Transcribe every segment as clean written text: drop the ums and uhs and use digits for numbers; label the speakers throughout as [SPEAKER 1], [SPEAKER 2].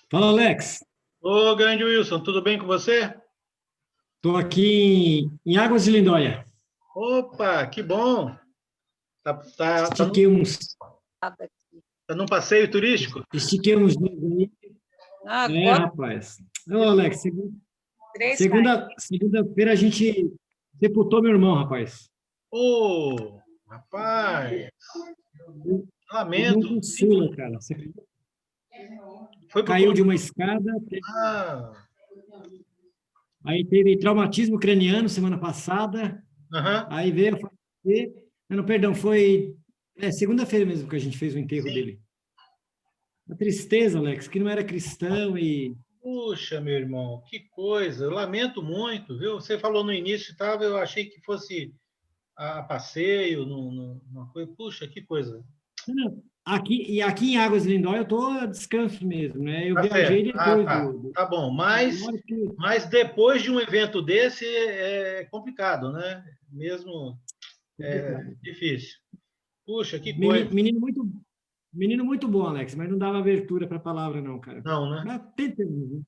[SPEAKER 1] Fala, Alex.
[SPEAKER 2] Ô, grande Wilson, tudo bem com você?
[SPEAKER 1] Estou aqui em Águas de Lindóia.
[SPEAKER 2] Opa, que bom!
[SPEAKER 1] Estiquei uns
[SPEAKER 2] Tá num passeio turístico?
[SPEAKER 1] dias aí. Rapaz. Ô, Alex, segunda-feira a gente sepultou meu irmão, rapaz.
[SPEAKER 2] Ô, rapaz, lamento.
[SPEAKER 1] Irmão com Sula, cara. Você acredita?
[SPEAKER 2] Foi
[SPEAKER 1] Caiu de uma escada,
[SPEAKER 2] Ah,
[SPEAKER 1] aí teve traumatismo craniano semana passada,
[SPEAKER 2] aham.
[SPEAKER 1] aí veio a falecer. Não, perdão, foi segunda-feira mesmo que a gente fez o enterro
[SPEAKER 2] Sim.
[SPEAKER 1] dele. Uma tristeza, Alex, que não era cristão e...
[SPEAKER 2] Puxa, meu irmão, que coisa. Eu lamento muito, viu? Você falou no início, tava, eu achei que fosse a passeio, numa coisa. Puxa, que coisa.
[SPEAKER 1] Não, aqui em Águas de Lindóia eu estou a descanso mesmo, né? Eu
[SPEAKER 2] Tá
[SPEAKER 1] viajei
[SPEAKER 2] certo. Ah,
[SPEAKER 1] depois
[SPEAKER 2] tá. Tá bom. Mas depois de um evento desse é complicado, né? Mesmo difícil. Puxa, que coisa.
[SPEAKER 1] Menino muito bom, Alex, mas não dava abertura para a palavra, não, cara.
[SPEAKER 2] Não, né?
[SPEAKER 1] Mas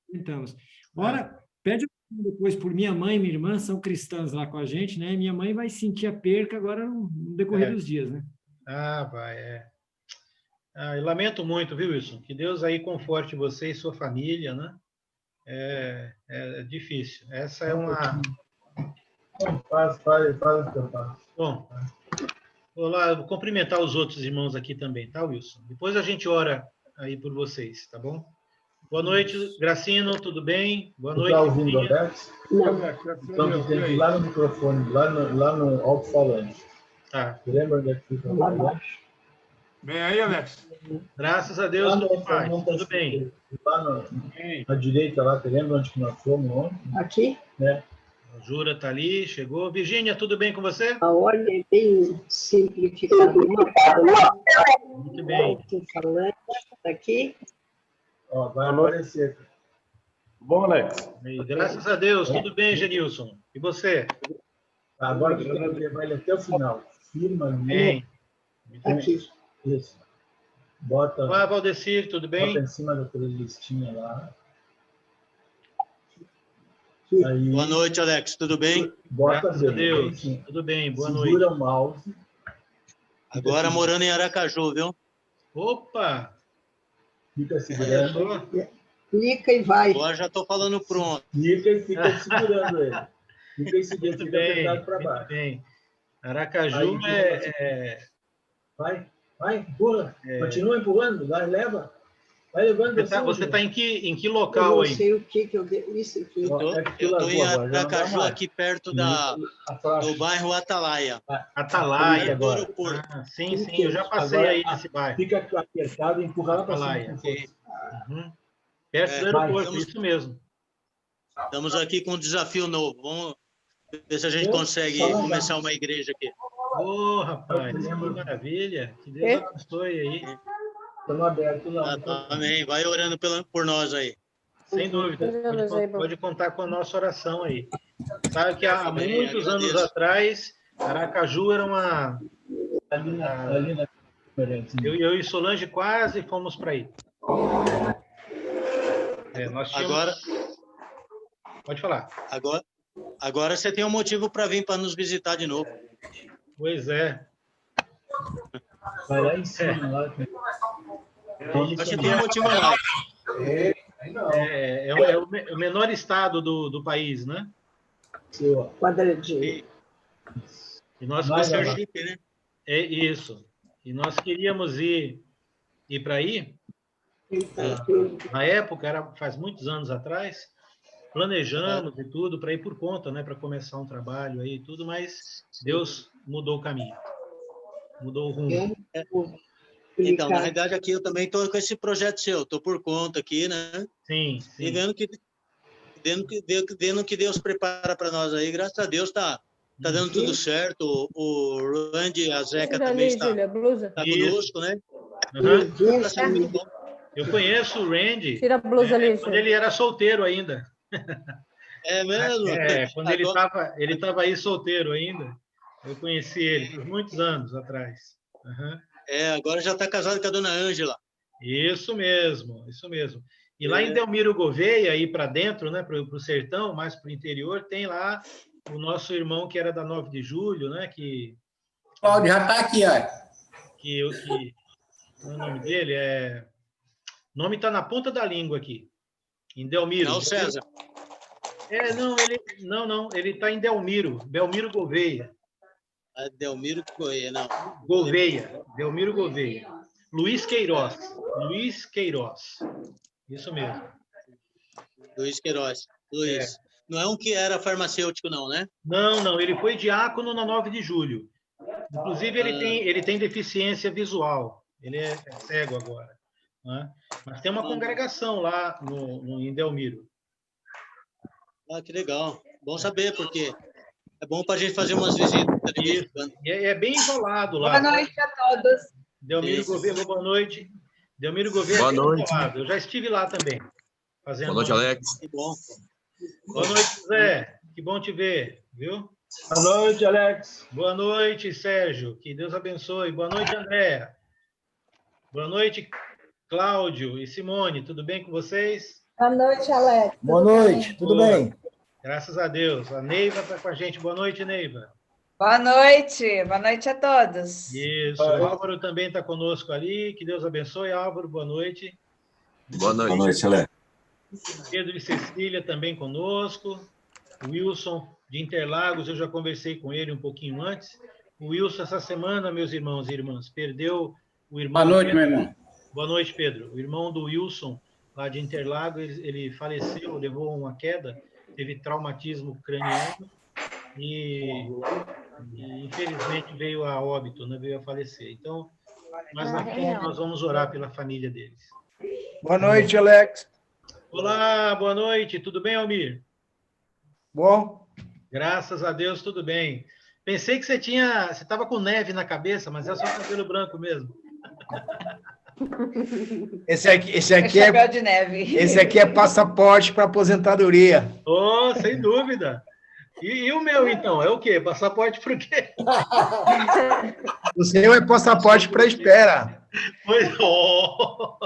[SPEAKER 1] tentamos. Ora, pede depois por minha mãe e minha irmã, são cristãs lá com a gente, né? Minha mãe vai sentir a perca agora no decorrer dos dias, né?
[SPEAKER 2] Vai. Eu lamento muito, viu, Wilson? Que Deus aí conforte você e sua família, né? É difícil. Essa é uma...
[SPEAKER 3] Faz o que eu faço.
[SPEAKER 2] Bom, vou lá, vou cumprimentar os outros irmãos aqui também, tá, Wilson? Depois a gente ora aí por vocês, tá bom? Boa noite, Gracino, tudo bem? Boa noite.
[SPEAKER 3] Está ouvindo, Alex?
[SPEAKER 4] Não.
[SPEAKER 3] Então tu tem que ir lá no microfone, lá no alto-falante.
[SPEAKER 2] Tá.
[SPEAKER 3] Você lembra onde é que fica o alto-falante?
[SPEAKER 4] Vem aí, Alex.
[SPEAKER 2] Graças a Deus, tudo bem. Tudo bem.
[SPEAKER 3] Lá na direita, lá, você lembra onde que nós fomos ontem?
[SPEAKER 5] Aqui?
[SPEAKER 3] Né?
[SPEAKER 2] A Jura está ali, chegou. Virgínia, tudo bem com você?
[SPEAKER 5] A ordem é bem simplificada.
[SPEAKER 2] Muito bem.
[SPEAKER 5] Falante, aqui.
[SPEAKER 3] Ó, vai aparecer.
[SPEAKER 4] Bom, Alex.
[SPEAKER 2] Graças a Deus, tudo bem, Genilson. E você?
[SPEAKER 3] Agora você tem que levar ele até o final. Firma no
[SPEAKER 2] Bem.
[SPEAKER 5] Aqui.
[SPEAKER 3] Isso. Bota,
[SPEAKER 2] Olá, Valdecir, tudo bem?
[SPEAKER 3] bota em cima daquela listinha lá. Aí,
[SPEAKER 6] Boa noite, Alex. Tudo bem?
[SPEAKER 3] bota
[SPEAKER 2] Graças a
[SPEAKER 3] bem.
[SPEAKER 2] Deus.
[SPEAKER 3] Assim,
[SPEAKER 2] Tudo bem, boa
[SPEAKER 3] segura
[SPEAKER 2] noite.
[SPEAKER 3] o mouse.
[SPEAKER 6] Agora morando em Aracaju, viu?
[SPEAKER 2] Opa!
[SPEAKER 3] Fica
[SPEAKER 2] Olha
[SPEAKER 3] segurando.
[SPEAKER 2] só.
[SPEAKER 5] Clica e vai.
[SPEAKER 6] Agora já estou falando pronto.
[SPEAKER 3] Fica e fica segurando ele. Fica em seguida,
[SPEAKER 2] Muito
[SPEAKER 3] fica
[SPEAKER 2] bem,
[SPEAKER 3] apertado para
[SPEAKER 2] muito
[SPEAKER 3] baixo.
[SPEAKER 2] bem. Aracaju
[SPEAKER 3] Aí, Vai, empurra. Continua empurrando, vai, leva. Vai levando assim.
[SPEAKER 2] Você tá em que
[SPEAKER 5] Eu
[SPEAKER 2] local
[SPEAKER 5] não
[SPEAKER 2] aí?
[SPEAKER 5] sei o que eu dei. Isso aqui.
[SPEAKER 6] Eu estou em Aracaju, aqui perto do bairro Atalaia.
[SPEAKER 2] Atalaia.
[SPEAKER 3] agora.
[SPEAKER 6] Do aeroporto.
[SPEAKER 2] Sim, eu já passei
[SPEAKER 3] Agora,
[SPEAKER 2] aí nesse bairro.
[SPEAKER 3] Fica apertado e empurra lá para cima.
[SPEAKER 2] Atalaia.
[SPEAKER 3] com força.
[SPEAKER 2] Uhum. Perto do
[SPEAKER 3] vai.
[SPEAKER 2] aeroporto, isso mesmo.
[SPEAKER 6] Estamos aqui com um desafio novo. Vamos ver se a gente consegue começar uma igreja aqui.
[SPEAKER 2] Ô, rapaz, que maravilha. Que Deus abençoe aí.
[SPEAKER 3] Estamos abertos lá.
[SPEAKER 6] Amém. Vai orando por nós aí.
[SPEAKER 2] Sem dúvida. Pode contar com a nossa oração aí. Sabe que há
[SPEAKER 6] Amém,
[SPEAKER 2] muitos anos
[SPEAKER 6] agradeço.
[SPEAKER 2] atrás, Aracaju era uma...
[SPEAKER 3] Ali na
[SPEAKER 2] Eu e Solange quase fomos para aí. Nós tínhamos...
[SPEAKER 6] Agora,
[SPEAKER 2] Pode falar.
[SPEAKER 6] agora você tem um motivo para vir para nos visitar de novo.
[SPEAKER 2] Pois é.
[SPEAKER 3] Vai lá em cima. Lá.
[SPEAKER 6] Acho que tem um motivo mais.
[SPEAKER 2] É o menor estado do país, né?
[SPEAKER 5] Quadradinho.
[SPEAKER 2] E nós
[SPEAKER 3] Mais
[SPEAKER 6] Esse é o
[SPEAKER 3] abaixo.
[SPEAKER 6] chip, né?
[SPEAKER 2] É isso. E nós queríamos ir para aí. Na época, faz muitos anos atrás, planejamos e tudo para ir por conta, né? Para começar um trabalho aí e tudo, mas Deus mudou o caminho. Mudou o rumo.
[SPEAKER 6] Então, na realidade, aqui eu também estou com esse projeto seu. Estou por conta aqui, né?
[SPEAKER 2] Sim,
[SPEAKER 6] E
[SPEAKER 2] sim.
[SPEAKER 6] vendo que Deus prepara para nós aí. Graças a Deus tá dando tudo certo. O Randy, a Zeca
[SPEAKER 7] Tira
[SPEAKER 6] também
[SPEAKER 7] ali, Júlia, blusa.
[SPEAKER 6] está conosco, né?
[SPEAKER 2] Uhum.
[SPEAKER 6] Tá sendo muito bom.
[SPEAKER 2] Eu conheço o Randy
[SPEAKER 7] Tira a blusa ali,
[SPEAKER 2] quando
[SPEAKER 7] Júlia.
[SPEAKER 2] ele era solteiro ainda.
[SPEAKER 6] É mesmo?
[SPEAKER 2] Quando
[SPEAKER 6] Agora,
[SPEAKER 2] ele estava aí solteiro ainda. Eu conheci ele por muitos anos atrás. Uhum.
[SPEAKER 6] agora já está casado com a dona Ângela.
[SPEAKER 2] Isso mesmo, isso mesmo. E lá em Delmiro Gouveia, aí para dentro, né, para o sertão, mais para o interior, tem lá o nosso irmão que era da 9 de julho, né,
[SPEAKER 8] Cláudio, já está aqui, ó.
[SPEAKER 2] Qual é o nome dele? O nome está na ponta da língua aqui, em Delmiro.
[SPEAKER 6] Não, César.
[SPEAKER 2] Não, ele está em Delmiro Gouveia.
[SPEAKER 6] Delmiro Correia, não.
[SPEAKER 2] Delmiro Gouveia. Luiz Queiroz. Isso mesmo.
[SPEAKER 6] Luiz Queiroz. Luiz. Não é um que era farmacêutico, não, né?
[SPEAKER 2] Não, ele foi diácono na 9 de julho. Inclusive, ele tem deficiência visual. Ele é cego agora. Né? Mas tem uma congregação lá em Delmiro.
[SPEAKER 6] Que legal. Bom saber, porque é bom para a gente fazer umas visitas.
[SPEAKER 2] E é bem isolado lá.
[SPEAKER 9] Boa noite a todos.
[SPEAKER 2] Delmiro Gouveia, boa noite. Delmiro Gouveia
[SPEAKER 10] Boa
[SPEAKER 2] é bem
[SPEAKER 10] noite.
[SPEAKER 2] isolado. Eu já estive lá também.
[SPEAKER 10] Boa noite, Alex.
[SPEAKER 6] Que bom.
[SPEAKER 2] Boa noite, Zé. Que bom te ver, viu?
[SPEAKER 3] Boa noite, Alex.
[SPEAKER 2] Boa noite, Sérgio. Que Deus abençoe. Boa noite, André. Boa noite, Cláudio e Simone. Tudo bem com vocês?
[SPEAKER 9] Boa noite, Alex.
[SPEAKER 3] Boa noite, tudo bem?
[SPEAKER 2] Graças a Deus. A Neiva está com a gente. Boa noite, Neiva.
[SPEAKER 9] Boa noite a todos.
[SPEAKER 2] Isso. O Álvaro também está conosco ali. Que Deus abençoe. Álvaro, boa noite.
[SPEAKER 10] Boa noite.
[SPEAKER 8] Boa noite, Alex.
[SPEAKER 2] Pedro e Cecília também conosco. O Wilson de Interlagos, eu já conversei com ele um pouquinho antes. O Wilson, essa semana, meus irmãos e irmãs, perdeu o irmão.
[SPEAKER 8] Boa noite,
[SPEAKER 2] Pedro.
[SPEAKER 8] meu irmão.
[SPEAKER 2] Boa noite, Pedro. O irmão do Wilson, lá de Interlagos, ele faleceu, levou uma queda, teve traumatismo craniano e infelizmente veio a óbito, né? Veio a falecer. Então, mas na frente nós vamos orar pela família deles.
[SPEAKER 3] Boa noite, Alex.
[SPEAKER 2] Olá, boa noite. Tudo bem, Almir?
[SPEAKER 3] Bom?
[SPEAKER 2] Graças a Deus, tudo bem. Pensei que você estava com neve na cabeça, mas é só cabelo branco mesmo.
[SPEAKER 3] Esse aqui
[SPEAKER 9] Chapéu de neve.
[SPEAKER 3] esse aqui é passaporte para aposentadoria.
[SPEAKER 2] Oh, sem dúvida. E o meu, então? É o quê? Passaporte por quê?
[SPEAKER 3] O seu é passaporte para espera.
[SPEAKER 2] Pois,
[SPEAKER 10] O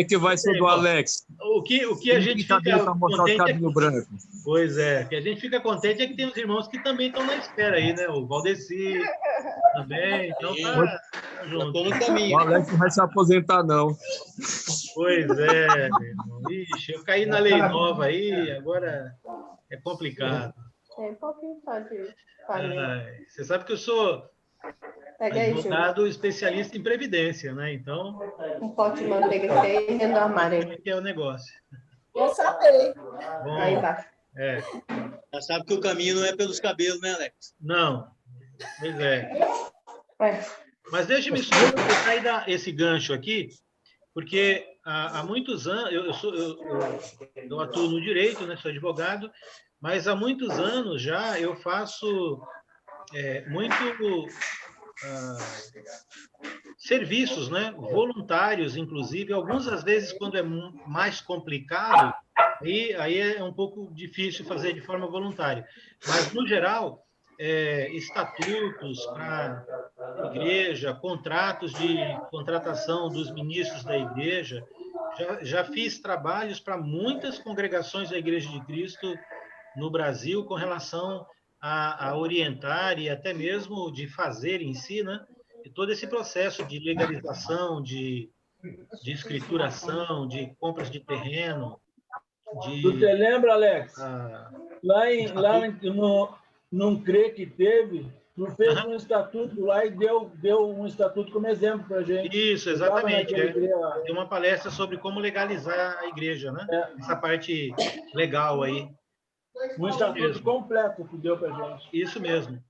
[SPEAKER 10] que vai ser do Alex?
[SPEAKER 2] O que a gente fica
[SPEAKER 10] para mostrar o cabelo branco?
[SPEAKER 2] Pois é, o que a gente fica contente é que tem os irmãos que também estão na espera aí, né? O Valdeci também, então tá junto.
[SPEAKER 6] Estou no caminho.
[SPEAKER 10] O Alex não vai se aposentar, não.
[SPEAKER 2] Pois é, meu irmão. Ixi, eu caí na lei nova aí, agora é complicado.
[SPEAKER 7] Tem um pouquinho só de farinha.
[SPEAKER 2] Ai, você sabe que eu sou
[SPEAKER 7] Pega aí, Júlia.
[SPEAKER 2] advogado especialista em previdência, né? Então,
[SPEAKER 7] Um pote de manteiga que tem dentro do armário.
[SPEAKER 2] como é que é o negócio?
[SPEAKER 9] Eu sabia.
[SPEAKER 2] Bom,
[SPEAKER 7] Aí embaixo.
[SPEAKER 6] Já sabe que o caminho não é pelos cabelos, né, Alex?
[SPEAKER 2] não, pois é.
[SPEAKER 7] Ué,
[SPEAKER 2] Mas deixe-me só aproveitar esse gancho aqui, porque há muitos anos, eu atuo no direito, né? Sou advogado, mas há muitos anos já eu faço muito serviços, né? Voluntários, inclusive, alguns às vezes quando é mais complicado, aí é um pouco difícil fazer de forma voluntária. Mas, no geral, estatutos para a igreja, contratos de contratação dos ministros da igreja, já fiz trabalhos para muitas congregações da Igreja de Cristo no Brasil com relação a orientar e até mesmo de fazer em si, né? E todo esse processo de legalização, de de escrituração, de compras de terreno,
[SPEAKER 3] Tu te lembra, Alex?
[SPEAKER 2] ah,
[SPEAKER 3] num CRE que teve, tu fez um estatuto lá e deu um estatuto como exemplo para a gente.
[SPEAKER 2] Isso, exatamente.
[SPEAKER 3] CRE lá.
[SPEAKER 2] Tem uma palestra sobre como legalizar a igreja, né? Essa parte legal aí.
[SPEAKER 3] Um estatuto completo que deu para a gente.
[SPEAKER 2] Isso mesmo.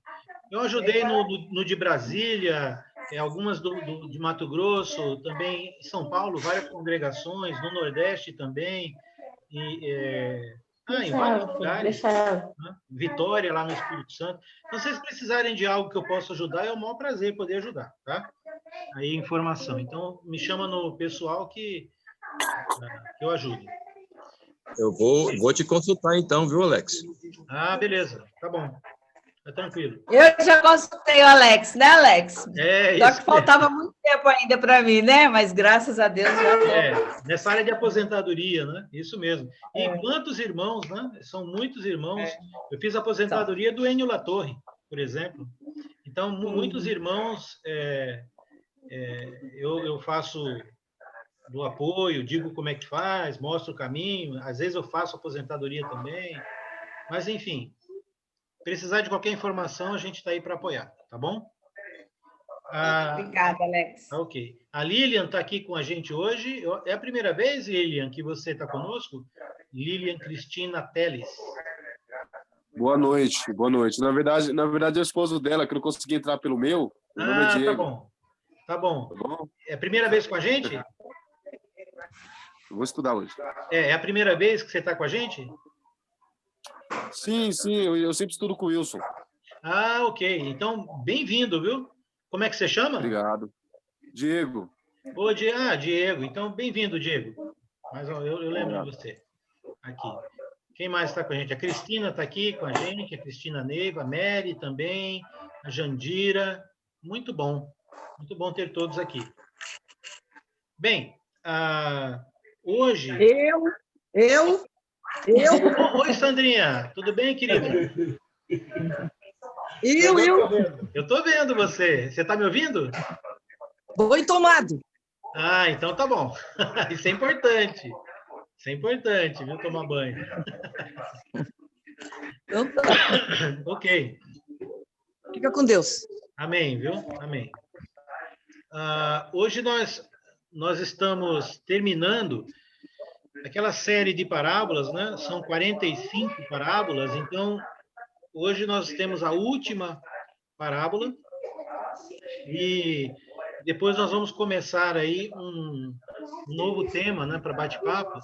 [SPEAKER 2] Eu ajudei no de Brasília, algumas de Mato Grosso, também em São Paulo, várias congregações, no Nordeste também, em vários lugares. Né? Vitória, lá no Espírito Santo. Então, se vocês precisarem de algo que eu possa ajudar, é o maior prazer poder ajudar, tá? Aí, informação. Então, me chama no pessoal que eu ajudo.
[SPEAKER 10] Eu vou te consultar então, viu, Alex?
[SPEAKER 2] Ah, beleza. Tá bom. Tá tranquilo.
[SPEAKER 9] Eu já consultei o Alex, né, Alex? Só
[SPEAKER 2] isso
[SPEAKER 9] que faltava muito tempo ainda para mim, né? Mas graças a Deus já tô.
[SPEAKER 2] Nessa área de aposentadoria, né? Isso mesmo. E quantos irmãos, né? São muitos irmãos. Eu fiz a aposentadoria do Enio Latorre, por exemplo. Então, muitos irmãos, eu faço do apoio, digo como é que faz, mostro o caminho. Às vezes eu faço aposentadoria também. Mas, enfim, precisar de qualquer informação, a gente está aí para apoiar, tá bom?
[SPEAKER 9] Obrigada, Alex.
[SPEAKER 2] Tá ok. A Lilian está aqui com a gente hoje. É a primeira vez, Lilian, que você está conosco? Lilian Cristina Teles.
[SPEAKER 11] Boa noite, boa noite. Na verdade, é o esposo dela, que não consegui entrar pelo meu. Meu nome é Diego.
[SPEAKER 2] Tá bom. Tá bom. É a primeira vez com a gente?
[SPEAKER 11] Eu vou estudar hoje.
[SPEAKER 2] É a primeira vez que você está com a gente?
[SPEAKER 11] Sim, eu sempre estudo com o Wilson.
[SPEAKER 2] Ah, ok. Então, bem-vindo, viu? Como é que você chama?
[SPEAKER 11] Obrigado. Diego.
[SPEAKER 2] Diego. Então, bem-vindo, Diego. Mas eu lembro de você. Aqui. Quem mais está com a gente? A Cristina está aqui com a gente, a Cristina Neiva, a Mary também, a Jandira. Muito bom ter todos aqui. Bem, hoje...
[SPEAKER 9] Eu.
[SPEAKER 2] Oi, Sandrinha. Tudo bem, querida? Eu estou vendo você. Você está me ouvindo?
[SPEAKER 12] Oi, tomado.
[SPEAKER 2] Ah, então tá bom. Isso é importante. Isso é importante, viu? Tomar banho.
[SPEAKER 12] Então tá.
[SPEAKER 2] Ok.
[SPEAKER 12] Fica com Deus.
[SPEAKER 2] Amém, viu? Amém. Hoje nós estamos terminando aquela série de parábolas, né? São 45 parábolas, então hoje nós temos a última parábola e depois nós vamos começar aí um novo tema, né, para bate-papo,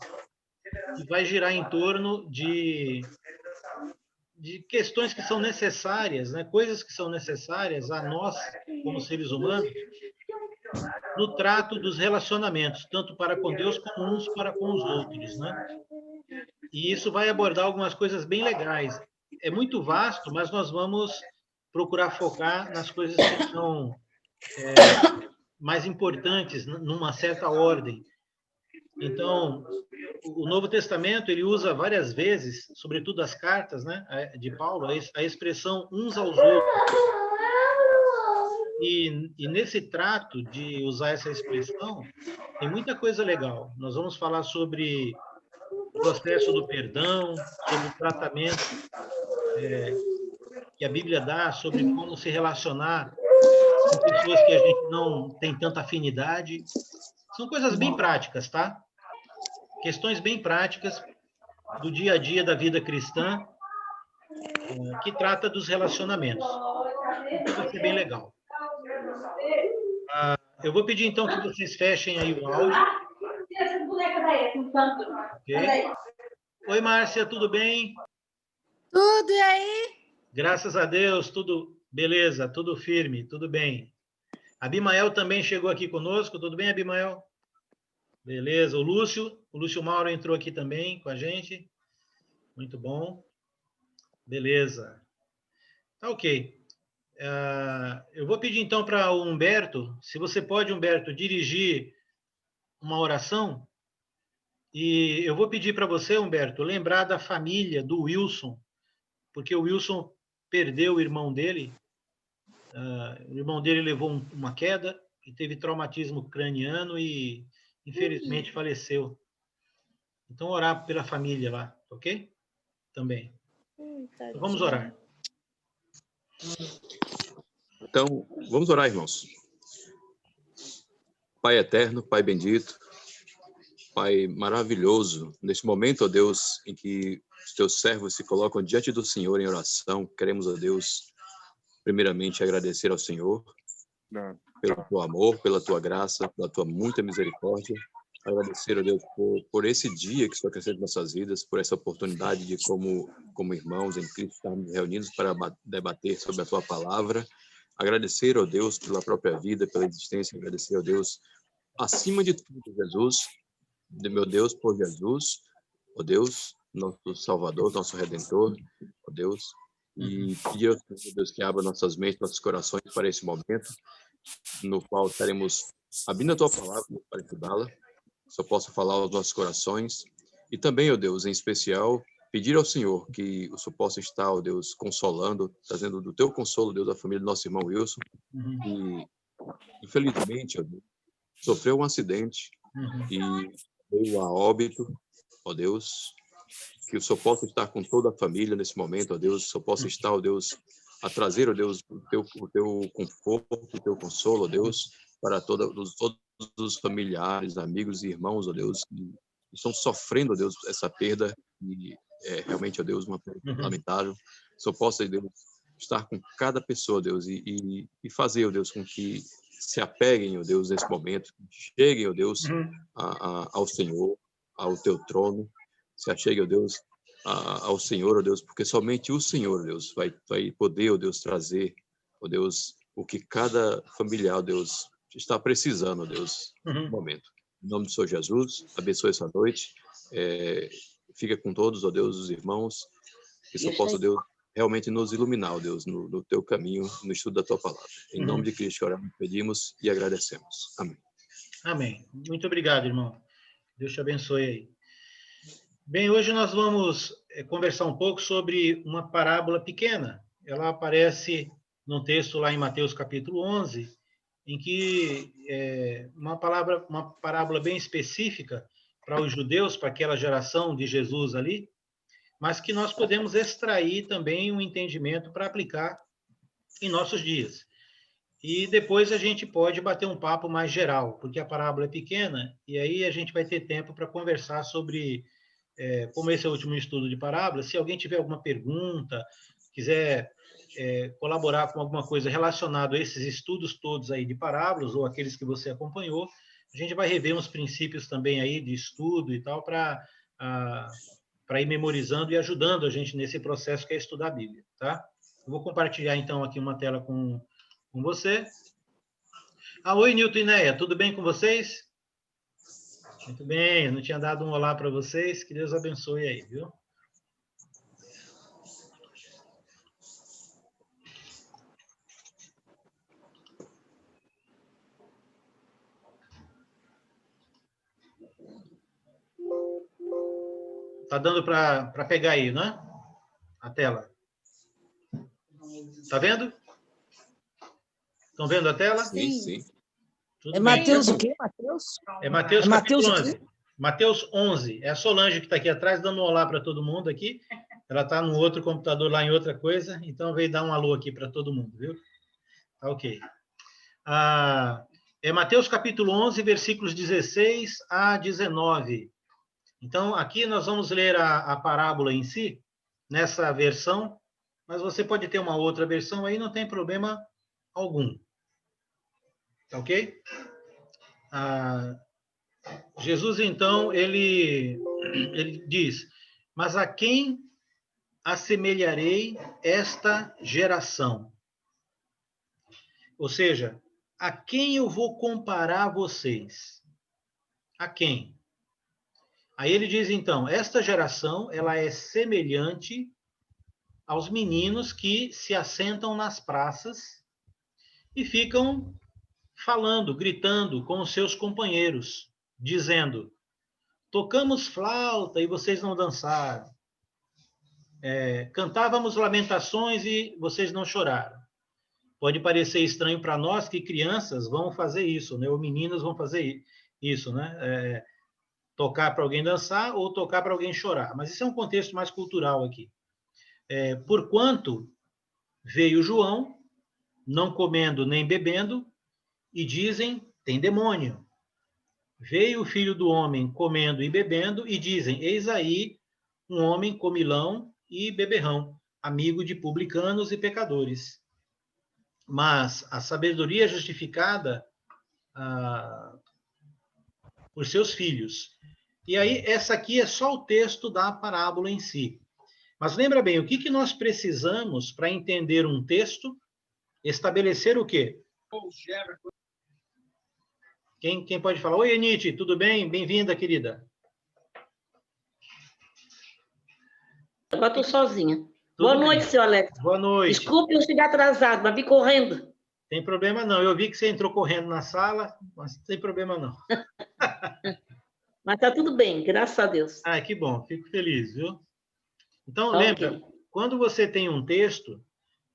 [SPEAKER 2] que vai girar em torno de questões que são necessárias, né, coisas que são necessárias a nós, como seres humanos, no trato dos relacionamentos, tanto para com Deus como uns para com os outros, né? E isso vai abordar algumas coisas bem legais. É muito vasto, mas nós vamos procurar focar nas coisas que são mais importantes, numa certa ordem. Então, o Novo Testamento ele usa várias vezes, sobretudo as cartas, né, de Paulo, a expressão uns aos outros. E nesse trato de usar essa expressão, tem muita coisa legal. Nós vamos falar sobre o processo do perdão, sobre o tratamento que a Bíblia dá, sobre como se relacionar com pessoas que a gente não tem tanta afinidade. São coisas bem práticas, tá? Questões bem práticas do dia a dia da vida cristã, que trata dos relacionamentos. Então, vai ser bem legal. Eu vou pedir, então, que vocês fechem aí o áudio. Okay. Oi, Márcia, tudo bem?
[SPEAKER 13] Tudo, e aí?
[SPEAKER 2] Graças a Deus, tudo beleza, tudo firme, tudo bem. A Abimael também chegou aqui conosco, tudo bem, Abimael? Beleza, o Lúcio Mauro entrou aqui também com a gente. Muito bom. Beleza. Tá ok. Eu vou pedir, então, para o Humberto, se você pode, Humberto, dirigir uma oração, e eu vou pedir para você, Humberto, lembrar da família do Wilson, porque o Wilson perdeu o irmão dele, o irmão dele levou uma queda e teve traumatismo craniano e infelizmente faleceu. Então, orar pela família lá, ok? Também. Então, vamos orar.
[SPEAKER 10] Então, vamos orar, irmãos. Pai eterno, Pai bendito, Pai maravilhoso, neste momento, ó Deus, em que os teus servos se colocam diante do Senhor em oração, queremos, ó Deus, primeiramente agradecer ao Senhor pelo teu amor, pela tua graça, pela tua muita misericórdia. Agradecer, ó Deus, por esse dia que está acrescentando em nossas vidas, por essa oportunidade de, como irmãos em Cristo, estarmos reunidos para debater sobre a tua palavra. Agradecer, ó Deus, pela própria vida, pela existência. Agradecer, ó Deus, acima de tudo, Jesus, meu Deus, por Jesus, ó Deus, nosso Salvador, nosso Redentor, ó Deus, e pedir ao Senhor, Deus, que abra nossas mentes, nossos corações para esse momento, no qual estaremos abrindo a tua palavra para estudá-la, só possa falar aos nossos corações, e também, ó Deus, em especial, pedir ao Senhor que o Senhor possa estar, ó Deus, consolando, trazendo do teu consolo, Deus, a família do nosso irmão Wilson, que, infelizmente, ó Deus, sofreu um acidente e veio a óbito, ó Deus, que o Senhor possa estar com toda a família nesse momento, ó Deus, o Senhor possa estar, ó Deus, a trazer, ó Deus, o teu conforto, o teu consolo, ó Deus, para todos os familiares, amigos e irmãos, ó Deus, que estão sofrendo, ó Deus, essa perda, e é realmente, ó Deus, uma perda lamentável. O Senhor possa, ó Deus, estar com cada pessoa, ó Deus, e fazer, ó Deus, com que se apeguem, ó Deus, nesse momento, cheguem, ó Deus, ao Senhor, ao teu trono, se acheguem, ó Deus, ao Senhor, ó Deus, porque somente o Senhor, ó Deus, vai poder, ó Deus, trazer, ó Deus, o que cada familiar, ó Deus, está precisando, ó Deus, no momento. Em nome do Senhor Jesus, abençoe essa noite, fica com todos, ó Deus, os irmãos, que só possa, ó Deus, realmente nos iluminar, ó Deus, no teu caminho, no estudo da tua palavra. Em nome de Cristo, oramos, pedimos e agradecemos. Amém.
[SPEAKER 2] Amém. Muito obrigado, irmão. Deus te abençoe aí. Bem, hoje nós vamos conversar um pouco sobre uma parábola pequena. Ela aparece num texto lá em Mateus capítulo 11, em que uma parábola bem específica para os judeus, para aquela geração de Jesus ali, mas que nós podemos extrair também um entendimento para aplicar em nossos dias. E depois a gente pode bater um papo mais geral, porque a parábola é pequena, e aí a gente vai ter tempo para conversar sobre, como esse é o último estudo de parábola, se alguém tiver alguma pergunta, quiser colaborar com alguma coisa relacionada a esses estudos todos aí de parábolas, ou aqueles que você acompanhou, a gente vai rever uns princípios também aí de estudo e tal, para ir memorizando e ajudando a gente nesse processo que é estudar a Bíblia, tá? Eu vou compartilhar, então, aqui uma tela com você. Oi, Nilton e Neia, tudo bem com vocês? Muito bem, eu não tinha dado um olá para vocês, que Deus abençoe aí, viu? Tá dando para pegar aí, né? A tela. Tá vendo? Estão vendo a tela?
[SPEAKER 12] Sim.
[SPEAKER 10] Sim.
[SPEAKER 12] Tudo bem. Mateus o quê, Mateus?
[SPEAKER 2] É Mateus capítulo 11. Mateus 11. É a Solange que está aqui atrás, dando um olá para todo mundo aqui. Ela está no outro computador lá em outra coisa, então veio dar um alô aqui para todo mundo, viu? Tá ok. É Mateus capítulo 11, versículos 16 a 19. Então, aqui nós vamos ler a parábola em si, nessa versão, mas você pode ter uma outra versão aí, não tem problema algum. Tá ok? Jesus, então, ele diz, mas a quem assemelharei esta geração? Ou seja, a quem eu vou comparar vocês? A quem? Aí ele diz, então, esta geração, ela é semelhante aos meninos que se assentam nas praças e ficam falando, gritando com os seus companheiros, dizendo, tocamos flauta e vocês não dançaram. Cantávamos lamentações e vocês não choraram. Pode parecer estranho para nós que crianças vão fazer isso, né? Ou meninos vão fazer isso, né? Tocar para alguém dançar ou tocar para alguém chorar. Mas isso é um contexto mais cultural aqui. Porquanto veio João, não comendo nem bebendo, e dizem, tem demônio. Veio o Filho do Homem comendo e bebendo, e dizem, eis aí um homem comilão e beberrão, amigo de publicanos e pecadores. Mas a sabedoria é justificada por seus filhos. E aí, essa aqui é só o texto da parábola em si. Mas lembra bem, o que nós precisamos para entender um texto? Estabelecer o quê? Quem pode falar? Oi, Enite, tudo bem? Bem-vinda, querida.
[SPEAKER 14] Agora estou sozinha. Boa noite, senhor Alex.
[SPEAKER 2] Boa noite.
[SPEAKER 14] Desculpe eu chegar atrasado, mas vim correndo.
[SPEAKER 2] Tem problema não. Eu vi que você entrou correndo na sala, mas não tem problema não.
[SPEAKER 14] Mas está tudo bem, graças a Deus.
[SPEAKER 2] Ah, que bom. Fico feliz, viu? Então, lembra, quando você tem um texto,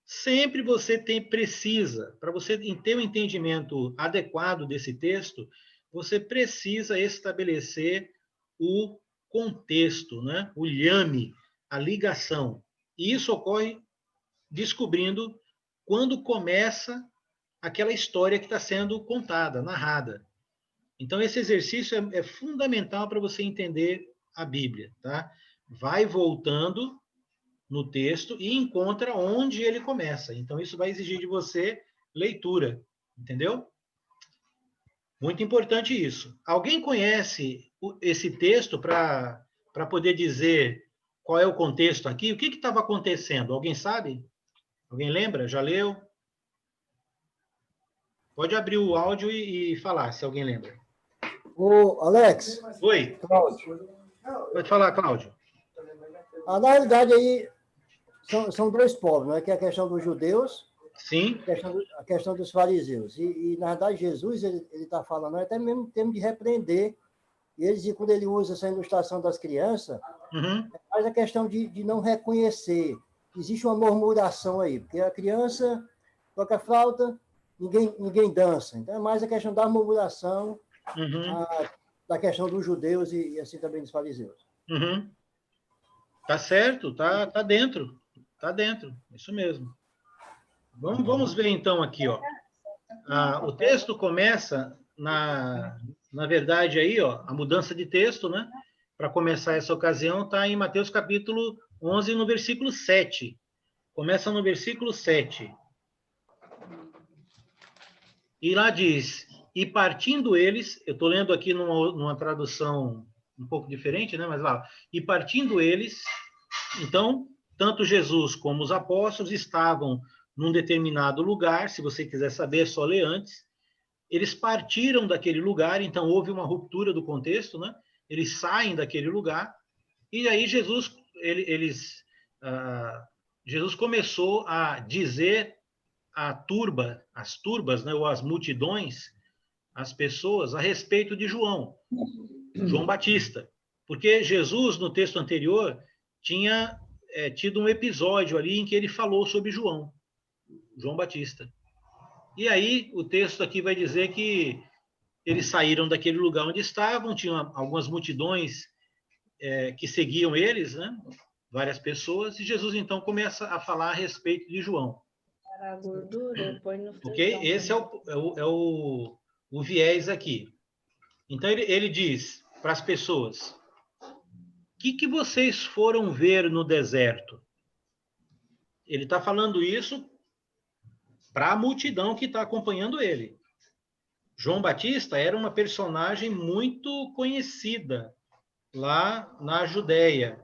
[SPEAKER 2] sempre você precisa, para você ter um entendimento adequado desse texto, você precisa estabelecer o contexto, né? O lhame, a ligação. E isso ocorre descobrindo quando começa aquela história que está sendo contada, narrada. Então, esse exercício é fundamental para você entender a Bíblia, tá? Vai voltando no texto e encontra onde ele começa. Então, isso vai exigir de você leitura, entendeu? Muito importante isso. Alguém conhece esse texto para poder dizer qual é o contexto aqui? O que estava acontecendo? Alguém sabe? Alguém lembra? Já leu? Pode abrir o áudio e falar, se alguém lembra.
[SPEAKER 15] Ô, Alex.
[SPEAKER 2] Oi.
[SPEAKER 15] Cláudio.
[SPEAKER 2] Pode falar, Cláudio.
[SPEAKER 15] Na realidade, aí, são dois povos, né? Que é a questão dos judeus.
[SPEAKER 2] Sim.
[SPEAKER 15] A questão dos fariseus. E na verdade, Jesus, ele está falando até mesmo tempo de repreender. E eles, quando ele usa essa ilustração das crianças, faz a questão de não reconhecer. Existe uma murmuração aí, porque a criança toca flauta, ninguém dança. Então, é mais a questão da murmuração, da questão dos judeus e assim também dos fariseus.
[SPEAKER 2] Tá certo, tá dentro. Tá dentro, isso mesmo. Vamos ver então aqui, ó. O texto começa, na verdade, aí, ó, a mudança de texto, né? Para começar essa ocasião, está em Mateus capítulo 11, no versículo 7. Começa no versículo 7. E lá diz, e partindo eles, eu estou lendo aqui numa tradução um pouco diferente, né? Mas lá, e partindo eles, então, tanto Jesus como os apóstolos estavam num determinado lugar, se você quiser saber, é só ler antes. Eles partiram daquele lugar, então houve uma ruptura do contexto, né? Eles saem daquele lugar, e aí Jesus começou a dizer as turbas, né, ou as multidões, as pessoas, a respeito de João Batista. Porque Jesus, no texto anterior, tinha tido um episódio ali em que ele falou sobre João Batista. E aí, o texto aqui vai dizer que eles saíram daquele lugar onde estavam, tinham algumas multidões que seguiam eles, né? Várias pessoas, e Jesus, então, começa a falar a respeito de João.
[SPEAKER 7] A gordura, põe no
[SPEAKER 2] Ok? Esse é o viés aqui. Então, ele diz para as pessoas, o que vocês foram ver no deserto? Ele está falando isso para a multidão que está acompanhando ele. João Batista era uma personagem muito conhecida lá na Judéia,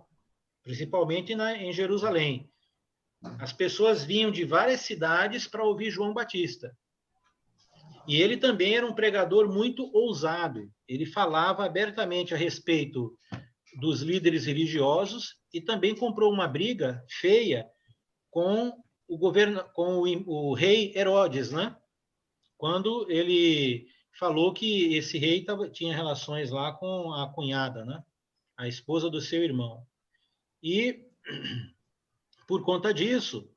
[SPEAKER 2] principalmente em Jerusalém. As pessoas vinham de várias cidades para ouvir João Batista. E ele também era um pregador muito ousado. Ele falava abertamente a respeito dos líderes religiosos e também comprou uma briga feia com o rei Herodes, né? Quando ele falou que esse rei tinha relações lá com a cunhada, né? A esposa do seu irmão. E, por conta disso,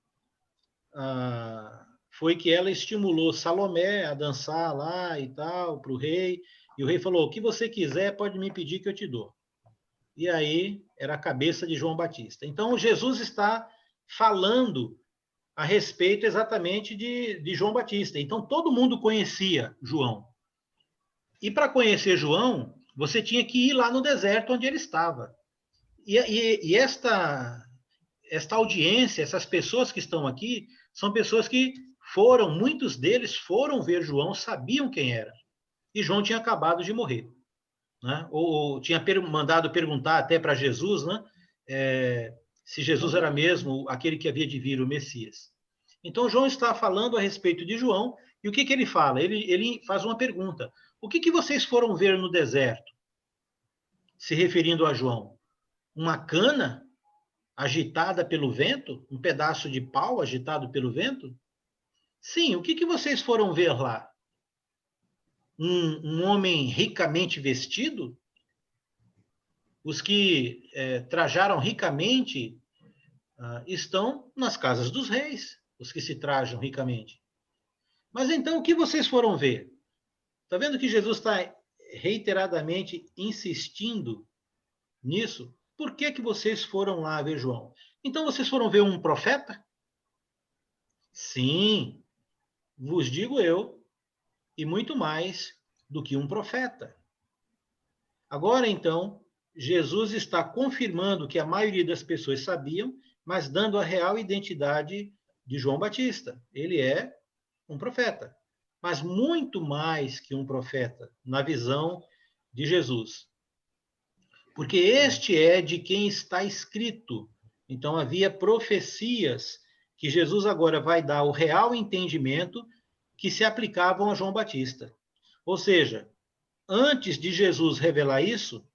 [SPEAKER 2] foi que ela estimulou Salomé a dançar lá e tal, para o rei, E o rei falou, o que você quiser, pode me pedir que eu te dou. E aí, era a cabeça de João Batista. Então, Jesus está falando a respeito exatamente de João Batista. Então, todo mundo conhecia João. E para conhecer João, você tinha que ir lá no deserto onde ele estava. E esta audiência, essas pessoas que estão aqui, são pessoas que muitos deles foram ver João, sabiam quem era. E João tinha acabado de morrer. Né? Ou tinha mandado perguntar até para Jesus, né? Se Jesus era mesmo aquele que havia de vir, o Messias. Então, João está falando a respeito de João, e o que ele fala? Ele faz uma pergunta. O que vocês foram ver no deserto? Se referindo a João. Uma cana agitada pelo vento? Um pedaço de pau agitado pelo vento? Sim, o que vocês foram ver lá? Um homem ricamente vestido? Os que trajaram ricamente estão nas casas dos reis, os que se trajam ricamente. Mas então, o que vocês foram ver? Está vendo que Jesus está reiteradamente insistindo nisso? Por que vocês foram lá ver João? Então, vocês foram ver um profeta? Sim, vos digo eu, e muito mais do que um profeta. Agora, então, Jesus está confirmando que a maioria das pessoas sabiam, mas dando a real identidade de João Batista. Ele é um profeta, mas muito mais que um profeta, na visão de Jesus. Porque este é de quem está escrito. Então, havia profecias que Jesus agora vai dar o real entendimento que se aplicavam a João Batista. Ou seja, antes de Jesus revelar isso,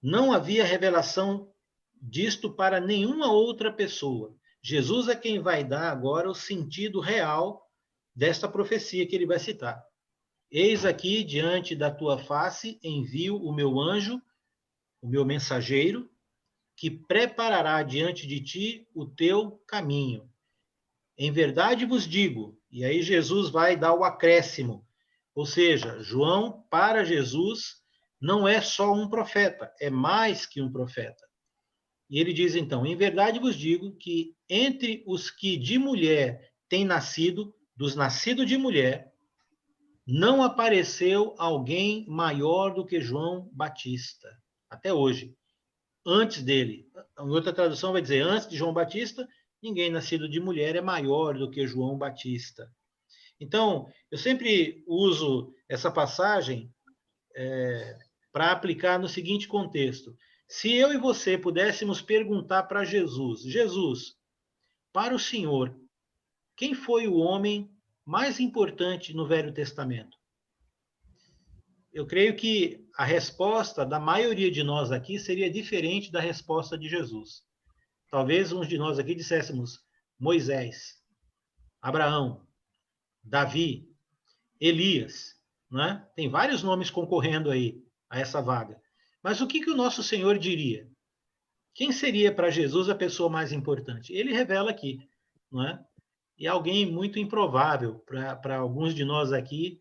[SPEAKER 2] não havia revelação disto para nenhuma outra pessoa. Jesus é quem vai dar agora o sentido real desta profecia que ele vai citar. Eis aqui, diante da tua face, envio o meu anjo, o meu mensageiro, que preparará diante de ti o teu caminho. Em verdade vos digo, e aí Jesus vai dar o acréscimo, ou seja, João, para Jesus, não é só um profeta, é mais que um profeta. E ele diz então, em verdade vos digo que entre os que de mulher têm nascido, dos nascidos de mulher, não apareceu alguém maior do que João Batista, até hoje. Antes dele, em outra tradução vai dizer, antes de João Batista, ninguém nascido de mulher é maior do que João Batista. Então, eu sempre uso essa passagem para aplicar no seguinte contexto. Se eu e você pudéssemos perguntar para Jesus, Jesus, para o Senhor, quem foi o homem mais importante no Velho Testamento? Eu creio que a resposta da maioria de nós aqui seria diferente da resposta de Jesus. Talvez uns de nós aqui disséssemos Moisés, Abraão, Davi, Elias, né? Tem vários nomes concorrendo aí a essa vaga. Mas o que o nosso Senhor diria? Quem seria para Jesus a pessoa mais importante? Ele revela aqui, não é? E alguém muito improvável para alguns de nós aqui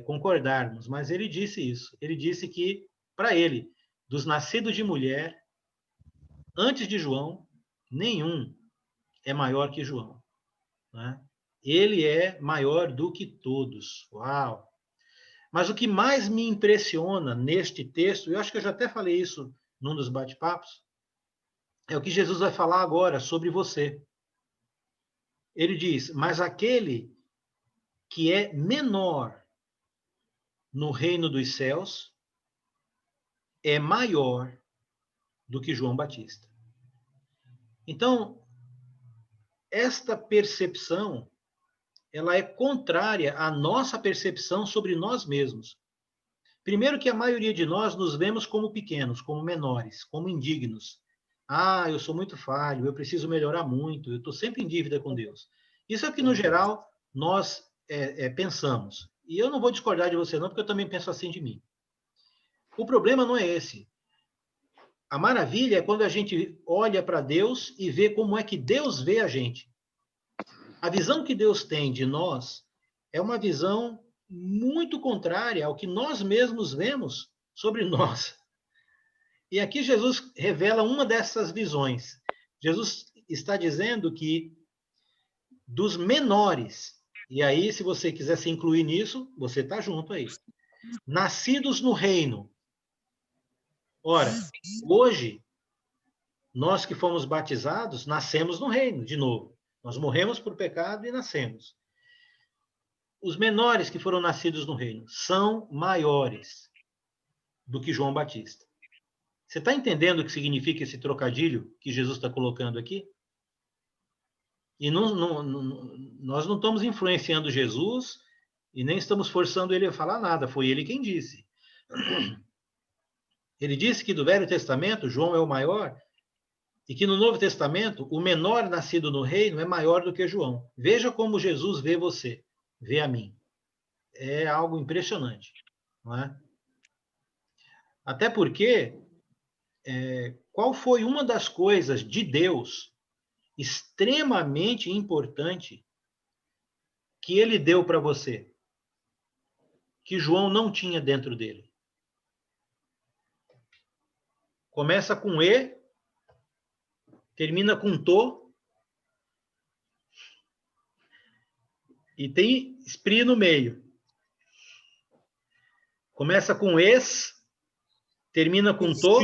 [SPEAKER 2] concordarmos, mas ele disse isso. Ele disse que, para ele, dos nascidos de mulher, antes de João, nenhum é maior que João. Né? Ele é maior do que todos. Uau! Mas o que mais me impressiona neste texto, eu acho que eu já até falei isso num dos bate-papos, é o que Jesus vai falar agora sobre você. Ele diz, mas aquele que é menor no reino dos céus é maior do que João Batista. Então, esta percepção, ela é contrária à nossa percepção sobre nós mesmos. Primeiro que a maioria de nós nos vemos como pequenos, como menores, como indignos. Ah, eu sou muito falho, eu preciso melhorar muito, eu estou sempre em dívida com Deus. Isso é o que, no geral, nós pensamos. E eu não vou discordar de você, não, porque eu também penso assim de mim. O problema não é esse. A maravilha é quando a gente olha para Deus e vê como é que Deus vê a gente. A visão que Deus tem de nós é uma visão muito contrária ao que nós mesmos vemos sobre nós. E aqui Jesus revela uma dessas visões. Jesus está dizendo que dos menores, e aí, se você quiser se incluir nisso, você está junto aí. Nascidos no reino. Ora, hoje, nós que fomos batizados, nascemos no reino, de novo. Nós morremos por pecado e nascemos. Os menores que foram nascidos no reino são maiores do que João Batista. Você está entendendo o que significa esse trocadilho que Jesus está colocando aqui? E nós não estamos influenciando Jesus e nem estamos forçando ele a falar nada. Foi ele quem disse. Ele disse que do Velho Testamento, João é o maior, e que no Novo Testamento, o menor nascido no reino é maior do que João. Veja como Jesus vê você, vê a mim. É algo impressionante, não é? Até porque, qual foi uma das coisas de Deus extremamente importante que ele deu para você, que João não tinha dentro dele? Começa com E, termina com To, e tem Esprit no meio. Começa com Es, termina com To.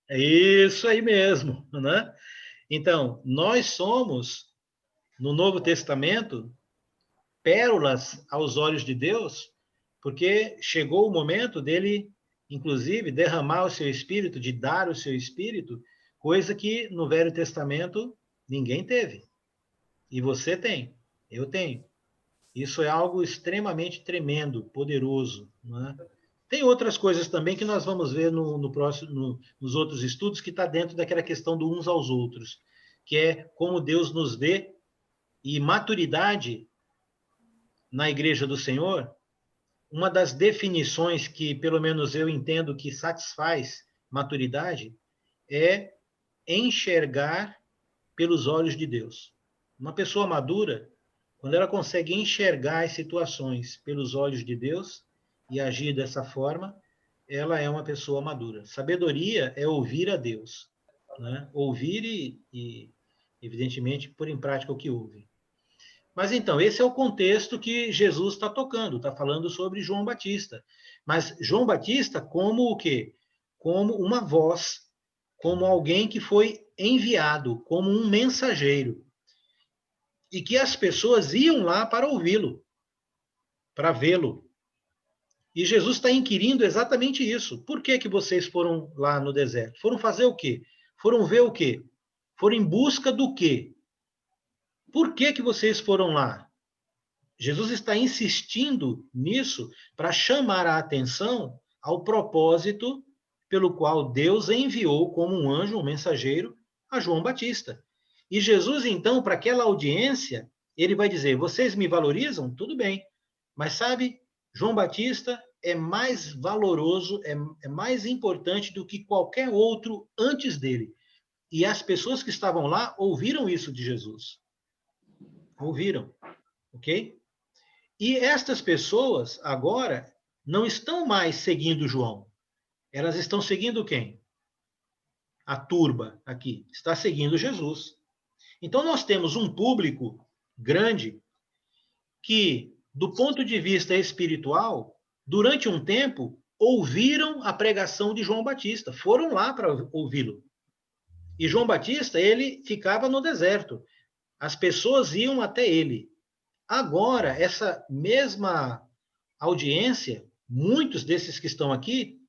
[SPEAKER 2] É isso aí mesmo, né? Então, nós somos, no Novo Testamento, pérolas aos olhos de Deus, porque chegou o momento dele, inclusive, derramar o seu Espírito, de dar o seu Espírito, coisa que no Velho Testamento ninguém teve. E você tem, eu tenho. Isso é algo extremamente tremendo, poderoso, não é? Tem outras coisas também que nós vamos ver nos outros estudos, que está dentro daquela questão do uns aos outros, que é como Deus nos vê, e maturidade na Igreja do Senhor, uma das definições que, pelo menos eu entendo que satisfaz maturidade, é enxergar pelos olhos de Deus. Uma pessoa madura, quando ela consegue enxergar as situações pelos olhos de Deus, e agir dessa forma, ela é uma pessoa madura. Sabedoria é ouvir a Deus, né? Ouvir e, evidentemente, pôr em prática o que ouve. Mas, então, esse é o contexto que Jesus está tocando, está falando sobre João Batista. Mas João Batista como o quê? Como uma voz, como alguém que foi enviado, como um mensageiro. E que as pessoas iam lá para ouvi-lo, para vê-lo. E Jesus está inquirindo exatamente isso. Por que que vocês foram lá no deserto? Foram fazer o quê? Foram ver o quê? Foram em busca do quê? Por que que vocês foram lá? Jesus está insistindo nisso para chamar a atenção ao propósito pelo qual Deus enviou como um anjo, um mensageiro, a João Batista. E Jesus, então, para aquela audiência, ele vai dizer, vocês me valorizam? Tudo bem. Mas sabe, João Batista é mais valoroso, é mais importante do que qualquer outro antes dele. E as pessoas que estavam lá ouviram isso de Jesus. Ouviram, ok? E estas pessoas, agora, não estão mais seguindo João. Elas estão seguindo quem? A turba aqui está seguindo Jesus. Então, nós temos um público grande que, do ponto de vista espiritual, durante um tempo, ouviram a pregação de João Batista, foram lá para ouvi-lo. E João Batista, ele ficava no deserto. As pessoas iam até ele. Agora, essa mesma audiência, muitos desses que estão aqui,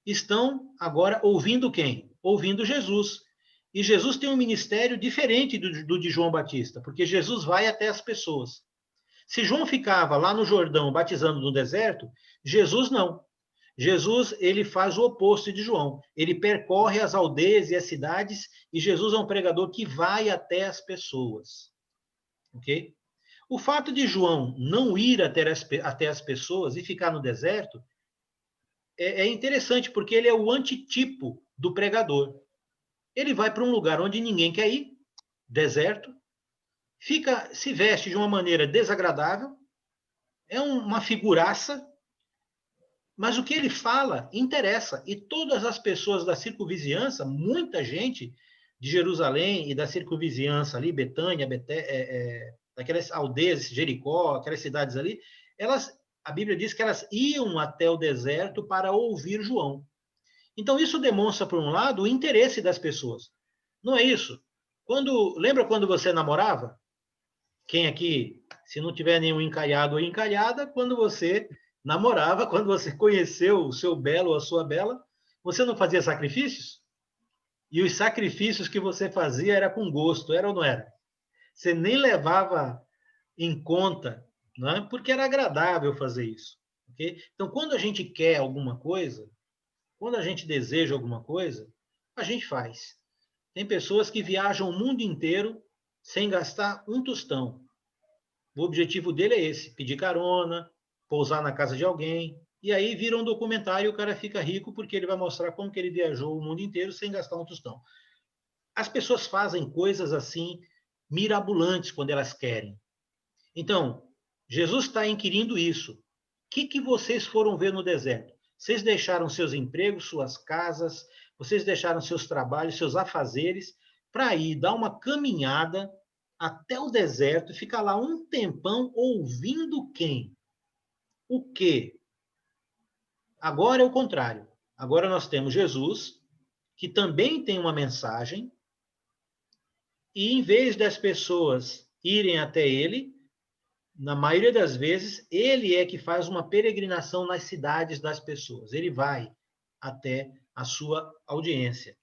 [SPEAKER 2] estão agora ouvindo quem? Ouvindo Jesus. E Jesus tem um ministério diferente do de João Batista, porque Jesus vai até as pessoas. Se João ficava lá no Jordão batizando no deserto, Jesus não. Jesus, ele faz o oposto de João. Ele percorre as aldeias e as cidades, e Jesus é um pregador que vai até as pessoas. Ok? O fato de João não ir até as pessoas e ficar no deserto é interessante, porque ele é o antitipo do pregador. Ele vai para um lugar onde ninguém quer ir, deserto, se veste de uma maneira desagradável, é uma figuraça, mas o que ele fala interessa. E todas as pessoas da circunvizinhança, muita gente de Jerusalém e da circunvizinhança ali, Betânia, daquelas aldeias, Jericó, aquelas cidades ali, a Bíblia diz que elas iam até o deserto para ouvir João. Então, isso demonstra, por um lado, o interesse das pessoas. Não é isso? Lembra quando você namorava? Quem aqui, se não tiver nenhum encalhado ou encalhada, quando você namorava, quando você conheceu o seu belo ou a sua bela, você não fazia sacrifícios? E os sacrifícios que você fazia era com gosto, era ou não era? Você nem levava em conta, não é? Porque era agradável fazer isso. Okay? Então, quando a gente quer alguma coisa, quando a gente deseja alguma coisa, a gente faz. Tem pessoas que viajam o mundo inteiro sem gastar um tostão. O objetivo dele é esse, pedir carona, pousar na casa de alguém, e aí vira um documentário e o cara fica rico porque ele vai mostrar como que ele viajou o mundo inteiro sem gastar um tostão. As pessoas fazem coisas assim mirabolantes quando elas querem. Então, Jesus está inquirindo isso. O que vocês foram ver no deserto? Vocês deixaram seus empregos, suas casas, vocês deixaram seus trabalhos, seus afazeres, para ir dar uma caminhada até o deserto e ficar lá um tempão ouvindo quem? O quê? Agora é o contrário. Agora nós temos Jesus, que também tem uma mensagem, e em vez das pessoas irem até ele, na maioria das vezes, ele é que faz uma peregrinação nas cidades das pessoas. Ele vai até a sua audiência,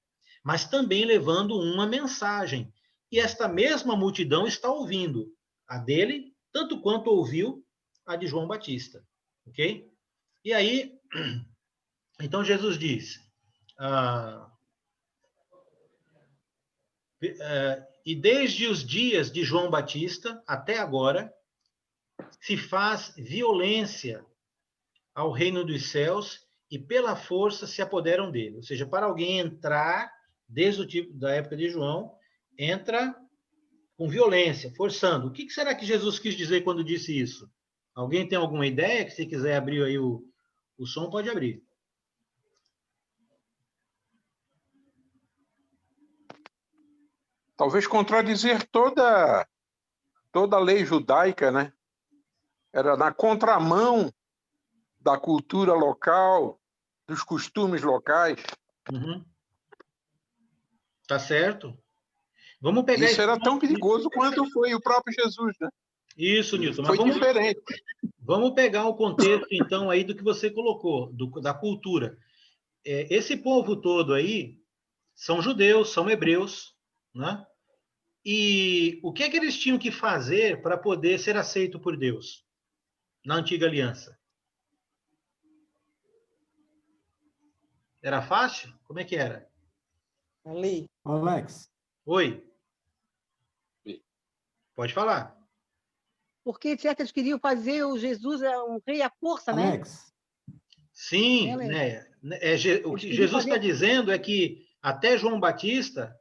[SPEAKER 2] mas também levando uma mensagem. E esta mesma multidão está ouvindo a dele, tanto quanto ouviu a de João Batista. Ok? E aí, então Jesus diz, e desde os dias de João Batista até agora, se faz violência ao reino dos céus e pela força se apoderam dele. Ou seja, para alguém entrar, desde o tipo da época de João, entra com violência, forçando. O que será que Jesus quis dizer quando disse isso? Alguém tem alguma ideia? Que se quiser abrir aí o som, pode abrir.
[SPEAKER 4] Talvez contradizer toda a lei judaica, né? Era na contramão da cultura local, dos costumes locais.
[SPEAKER 2] Uhum. Tá certo. Vamos pegar
[SPEAKER 4] isso era tão perigoso quanto foi o próprio Jesus, né?
[SPEAKER 2] Isso, Nilton.
[SPEAKER 4] Foi diferente.
[SPEAKER 2] Vamos pegar o contexto, então, aí do que você colocou, da cultura. Esse povo todo aí são judeus, são hebreus, né? E o que é que eles tinham que fazer para poder ser aceito por Deus na antiga aliança? Era fácil? Como é que era?
[SPEAKER 12] Ali.
[SPEAKER 1] Alex.
[SPEAKER 2] Oi. Pode falar.
[SPEAKER 12] Porque certos queriam fazer o Jesus um rei à força, né?
[SPEAKER 1] Alex.
[SPEAKER 2] Sim, né? O que Jesus está dizendo é que até João Batista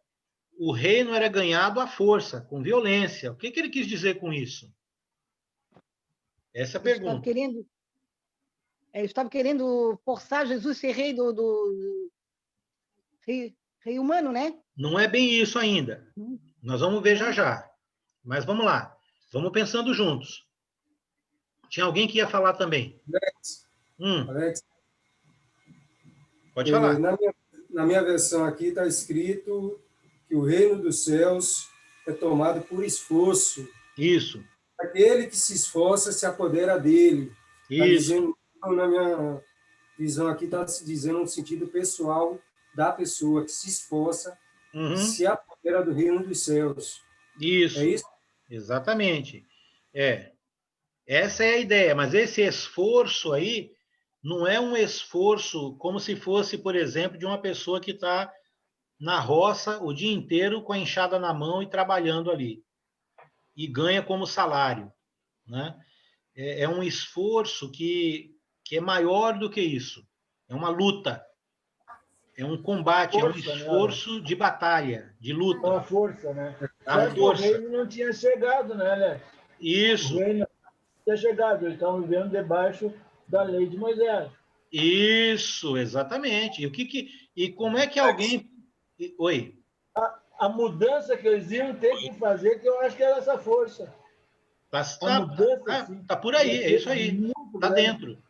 [SPEAKER 2] o reino era ganhado à força, com violência. O que ele quis dizer com isso? Essa é a pergunta.
[SPEAKER 12] Eu estava querendo forçar Jesus a ser rei rei humano, né?
[SPEAKER 2] Não é bem isso ainda. Nós vamos ver já. Mas vamos lá. Vamos pensando juntos. Tinha alguém que ia falar também.
[SPEAKER 16] Alex.
[SPEAKER 2] Pode falar.
[SPEAKER 16] Na minha versão aqui está escrito que o reino dos céus é tomado por esforço.
[SPEAKER 2] Isso.
[SPEAKER 16] Aquele que se esforça se apodera dele.
[SPEAKER 2] Isso.
[SPEAKER 16] Na minha visão aqui está se dizendo no sentido pessoal da pessoa que se esforça e se apodera do reino dos céus.
[SPEAKER 2] Isso.
[SPEAKER 16] É isso?
[SPEAKER 2] Exatamente. Essa é a ideia, mas esse esforço aí não é um esforço como se fosse, por exemplo, de uma pessoa que está na roça o dia inteiro com a enxada na mão e trabalhando ali. E ganha como salário. Né? É um esforço que é maior do que isso. É uma luta. É um combate, força, é um esforço, né, de batalha, de luta.
[SPEAKER 3] Uma força, né?
[SPEAKER 2] A força.
[SPEAKER 3] O reino não tinha chegado, né, Alex?
[SPEAKER 2] Isso.
[SPEAKER 3] ter chegado. Eles estavam vivendo debaixo da lei de Moisés.
[SPEAKER 2] Isso, exatamente. E como é que alguém... Oi?
[SPEAKER 3] A mudança que eles iam ter que fazer, que eu acho que era essa força.
[SPEAKER 2] Tá por aí, é isso aí. Tá dentro.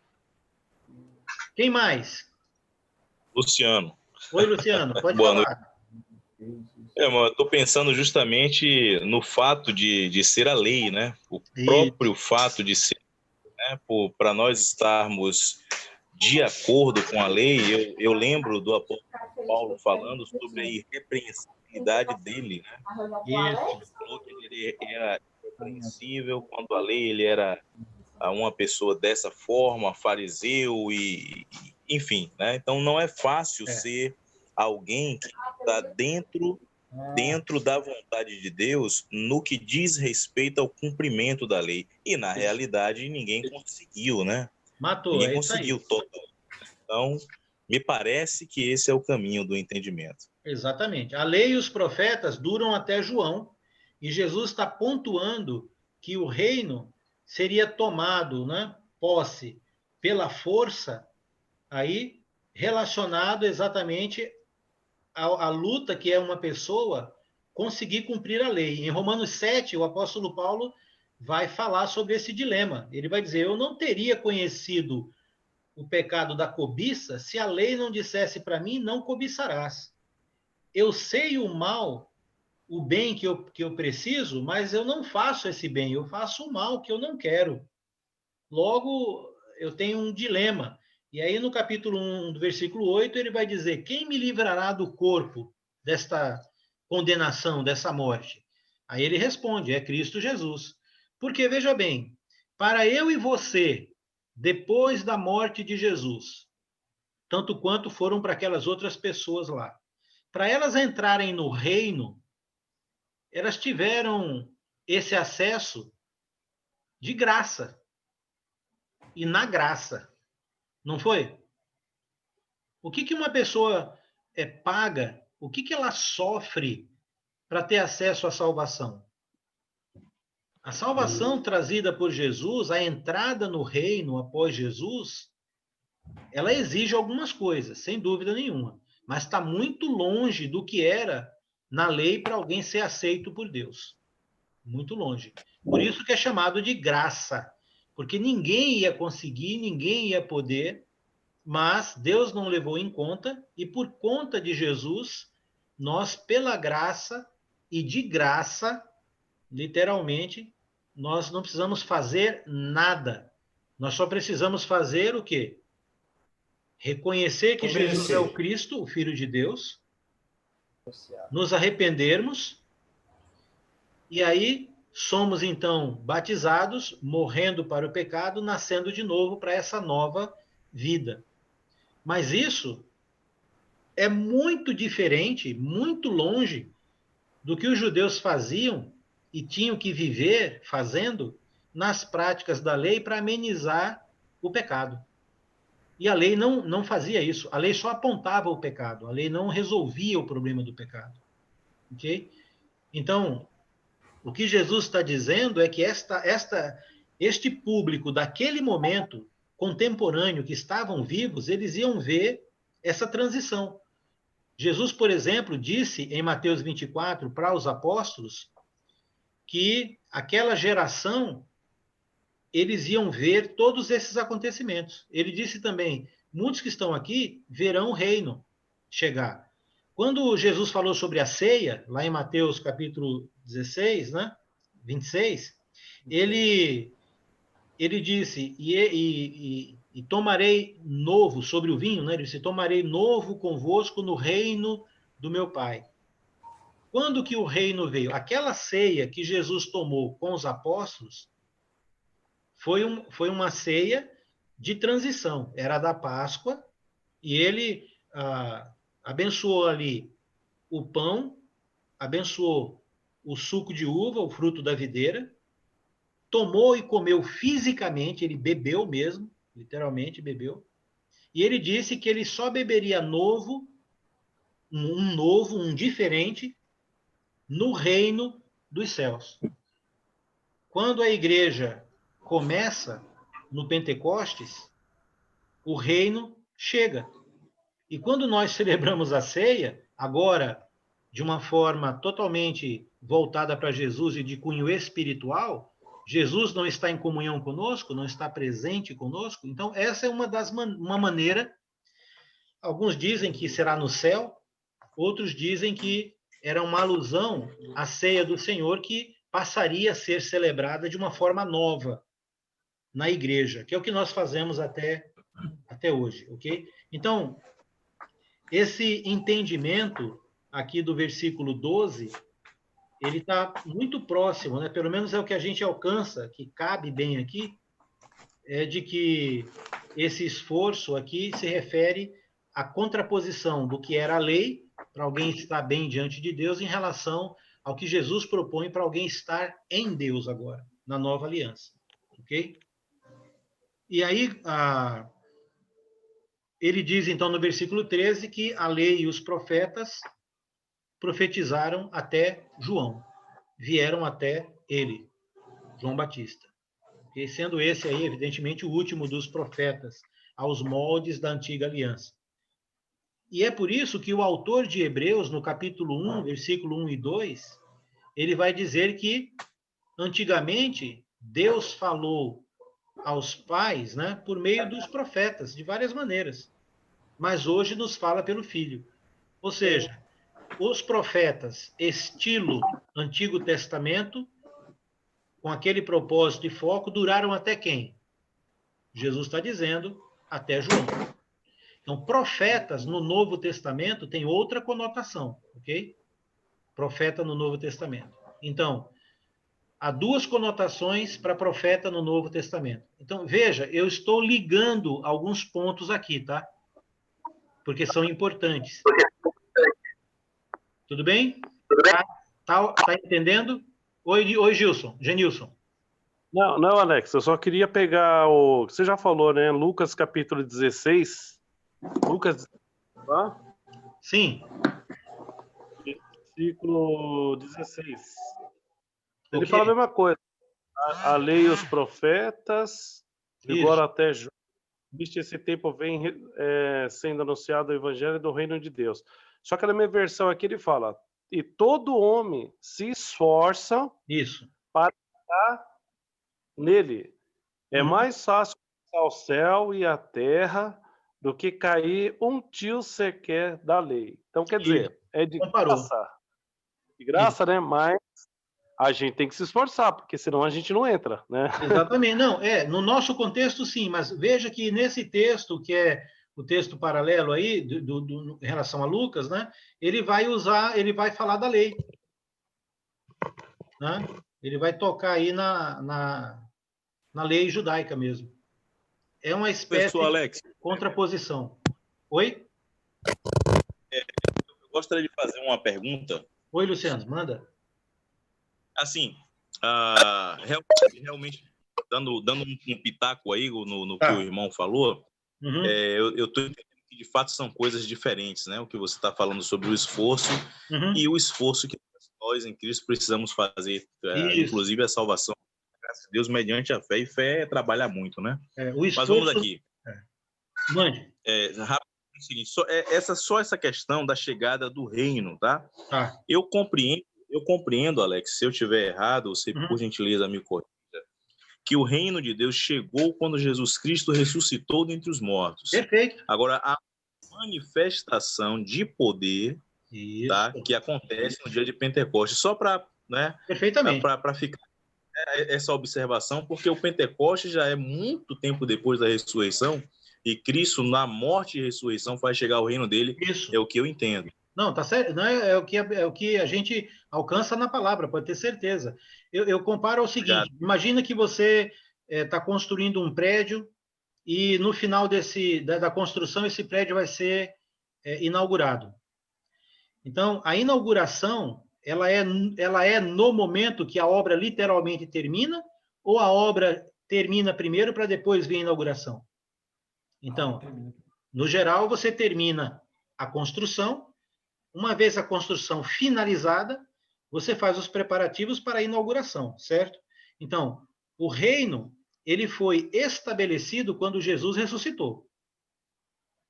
[SPEAKER 2] Quem mais?
[SPEAKER 17] Luciano.
[SPEAKER 2] Oi, Luciano, pode
[SPEAKER 17] Boa
[SPEAKER 2] falar.
[SPEAKER 17] Noite. Eu estou pensando justamente no fato de ser a lei, né? O próprio fato de ser, né? Para nós estarmos de acordo com a lei, eu lembro do apóstolo Paulo falando sobre a irrepreensibilidade dele, né? Ele falou que ele era irrepreensível quando a lei ele era uma pessoa dessa forma, fariseu e enfim, né? Então não é fácil ser alguém que está dentro da vontade de Deus no que diz respeito ao cumprimento da lei. E na realidade ninguém conseguiu, né? Ninguém conseguiu total. Então, me parece que esse é o caminho do entendimento.
[SPEAKER 2] Exatamente. A lei e os profetas duram até João, e Jesus está pontuando que o reino seria tomado, né, posse, pela força, aí relacionado exatamente à luta que é uma pessoa conseguir cumprir a lei. Em Romanos 7, o apóstolo Paulo vai falar sobre esse dilema. Ele vai dizer, eu não teria conhecido o pecado da cobiça se a lei não dissesse para mim, não cobiçarás. Eu sei o mal, o bem que eu preciso, mas eu não faço esse bem, eu faço o mal que eu não quero. Logo, eu tenho um dilema. E aí, no capítulo 1, do versículo 8, ele vai dizer, quem me livrará do corpo desta condenação, dessa morte? Aí ele responde, é Cristo Jesus. Porque, veja bem, para eu e você, depois da morte de Jesus, tanto quanto foram para aquelas outras pessoas lá, para elas entrarem no reino, elas tiveram esse acesso de graça e na graça, não foi? O que uma pessoa paga, o que ela sofre para ter acesso à salvação? A salvação trazida por Jesus, a entrada no reino após Jesus, ela exige algumas coisas, sem dúvida nenhuma, mas está muito longe do que era na lei para alguém ser aceito por Deus. Muito longe. Por isso que é chamado de graça, porque ninguém ia conseguir, ninguém ia poder, mas Deus não levou em conta, e por conta de Jesus, nós, pela graça e de graça, literalmente, nós não precisamos fazer nada. Nós só precisamos fazer o quê? Reconhecer que Jesus é o Cristo, o Filho de Deus, nos arrependermos, e aí somos então batizados, morrendo para o pecado, nascendo de novo para essa nova vida. Mas isso é muito diferente, muito longe do que os judeus faziam e tinham que viver fazendo nas práticas da lei para amenizar o pecado. E a lei não fazia isso. A lei só apontava o pecado. A lei não resolvia o problema do pecado. Ok? Então, o que Jesus está dizendo é que este público daquele momento contemporâneo que estavam vivos, eles iam ver essa transição. Jesus, por exemplo, disse em Mateus 24 para os apóstolos que aquela geração eles iam ver todos esses acontecimentos. Ele disse também, muitos que estão aqui verão o reino chegar. Quando Jesus falou sobre a ceia, lá em Mateus capítulo 16, né, 26, ele disse, e tomarei novo sobre o vinho, né? Ele disse, tomarei novo convosco no reino do meu Pai. Quando que o reino veio? Aquela ceia que Jesus tomou com os apóstolos foi uma ceia de transição. Era da Páscoa, e ele abençoou ali o pão, abençoou o suco de uva, o fruto da videira, tomou e comeu fisicamente, ele bebeu mesmo, literalmente bebeu, e ele disse que ele só beberia um diferente, no reino dos céus. Quando a igreja começa no Pentecostes, o reino chega. E quando nós celebramos a ceia, agora de uma forma totalmente voltada para Jesus e de cunho espiritual, Jesus não está em comunhão conosco, não está presente conosco. Então, essa é uma maneira. Alguns dizem que será no céu, outros dizem que era uma alusão à ceia do Senhor que passaria a ser celebrada de uma forma nova na igreja, que é o que nós fazemos até hoje, ok? Então, esse entendimento aqui do versículo 12, ele está muito próximo, né? Pelo menos é o que a gente alcança, que cabe bem aqui, é de que esse esforço aqui se refere à contraposição do que era a lei, para alguém estar bem diante de Deus, em relação ao que Jesus propõe para alguém estar em Deus agora, na nova aliança, ok? E aí, ele diz, então, no versículo 13, que a lei e os profetas profetizaram até João, vieram até ele, João Batista. E sendo esse aí, evidentemente, o último dos profetas, aos moldes da antiga aliança. E é por isso que o autor de Hebreus, no capítulo 1, versículo 1 e 2, ele vai dizer que, antigamente, Deus falou aos pais, né, por meio dos profetas, de várias maneiras. Mas hoje nos fala pelo Filho. Ou seja, os profetas, estilo Antigo Testamento, com aquele propósito e foco, duraram até quem? Jesus está dizendo, até João. Então, profetas no Novo Testamento tem outra conotação, ok? Profeta no Novo Testamento. Então, há duas conotações para profeta no Novo Testamento. Então, veja, eu estou ligando alguns pontos aqui, tá? Porque são importantes. Tudo bem? Tá entendendo? Oi, Gilson. Genilson.
[SPEAKER 18] Não, Alex, eu só queria pegar o... Você já falou, né? Lucas capítulo 16. Lucas... Ah?
[SPEAKER 2] Sim.
[SPEAKER 18] Versículo 16. Ele fala a mesma coisa. A lei e os profetas, agora até viste esse tempo vem sendo anunciado o evangelho do reino de Deus. Só que na minha versão aqui ele fala, e todo homem se esforça para estar nele. É mais fácil o céu e a terra do que cair um tio sequer da lei. Então, quer dizer, é de graça. De graça, né? Mas a gente tem que se esforçar, porque senão a gente não entra, né?
[SPEAKER 2] Exatamente. Não, no nosso contexto, sim, mas veja que nesse texto, que é o texto paralelo aí, em relação a Lucas, né? Ele vai falar da lei. Né? Ele vai tocar aí na lei judaica mesmo. É uma espécie de contraposição. Oi?
[SPEAKER 17] Eu gostaria de fazer uma pergunta.
[SPEAKER 2] Oi, Luciano, manda.
[SPEAKER 17] Assim, realmente, dando um pitaco aí no que o irmão falou, eu estou entendendo que, de fato, são coisas diferentes, né? O que você está falando sobre o esforço e o esforço que nós, em Cristo, precisamos fazer, inclusive a salvação, graças a Deus, mediante a fé, e fé é trabalhar muito, né?
[SPEAKER 2] O esforço...
[SPEAKER 17] Mas vamos aqui.
[SPEAKER 2] Mande.
[SPEAKER 17] Só essa questão da chegada do reino, tá? Eu compreendo, Alex, se eu estiver errado, você, por gentileza, me corrija, que o reino de Deus chegou quando Jesus Cristo ressuscitou dentre os mortos.
[SPEAKER 2] Perfeito.
[SPEAKER 17] Agora, a manifestação de poder, tá, que acontece no dia de Pentecostes, só para, né,
[SPEAKER 2] perfeitamente,
[SPEAKER 17] para ficar essa observação, porque o Pentecostes já é muito tempo depois da ressurreição, e Cristo, na morte e ressurreição, faz chegar o reino dele.
[SPEAKER 2] Isso.
[SPEAKER 17] É o que eu entendo.
[SPEAKER 2] Não, tá certo. Não é o que a gente alcança na palavra, pode ter certeza. Eu comparo ao seguinte: imagina que você está construindo um prédio e no final da construção esse prédio vai ser inaugurado. Então, a inauguração ela é no momento que a obra literalmente termina, ou a obra termina primeiro para depois vir a inauguração? Então, no geral, você termina a construção. Uma vez a construção finalizada, você faz os preparativos para a inauguração, certo? Então, o reino, ele foi estabelecido quando Jesus ressuscitou.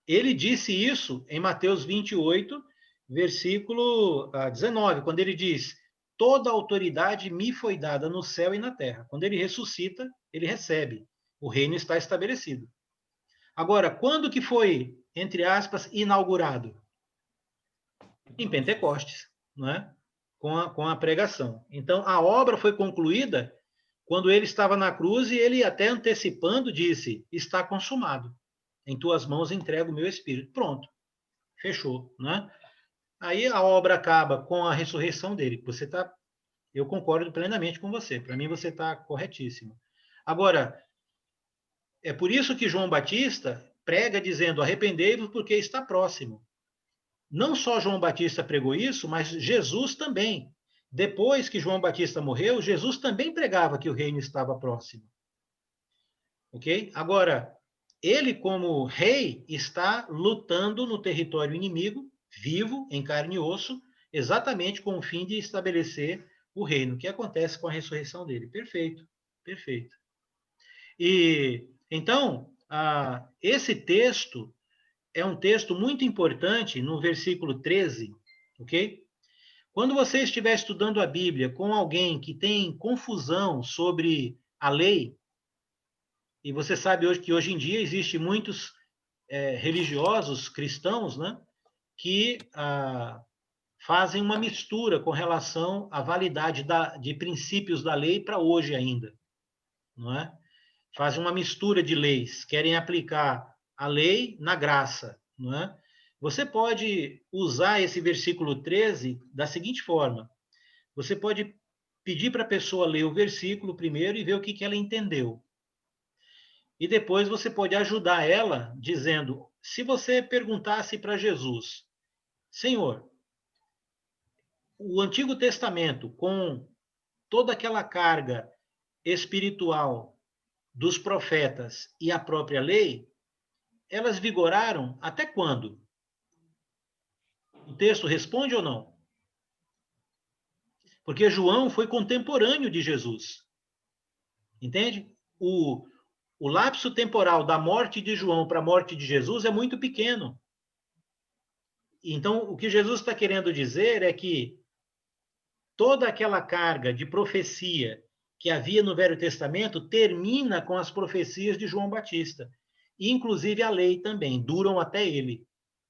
[SPEAKER 2] Ele disse isso em Mateus 28, versículo 19, quando ele diz: toda autoridade me foi dada no céu e na terra. Quando ele ressuscita, ele recebe. O reino está estabelecido. Agora, quando que foi, entre aspas, inaugurado? Em Pentecostes, não é? Com a pregação. Então, a obra foi concluída quando ele estava na cruz e ele, até antecipando, disse: está consumado. Em tuas mãos entrego o meu espírito. Pronto. Fechou, né? Aí a obra acaba com a ressurreição dele. Eu concordo plenamente com você. Para mim, você está corretíssimo. Agora, é por isso que João Batista prega dizendo: arrependei-vos porque está próximo. Não só João Batista pregou isso, mas Jesus também. Depois que João Batista morreu, Jesus também pregava que o reino estava próximo. Ok? Agora, ele, como rei, está lutando no território inimigo, vivo, em carne e osso, exatamente com o fim de estabelecer o reino, que acontece com a ressurreição dele. Perfeito, perfeito. E, então, esse texto é um texto muito importante no versículo 13, ok? Quando você estiver estudando a Bíblia com alguém que tem confusão sobre a lei, e você sabe hoje que hoje em dia existem muitos religiosos cristãos, né, que fazem uma mistura com relação à validade de princípios da lei para hoje ainda, não é? Fazem uma mistura de leis, querem aplicar a lei na graça, não é? Você pode usar esse versículo 13 da seguinte forma: você pode pedir para a pessoa ler o versículo primeiro e ver o que ela entendeu. E depois você pode ajudar ela dizendo: se você perguntasse para Jesus, Senhor, o Antigo Testamento, com toda aquela carga espiritual dos profetas e a própria lei, elas vigoraram até quando? O texto responde ou não? Porque João foi contemporâneo de Jesus. Entende? O lapso temporal da morte de João para a morte de Jesus é muito pequeno. Então, o que Jesus está querendo dizer é que toda aquela carga de profecia que havia no Velho Testamento termina com as profecias de João Batista. E, inclusive, a lei também, duram até ele.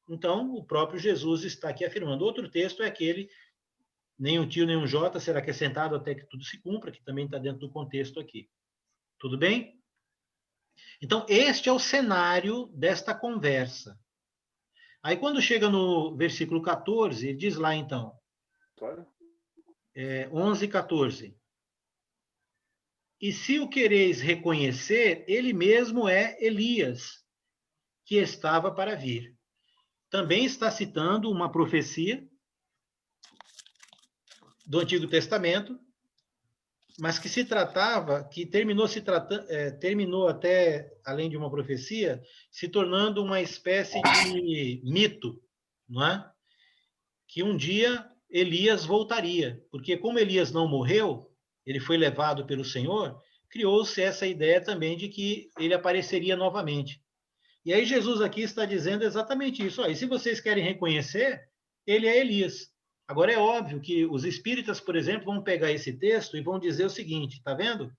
[SPEAKER 2] Então, o próprio Jesus está aqui afirmando. Outro texto é aquele: nem um tio, nem um jota será acrescentado até que tudo se cumpra, que também está dentro do contexto aqui. Tudo bem? Então, este é o cenário desta conversa. Aí, quando chega no versículo 14, ele diz lá, então, 11, 14. E se o quereis reconhecer, ele mesmo é Elias, que estava para vir. Também está citando uma profecia do Antigo Testamento, mas que terminou até, além de uma profecia, se tornando uma espécie de mito, não é? Que um dia Elias voltaria, porque como Elias não morreu, ele foi levado pelo Senhor, criou-se essa ideia também de que ele apareceria novamente. E aí Jesus aqui está dizendo exatamente isso. E se vocês querem reconhecer, ele é Elias. Agora, é óbvio que os espíritas, por exemplo, vão pegar esse texto e vão dizer o seguinte, tá vendo?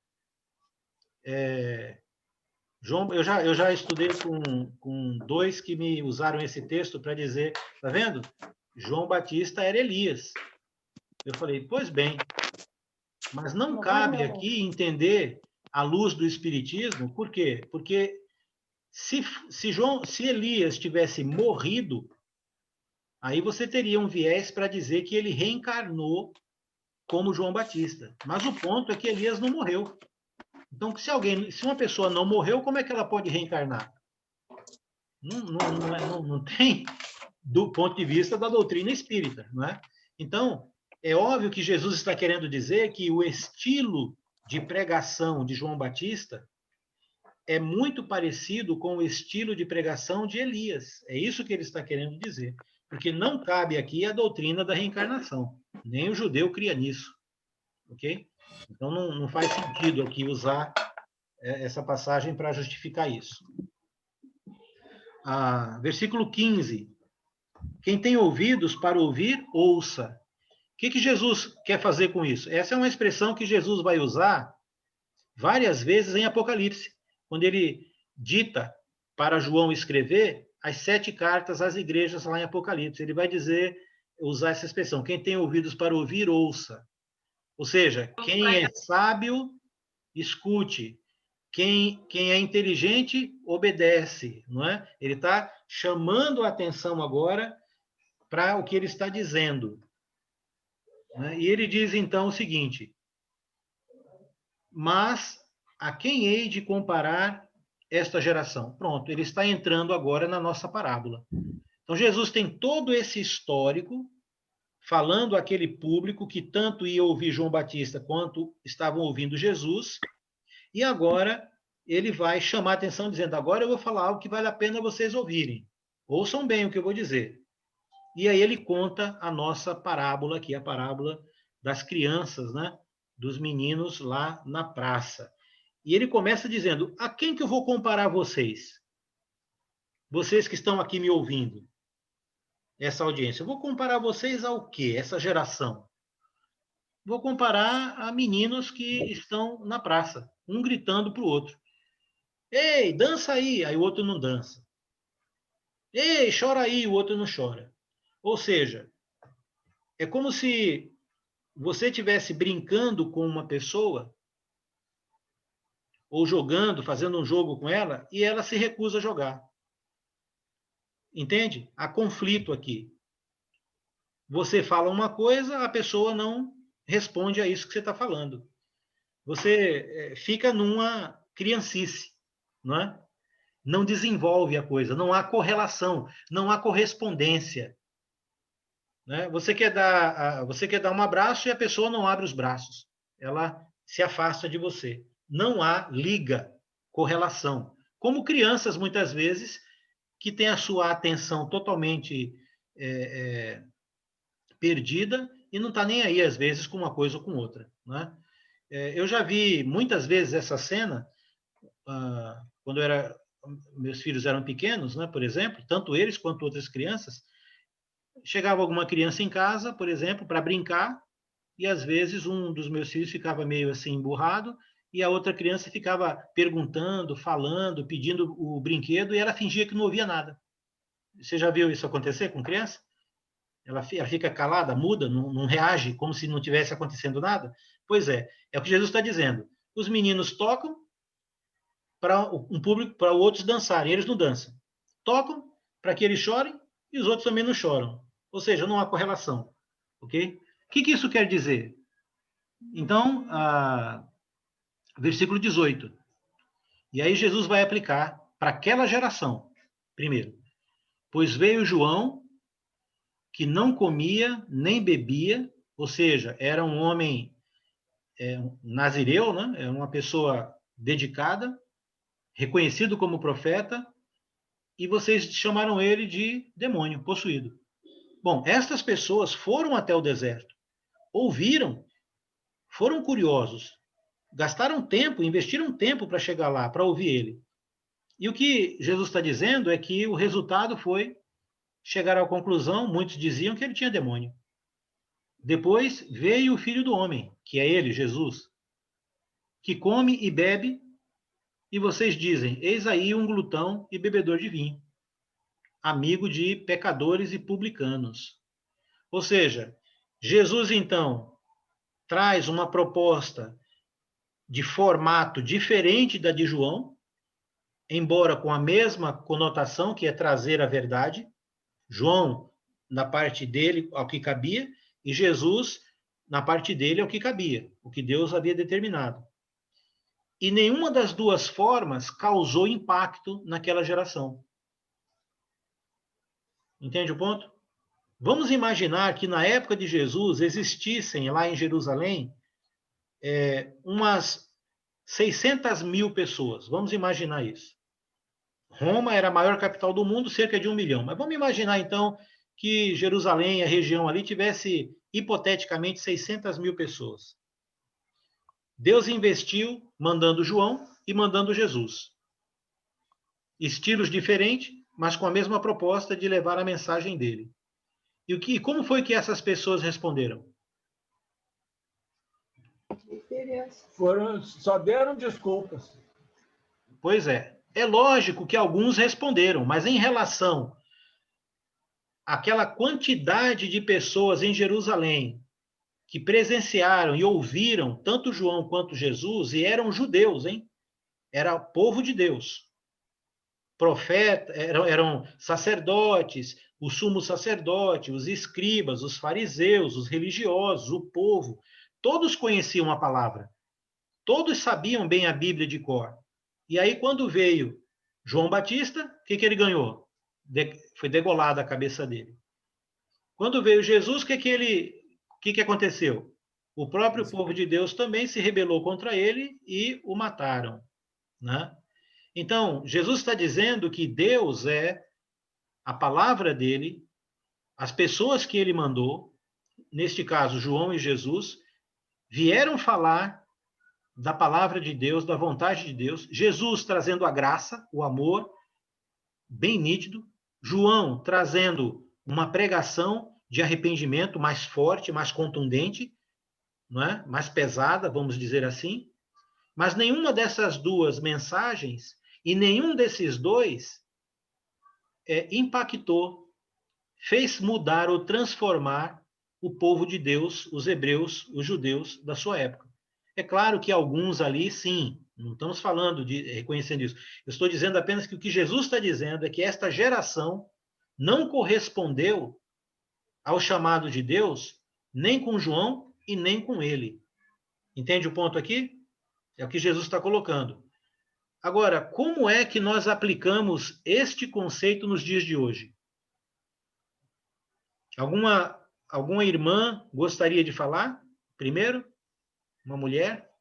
[SPEAKER 2] João, eu já estudei com dois que me usaram esse texto para dizer, tá vendo? João Batista era Elias. Eu falei, pois bem, mas não cabe aqui entender à luz do Espiritismo, por quê? Porque se Elias tivesse morrido, aí você teria um viés para dizer que ele reencarnou como João Batista. Mas o ponto é que Elias não morreu. Então, se uma pessoa não morreu, como é que ela pode reencarnar? Não tem, do ponto de vista da doutrina espírita, não é? Então, é óbvio que Jesus está querendo dizer que o estilo de pregação de João Batista é muito parecido com o estilo de pregação de Elias. É isso que ele está querendo dizer. Porque não cabe aqui a doutrina da reencarnação. Nem o judeu cria nisso. Ok? Então, não faz sentido aqui usar essa passagem para justificar isso. Versículo 15. Quem tem ouvidos para ouvir, ouça. O que Jesus quer fazer com isso? Essa é uma expressão que Jesus vai usar várias vezes em Apocalipse, quando ele dita para João escrever as 7 cartas às igrejas lá em Apocalipse. Ele vai usar essa expressão: quem tem ouvidos para ouvir, ouça. Ou seja, quem é sábio, escute. Quem é inteligente, obedece, não é? Ele está chamando a atenção agora para o que ele está dizendo. Né? E ele diz, então, o seguinte: mas a quem hei de comparar esta geração? Pronto, ele está entrando agora na nossa parábola. Então, Jesus tem todo esse histórico, falando àquele público que tanto ia ouvir João Batista quanto estavam ouvindo Jesus. E agora ele vai chamar a atenção dizendo: agora eu vou falar algo que vale a pena vocês ouvirem. Ouçam bem o que eu vou dizer. E aí ele conta a nossa parábola aqui, a parábola das crianças, né? Dos meninos lá na praça. E ele começa dizendo: a quem que eu vou comparar vocês? Vocês que estão aqui me ouvindo, essa audiência. Eu vou comparar vocês ao quê? Essa geração. Vou comparar a meninos que estão na praça, um gritando para o outro: ei, dança aí, aí o outro não dança. Ei, chora aí, o outro não chora. Ou seja, é como se você estivesse brincando com uma pessoa, ou jogando, fazendo um jogo com ela, e ela se recusa a jogar. Entende? Há conflito aqui. Você fala uma coisa, a pessoa não responde a isso que você está falando. Você fica numa criancice, não é? Não desenvolve a coisa, não há correlação, não há correspondência. Né? Você quer dar um abraço e a pessoa não abre os braços. Ela se afasta de você. Não há liga, correlação. Como crianças, muitas vezes, que têm a sua atenção totalmente perdida e não está nem aí, às vezes, com uma coisa ou com outra. Né? Eu já vi muitas vezes essa cena, quando meus filhos eram pequenos, né, por exemplo, tanto eles quanto outras crianças. Chegava alguma criança em casa, por exemplo, para brincar, e às vezes um dos meus filhos ficava meio assim emburrado, e a outra criança ficava perguntando, falando, pedindo o brinquedo, e ela fingia que não ouvia nada. Você já viu isso acontecer com criança? Ela fica calada, muda, não reage, como se não tivesse acontecendo nada? Pois é o que Jesus está dizendo. Os meninos tocam para um público, para outros dançarem, eles não dançam. Tocam para que eles chorem, e os outros também não choram. Ou seja, não há correlação. Ok? O que isso quer dizer? Então, versículo 18. E aí Jesus vai aplicar para aquela geração. Primeiro, pois veio João, que não comia nem bebia, ou seja, era um homem nazireu, né? Era uma pessoa dedicada, reconhecido como profeta, e vocês chamaram ele de demônio, possuído. Bom, estas pessoas foram até o deserto, ouviram, foram curiosos, gastaram tempo, investiram tempo para chegar lá, para ouvir ele. E o que Jesus está dizendo é que o resultado foi chegar à conclusão, muitos diziam que ele tinha demônio. Depois veio o Filho do Homem, que é ele, Jesus, que come e bebe, e vocês dizem: eis aí um glutão e bebedor de vinho, amigo de pecadores e publicanos. Ou seja, Jesus, então, traz uma proposta de formato diferente da de João, embora com a mesma conotação, que é trazer a verdade. João, na parte dele, ao que cabia, e Jesus, na parte dele, ao que cabia, o que Deus havia determinado. E nenhuma das duas formas causou impacto naquela geração. Entende o ponto? Vamos imaginar que na época de Jesus existissem lá em Jerusalém umas 600 mil pessoas. Vamos imaginar isso. Roma era a maior capital do mundo, cerca de 1 milhão. Mas vamos imaginar, então, que Jerusalém, a região ali, tivesse, hipoteticamente, 600 mil pessoas. Deus investiu, mandando João, e mandando Jesus. Estilos diferentes, mas com a mesma proposta de levar a mensagem dele. E como foi que essas pessoas responderam?
[SPEAKER 3] Só deram desculpas.
[SPEAKER 2] Pois é. É lógico que alguns responderam, mas em relação àquela quantidade de pessoas em Jerusalém que presenciaram e ouviram tanto João quanto Jesus, e eram judeus, hein? Era povo de Deus. Profetas, eram sacerdotes, o sumo sacerdote, os escribas, os fariseus, os religiosos, o povo. Todos conheciam a palavra. Todos sabiam bem a Bíblia de cor. E aí, quando veio João Batista, o que ele ganhou? Foi degolada a cabeça dele. Quando veio Jesus, o que aconteceu? O próprio povo de Deus também se rebelou contra ele e o mataram, né? Então, Jesus está dizendo que Deus é a palavra dele, as pessoas que ele mandou, neste caso, João e Jesus, vieram falar da palavra de Deus, da vontade de Deus. Jesus trazendo a graça, o amor, bem nítido. João trazendo uma pregação de arrependimento mais forte, mais contundente, não é? Mais pesada, vamos dizer assim. Mas nenhuma dessas duas mensagens e nenhum desses dois impactou, fez mudar ou transformar o povo de Deus, os hebreus, os judeus da sua época. É claro que alguns ali, sim, não estamos falando de reconhecendo isso. Eu estou dizendo apenas que o que Jesus está dizendo é que esta geração não correspondeu ao chamado de Deus, nem com João e nem com ele. Entende o ponto aqui? É o que Jesus está colocando. Agora, como é que nós aplicamos este conceito nos dias de hoje? Alguma irmã gostaria de falar? Primeiro? Uma mulher?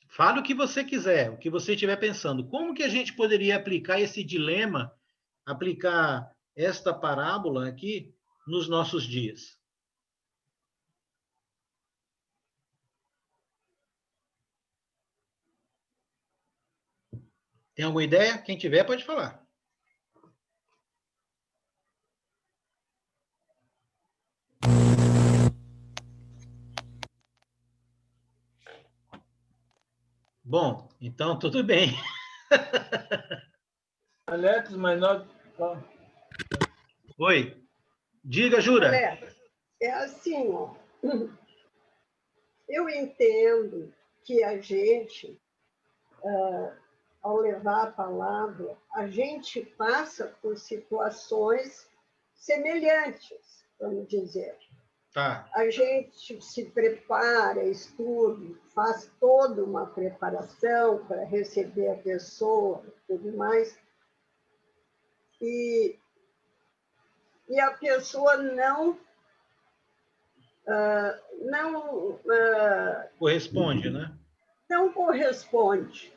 [SPEAKER 2] Fale o que você quiser, o que você estiver pensando. Como que a gente poderia aplicar esse dilema, aplicar esta parábola aqui nos nossos dias? Tem alguma ideia? Quem tiver pode falar. Bom, então tudo bem.
[SPEAKER 3] Alex, mas nós...
[SPEAKER 2] Oi. Diga, Jura.
[SPEAKER 5] Alex, é assim, ó. Eu entendo que a gente, ao levar a palavra, a gente passa por situações semelhantes, vamos dizer.
[SPEAKER 2] Tá.
[SPEAKER 5] A gente se prepara, estuda, faz toda uma preparação para receber a pessoa e tudo mais. E a pessoa não
[SPEAKER 2] corresponde, né?
[SPEAKER 5] Não corresponde.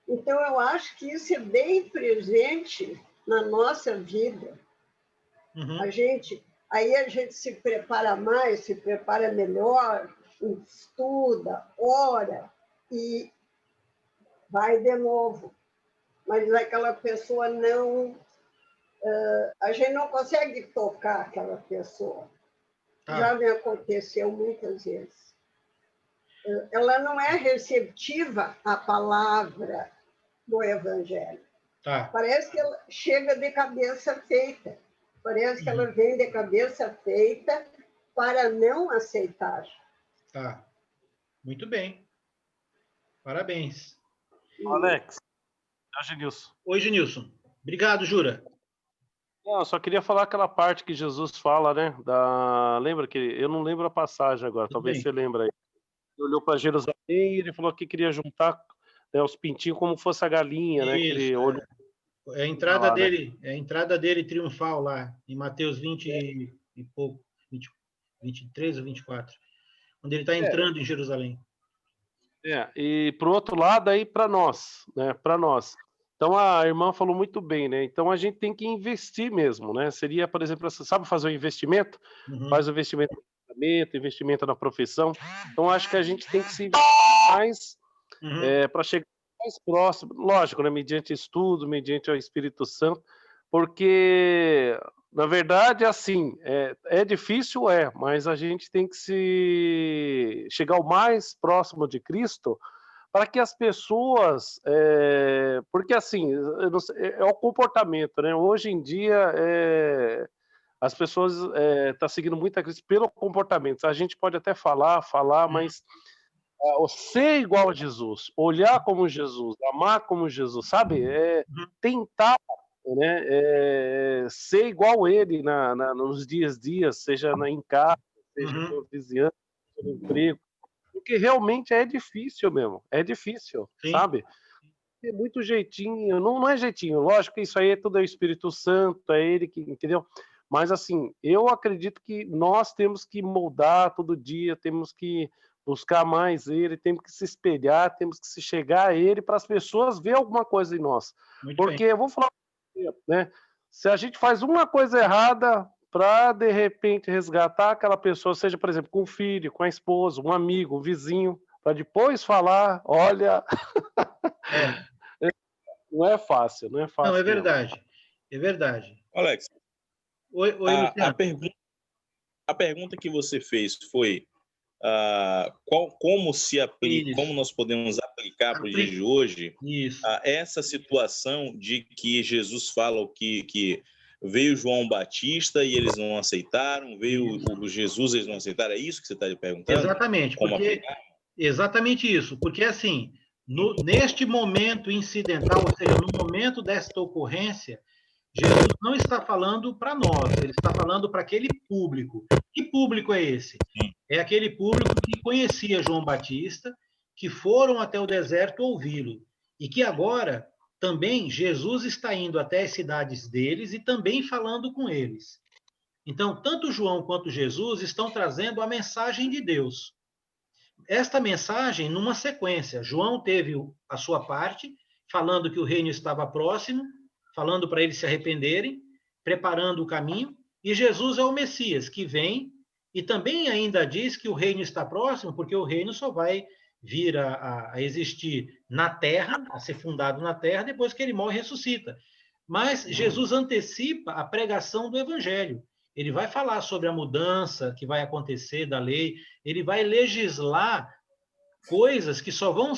[SPEAKER 5] Então, eu acho que isso é bem presente na nossa vida.
[SPEAKER 2] Uhum.
[SPEAKER 5] Aí a gente se prepara mais, se prepara melhor, estuda, ora e vai de novo. Mas aquela pessoa não... a gente não consegue tocar aquela pessoa.
[SPEAKER 2] Tá.
[SPEAKER 5] Já me aconteceu muitas vezes. Ela não é receptiva à palavra do Evangelho.
[SPEAKER 2] Tá.
[SPEAKER 5] Parece que ela chega de cabeça feita. Parece que ela vem de cabeça feita para não aceitar.
[SPEAKER 2] Tá. Muito bem. Parabéns.
[SPEAKER 18] Alex. É o Genilson.
[SPEAKER 2] Oi, Genilson. Obrigado, Jura.
[SPEAKER 18] Não, eu só queria falar aquela parte que Jesus fala, né? Lembra que... Eu não lembro a passagem agora, talvez você lembre aí. Ele olhou para Jerusalém e ele falou que queria juntar, né, os pintinhos como fosse a galinha, né? Que ele olhou...
[SPEAKER 2] É a entrada dele, né? É a entrada dele triunfal lá, em Mateus 20 e pouco, 23 ou 24, quando ele está entrando em Jerusalém.
[SPEAKER 18] E pro outro lado aí para nós, né? Para nós. Então a irmã falou muito bem, né? Então a gente tem que investir mesmo, né? Seria, por exemplo, sabe fazer um investimento?
[SPEAKER 2] Uhum.
[SPEAKER 18] Faz o investimento na investimento na profissão. Então, acho que a gente tem que se mais para chegar mais próximo, lógico, né, mediante estudo, mediante o Espírito Santo, porque, na verdade, assim, é difícil, mas a gente tem que se chegar o mais próximo de Cristo para que as pessoas, porque assim, é o comportamento, né? Hoje em dia, as pessoas estão seguindo muito a Cristo pelo comportamento. A gente pode até falar, mas ser igual a Jesus, olhar como Jesus, amar como Jesus, sabe? Tentar, né? Ser igual a ele nos dias, seja em casa, seja na vizinhança, no emprego. Porque realmente é difícil mesmo, sabe? É muito jeitinho, não é jeitinho, lógico que isso aí tudo é o Espírito Santo, é ele que, entendeu? Mas assim, eu acredito que nós temos que moldar todo dia, temos que buscar mais ele, temos que se espelhar, temos que se chegar a ele para as pessoas ver alguma coisa em nós. Porque eu vou falar, né? Se a gente faz uma coisa errada para, de repente, resgatar aquela pessoa, seja, por exemplo, com o filho, com a esposa, um amigo, um vizinho, para depois falar, olha... Não é fácil. Não,
[SPEAKER 2] é verdade. Não. É verdade.
[SPEAKER 17] Alex,
[SPEAKER 2] oi,
[SPEAKER 17] a pergunta que você fez foi como nós podemos aplicar para o dia de hoje essa situação de que Jesus fala que veio João Batista e eles não aceitaram, veio o Jesus e eles não aceitaram. É isso que você está perguntando?
[SPEAKER 2] Exatamente. Exatamente isso. Porque, assim, neste momento incidental, ou seja, no momento desta ocorrência, Jesus não está falando para nós, ele está falando para aquele público. Que público é esse? É aquele público que conhecia João Batista, que foram até o deserto ouvi-lo, e que agora também Jesus está indo até as cidades deles e também falando com eles. Então, tanto João quanto Jesus estão trazendo a mensagem de Deus. Esta mensagem numa sequência. João teve a sua parte, falando que o reino estava próximo, falando para eles se arrependerem, preparando o caminho, e Jesus é o Messias, que vem e também ainda diz que o reino está próximo, porque o reino só vai vir a existir na terra, a ser fundado na terra, depois que ele morre e ressuscita. Mas Jesus antecipa a pregação do evangelho. Ele vai falar sobre a mudança que vai acontecer da lei, ele vai legislar coisas que só vão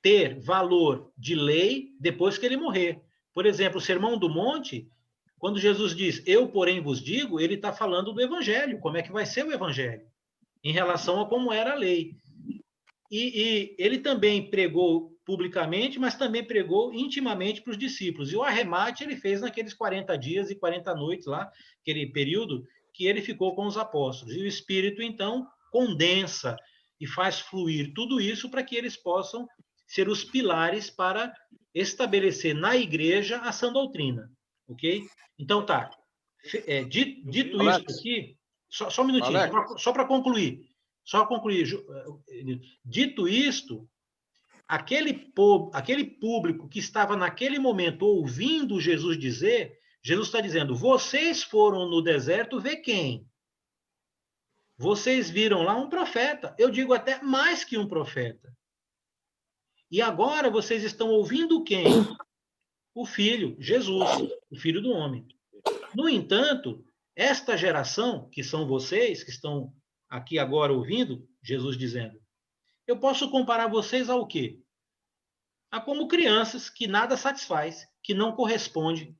[SPEAKER 2] ter valor de lei depois que ele morrer. Por exemplo, o Sermão do Monte, quando Jesus diz, eu, porém, vos digo, ele está falando do evangelho, como é que vai ser o evangelho, em relação a como era a lei. E ele também pregou publicamente, mas também pregou intimamente para os discípulos. E o arremate ele fez naqueles 40 dias e 40 noites lá, aquele período que ele ficou com os apóstolos. E o Espírito, então, condensa e faz fluir tudo isso para que eles possam ser os pilares para estabelecer na igreja a sã doutrina. Ok? Então, tá. Dito isso aqui, só um minutinho, só para concluir. Dito isto, aquele público que estava naquele momento ouvindo Jesus dizer, Jesus está dizendo, vocês foram no deserto ver quem? Vocês viram lá um profeta. Eu digo até mais que um profeta. E agora vocês estão ouvindo quem? O Filho, Jesus, o Filho do Homem. No entanto, esta geração, que são vocês, que estão aqui agora ouvindo, Jesus dizendo, eu posso comparar vocês ao quê? A como crianças que nada satisfaz, que não corresponde.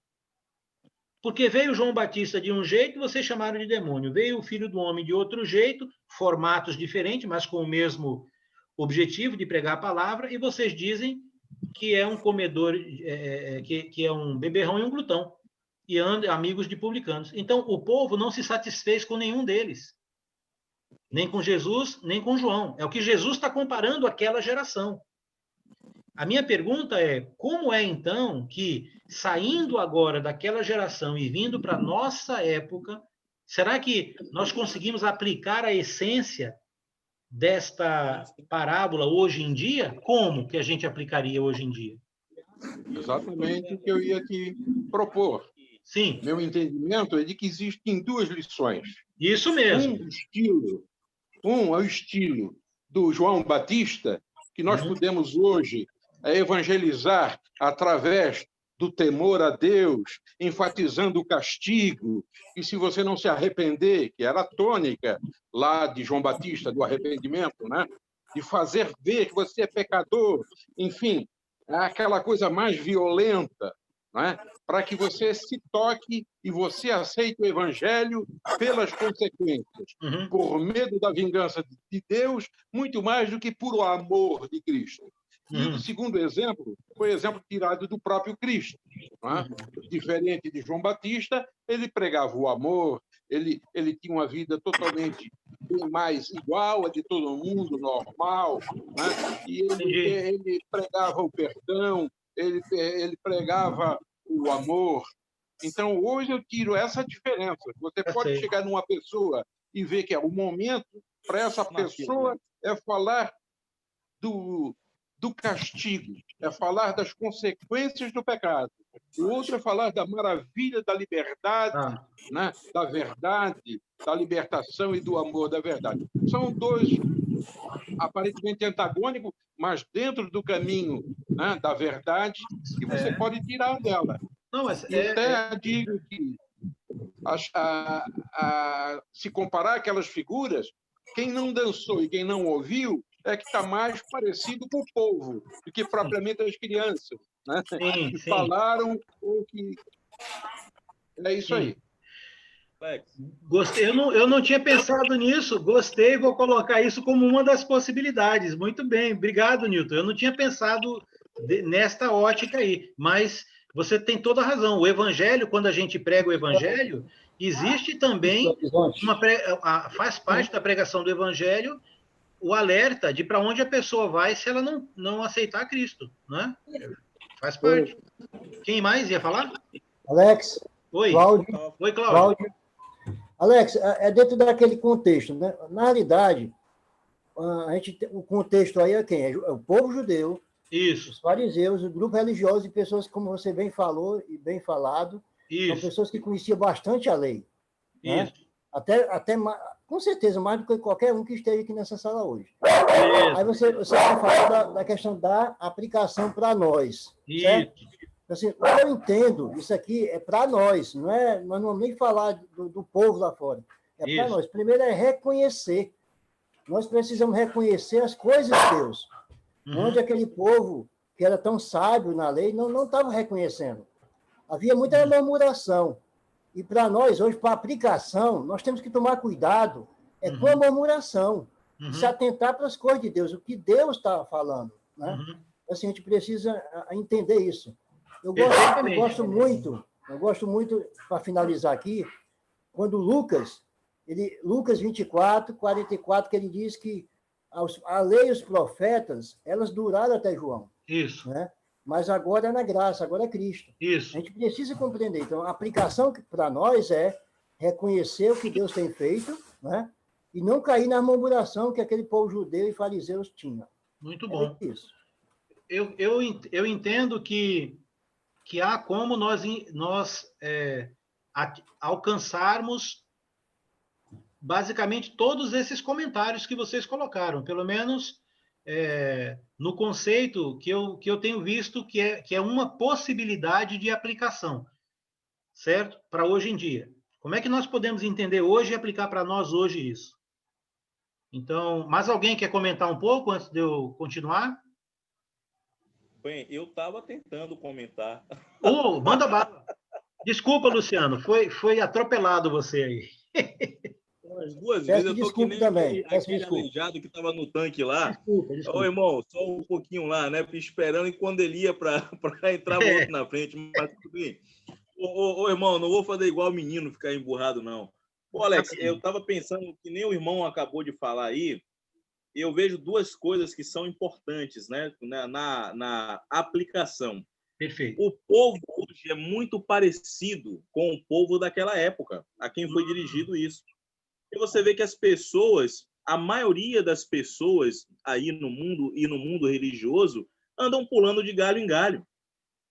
[SPEAKER 2] Porque veio João Batista de um jeito, vocês chamaram de demônio. Veio o Filho do Homem de outro jeito, formatos diferentes, mas com o mesmo objetivo de pregar a palavra, e vocês dizem que é um comedor, que é um beberrão e um glutão, e amigos de publicanos. Então, o povo não se satisfez com nenhum deles. Nem com Jesus, nem com João. É o que Jesus está comparando àquela geração. A minha pergunta é, como é, então, que, saindo agora daquela geração e vindo para a nossa época, será que nós conseguimos aplicar a essência desta parábola hoje em dia? Como que a gente aplicaria hoje em dia?
[SPEAKER 4] Exatamente o que eu ia te propor.
[SPEAKER 2] Sim.
[SPEAKER 4] Meu entendimento é de que existem duas lições.
[SPEAKER 2] Isso mesmo.
[SPEAKER 4] Um é o estilo do João Batista, que nós podemos hoje evangelizar através do temor a Deus, enfatizando o castigo, e se você não se arrepender, que era a tônica lá de João Batista, do arrependimento, né? De fazer ver que você é pecador, enfim, é aquela coisa mais violenta, né? Para que você se toque e você aceite o evangelho pelas consequências, por medo da vingança de Deus, muito mais do que por o amor de Cristo. E o segundo exemplo foi o exemplo tirado do próprio Cristo. Né? Diferente de João Batista, ele pregava o amor, ele tinha uma vida totalmente bem mais igual a de todo mundo, normal, né? E ele pregava o perdão, ele pregava o amor. Então, hoje eu tiro essa diferença. Você pode chegar numa pessoa e ver que o momento para essa pessoa é falar do castigo, é falar das consequências do pecado. O outro é falar da maravilha da liberdade, né? Da verdade, da libertação e do amor da verdade. São dois aparentemente antagônicos, mas dentro do caminho, né, da verdade, que você pode tirar dela.
[SPEAKER 2] Não, mas
[SPEAKER 4] e até digo que se comparar aquelas figuras, quem não dançou e quem não ouviu é que está mais parecido com o povo do que propriamente as crianças, né? Que falaram ou que... É isso aí.
[SPEAKER 2] Gostei, eu não tinha pensado nisso, gostei, vou colocar isso como uma das possibilidades. Muito bem, obrigado, Newton. Eu não tinha pensado nesta ótica aí, mas você tem toda a razão. O evangelho, quando a gente prega o evangelho, existe também faz parte da pregação do evangelho o alerta de para onde a pessoa vai se ela não aceitar Cristo, né? Faz parte. Quem mais ia falar?
[SPEAKER 15] Alex.
[SPEAKER 2] Oi.
[SPEAKER 15] Cláudio.
[SPEAKER 2] Oi, Cláudio.
[SPEAKER 15] Alex, é dentro daquele contexto, né? Na realidade, o contexto aí é quem? É o povo judeu,
[SPEAKER 2] isso. Os
[SPEAKER 15] fariseus, o grupo religioso e pessoas, como você bem falou e bem falado,
[SPEAKER 2] isso.
[SPEAKER 15] São pessoas que conheciam bastante a lei. Né? Até com certeza, mais do que qualquer um que esteja aqui nessa sala hoje. Isso. Aí você vai falar da questão da aplicação para nós.
[SPEAKER 2] Isso.
[SPEAKER 15] Certo? Assim, o que eu entendo, isso aqui é para nós, nós não vamos nem falar do povo lá fora. É para nós. Primeiro é reconhecer. Nós precisamos reconhecer as coisas de Deus. Onde aquele povo, que era tão sábio na lei, não estava reconhecendo. Havia muita murmuração. E para nós, hoje, para a aplicação, nós temos que tomar cuidado com a murmuração, se atentar para as coisas de Deus, o que Deus está falando. Né? Assim, a gente precisa entender isso. Eu gosto muito, para finalizar aqui, quando Lucas 24, 44, que ele diz que a lei e os profetas, elas duraram até João.
[SPEAKER 2] Isso.
[SPEAKER 15] Né? Mas agora é na graça, agora é Cristo.
[SPEAKER 2] Isso.
[SPEAKER 15] A gente precisa compreender. Então, a aplicação para nós é reconhecer o que Deus tem feito, né? E não cair na murmuração que aquele povo judeu e fariseus tinham.
[SPEAKER 2] Muito bom.
[SPEAKER 15] É isso.
[SPEAKER 2] Eu entendo que há como nós alcançarmos basicamente todos esses comentários que vocês colocaram, pelo menos no conceito que eu tenho visto que é uma possibilidade de aplicação, certo? Para hoje em dia. Como é que nós podemos entender hoje e aplicar para nós hoje isso? Então, mais alguém quer comentar um pouco antes de eu continuar?
[SPEAKER 17] Bem, eu estava tentando comentar.
[SPEAKER 2] Manda bala. Desculpa, Luciano, foi atropelado você aí.
[SPEAKER 17] Umas duas vezes eu tô que nem aquele aleijado que estava no tanque lá.
[SPEAKER 2] Desculpa.
[SPEAKER 17] Ô, irmão, só um pouquinho lá, né? Esperando e quando ele ia para entrar o outro na frente. Mas tudo bem. Ô, irmão, não vou fazer igual o menino, ficar emburrado, não. Ô, Alex, eu estava pensando que nem o irmão acabou de falar aí. Eu vejo duas coisas que são importantes, né? Na aplicação.
[SPEAKER 2] Perfeito.
[SPEAKER 17] O povo hoje é muito parecido com o povo daquela época, a quem foi dirigido isso. E você vê que as pessoas, a maioria das pessoas aí no mundo e no mundo religioso, andam pulando de galho em galho.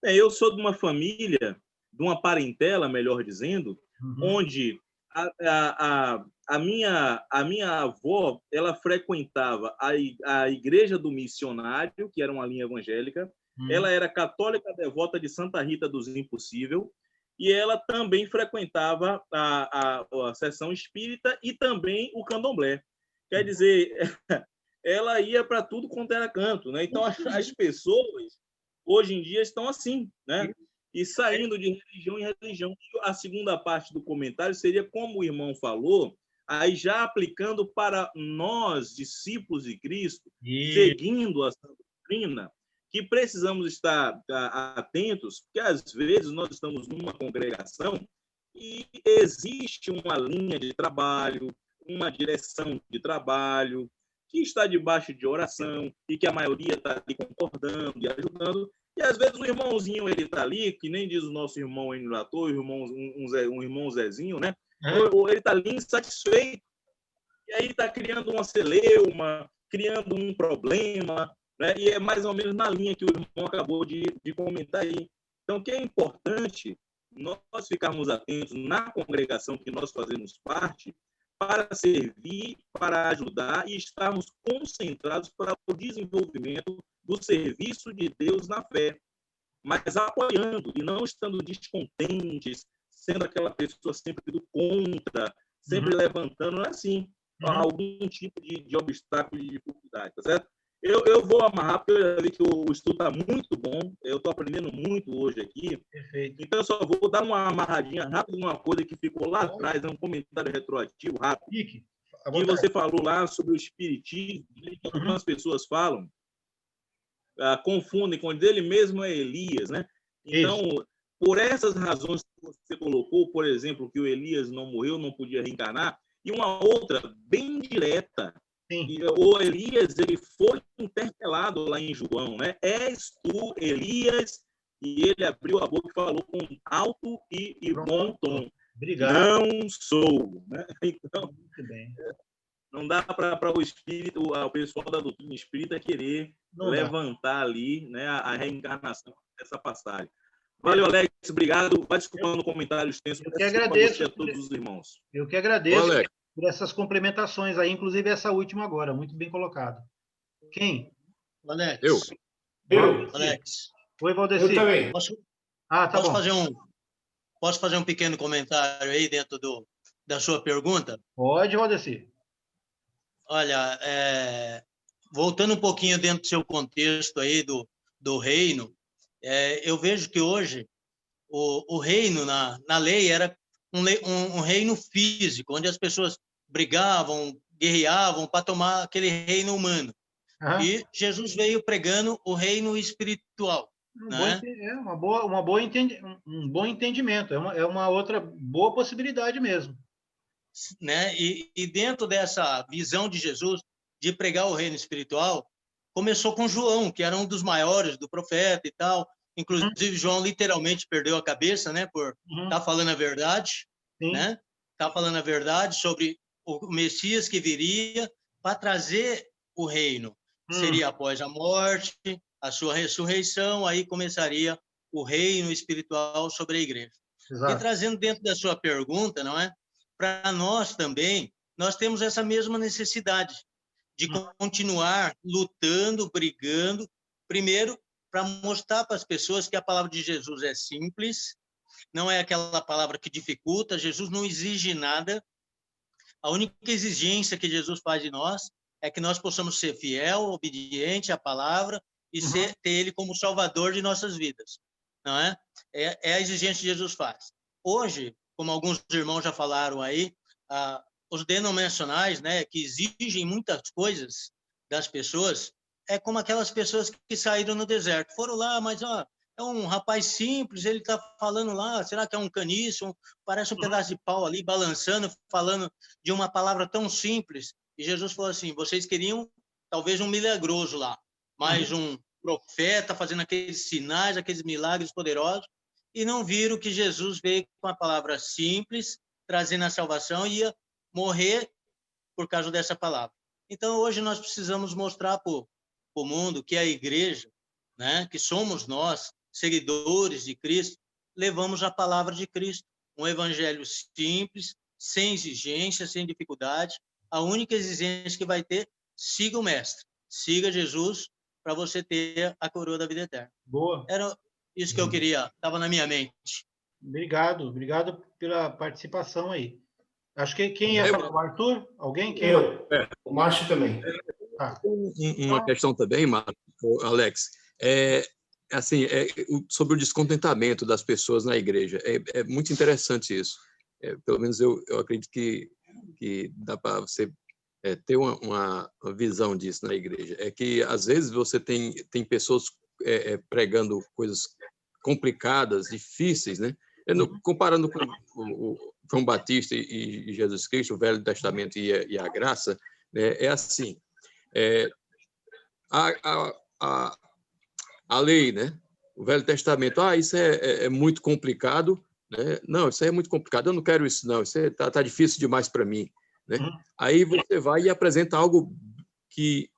[SPEAKER 17] Eu sou de uma família uma parentela, melhor dizendo, onde a minha avó, ela frequentava a igreja do missionário, que era uma linha evangélica. Ela era católica devota de Santa Rita dos Impossível, e ela também frequentava a sessão espírita e também o candomblé. Quer dizer, ela ia para tudo quanto era canto, né? Então, as pessoas, hoje em dia, estão assim, né? E saindo de religião em religião. A segunda parte do comentário seria, como o irmão falou, aí já aplicando para nós, discípulos de Cristo, seguindo a doutrina, que precisamos estar atentos, porque às vezes nós estamos numa congregação e existe uma linha de trabalho, uma direção de trabalho, que está debaixo de oração e que a maioria está ali concordando e ajudando. E às vezes o irmãozinho, ele está ali, que nem diz o nosso irmão emulator, um irmão Zezinho, né? Ou ele está ali insatisfeito. E aí está criando uma celeuma, criando um problema, né? E é mais ou menos na linha que o irmão acabou de comentar aí. Então, o que é importante nós ficarmos atentos na congregação que nós fazemos parte, para servir, para ajudar e estarmos concentrados para o desenvolvimento do serviço de Deus na fé, mas apoiando e não estando descontentes, sendo aquela pessoa sempre do contra, sempre levantando, não é assim, algum tipo de obstáculo, de dificuldade, tá certo? Eu vou amarrar, porque eu já vi que o estudo está muito bom, eu estou aprendendo muito hoje aqui. Perfeito. Então, eu só vou dar uma amarradinha rápida numa coisa que ficou lá atrás, um comentário retroativo rápido. Que você falou lá sobre o espiritismo, que algumas pessoas falam, confundem com ele mesmo é Elias, né? Então, por essas razões que você colocou, por exemplo, que o Elias não morreu, não podia reencarnar, e uma outra bem direta, o Elias, ele foi interpelado lá em João, né? És tu, Elias? E ele abriu a boca e falou com alto e bom tom. Obrigado. Não sou, né? Então, muito bem. Não dá para o espírito, o pessoal da doutrina espírita querer levantar ali, né, a reencarnação dessa passagem. Valeu, Alex, obrigado. Vai desculpando o comentário extenso.
[SPEAKER 2] Eu que agradeço
[SPEAKER 17] a todos os irmãos.
[SPEAKER 2] Eu que agradeço por essas complementações aí, inclusive essa última agora, muito bem colocado. Quem?
[SPEAKER 6] Alex.
[SPEAKER 2] Eu.
[SPEAKER 6] Alex.
[SPEAKER 2] Oi, Valdeci.
[SPEAKER 6] Eu também.
[SPEAKER 2] Tá bom.
[SPEAKER 6] Posso fazer um pequeno comentário aí dentro da sua pergunta?
[SPEAKER 2] Pode, Valdeci.
[SPEAKER 6] Olha, voltando um pouquinho dentro do seu contexto aí do reino, eu vejo que hoje o reino na lei era um reino físico, onde as pessoas brigavam, guerreavam para tomar aquele reino humano. E Jesus veio pregando o reino espiritual.
[SPEAKER 2] Um bom entendimento, é uma outra boa possibilidade mesmo.
[SPEAKER 6] Né? E dentro dessa visão de Jesus de pregar o reino espiritual, começou com João, que era um dos maiores do profeta e tal. Inclusive, João literalmente perdeu a cabeça, né, por estar falando a verdade, né? Tá falando a verdade sobre o Messias que viria para trazer o reino. Seria após a morte, a sua ressurreição, aí começaria o reino espiritual sobre a igreja. Exato. E trazendo dentro da sua pergunta, não é? Para nós também, nós temos essa mesma necessidade de continuar lutando, brigando, primeiro, para mostrar para as pessoas que a palavra de Jesus é simples, não é aquela palavra que dificulta, Jesus não exige nada, a única exigência que Jesus faz de nós é que nós possamos ser fiel, obediente à palavra e ter Ele como Salvador de nossas vidas, não é? É a exigência que Jesus faz. Hoje, como alguns irmãos já falaram aí, os denominacionais, né, que exigem muitas coisas das pessoas, é como aquelas pessoas que saíram no deserto. Foram lá, mas é um rapaz simples, ele está falando lá, será que é um caniço? Parece um pedaço de pau ali, balançando, falando de uma palavra tão simples. E Jesus falou assim, vocês queriam talvez um milagroso lá, mais um profeta fazendo aqueles sinais, aqueles milagres poderosos, e não viram que Jesus veio com a palavra simples, trazendo a salvação e ia morrer por causa dessa palavra. Então, hoje nós precisamos mostrar para o mundo que a igreja, né, que somos nós, seguidores de Cristo, levamos a palavra de Cristo, um evangelho simples, sem exigência, sem dificuldade. A única exigência que vai ter, siga o mestre, siga Jesus, para você ter a coroa da vida eterna.
[SPEAKER 2] Boa.
[SPEAKER 6] Era isso que eu queria, estava na minha mente.
[SPEAKER 2] Obrigado pela participação aí. Acho que quem ia falar? O Arthur? Alguém? Quem?
[SPEAKER 19] O Márcio também.
[SPEAKER 2] Tá.
[SPEAKER 10] Uma questão também, Alex, sobre o descontentamento das pessoas na igreja. É muito interessante isso. Pelo menos eu acredito que dá para você ter uma visão disso na igreja. É que, às vezes, você tem pessoas pregando coisas complicadas, difíceis, né? Comparando com o João Batista e Jesus Cristo, o Velho Testamento e a graça, né? É assim, a lei, né? O Velho Testamento, isso é muito complicado, né? Não, isso aí é muito complicado, eu não quero isso, não, isso tá difícil demais para mim, né? Aí você vai e apresenta algo que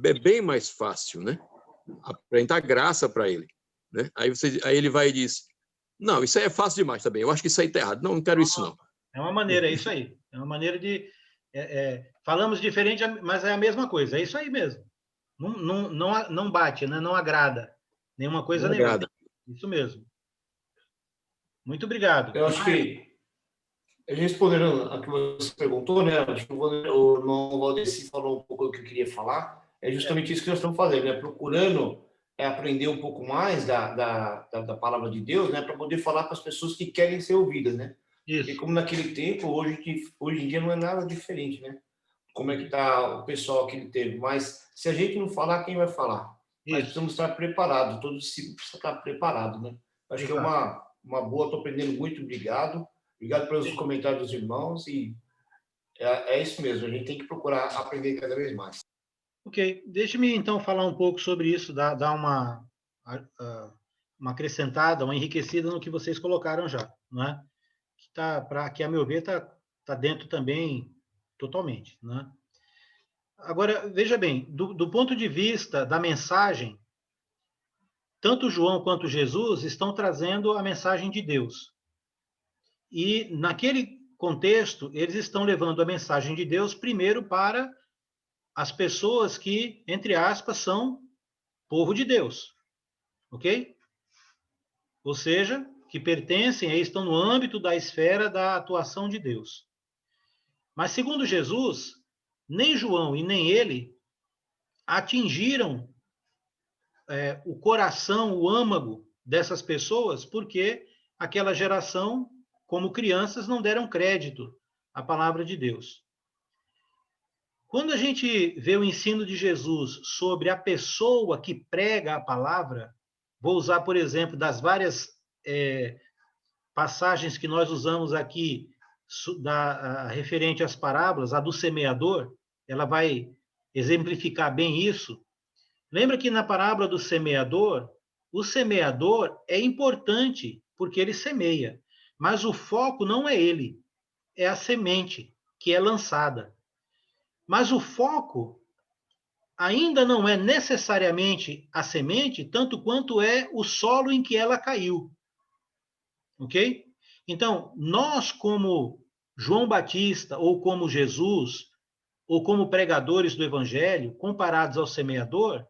[SPEAKER 10] é bem mais fácil, né? Apresenta graça para ele, né? Aí ele vai e diz, não, isso aí é fácil demais também, eu acho que isso aí está errado, não quero isso, não.
[SPEAKER 2] É uma maneira, é isso aí, é uma maneira de... falamos diferente, mas é a mesma coisa, é isso aí mesmo. Não bate, né? Não agrada, nenhuma coisa nem outra. Isso mesmo. Muito obrigado.
[SPEAKER 19] Eu acho que, respondendo a que você perguntou, né? Acho que o irmão Valdeci falou um pouco do que eu queria falar. É justamente isso que nós estamos fazendo, né? Procurando aprender um pouco mais da palavra de Deus, né? Para poder falar para as pessoas que querem ser ouvidas, né?
[SPEAKER 2] Isso.
[SPEAKER 19] E como naquele tempo, hoje em dia não é nada diferente, né? Como é que está o pessoal que ele teve. Mas se a gente não falar, quem vai falar? Mas precisamos estar preparados, todo discípulo precisa estar preparado, né? Acho que é uma boa, estou aprendendo muito, obrigado. Obrigado pelos comentários dos irmãos e é isso mesmo, a gente tem que procurar aprender cada vez mais.
[SPEAKER 2] Ok, deixe-me então falar um pouco sobre isso, dar uma acrescentada, uma enriquecida no que vocês colocaram já, né? Que a meu ver, tá dentro também totalmente, né? Agora, veja bem, do ponto de vista da mensagem, tanto João quanto Jesus estão trazendo a mensagem de Deus. E, naquele contexto, eles estão levando a mensagem de Deus primeiro para as pessoas que, entre aspas, são povo de Deus. Ok? Ou seja, que pertencem, estão no âmbito da esfera da atuação de Deus. Mas, segundo Jesus, nem João e nem ele atingiram o coração, o âmago dessas pessoas, porque aquela geração, como crianças, não deram crédito à palavra de Deus. Quando a gente vê o ensino de Jesus sobre a pessoa que prega a palavra, vou usar, por exemplo, das várias passagens que nós usamos aqui, referente às parábolas, a do semeador, ela vai exemplificar bem isso. Lembra que na parábola do semeador, o semeador é importante porque ele semeia, mas o foco não é ele, é a semente que é lançada. Mas o foco ainda não é necessariamente a semente, tanto quanto é o solo em que ela caiu. Ok? Então, nós, como João Batista, ou como Jesus, ou como pregadores do Evangelho, comparados ao semeador,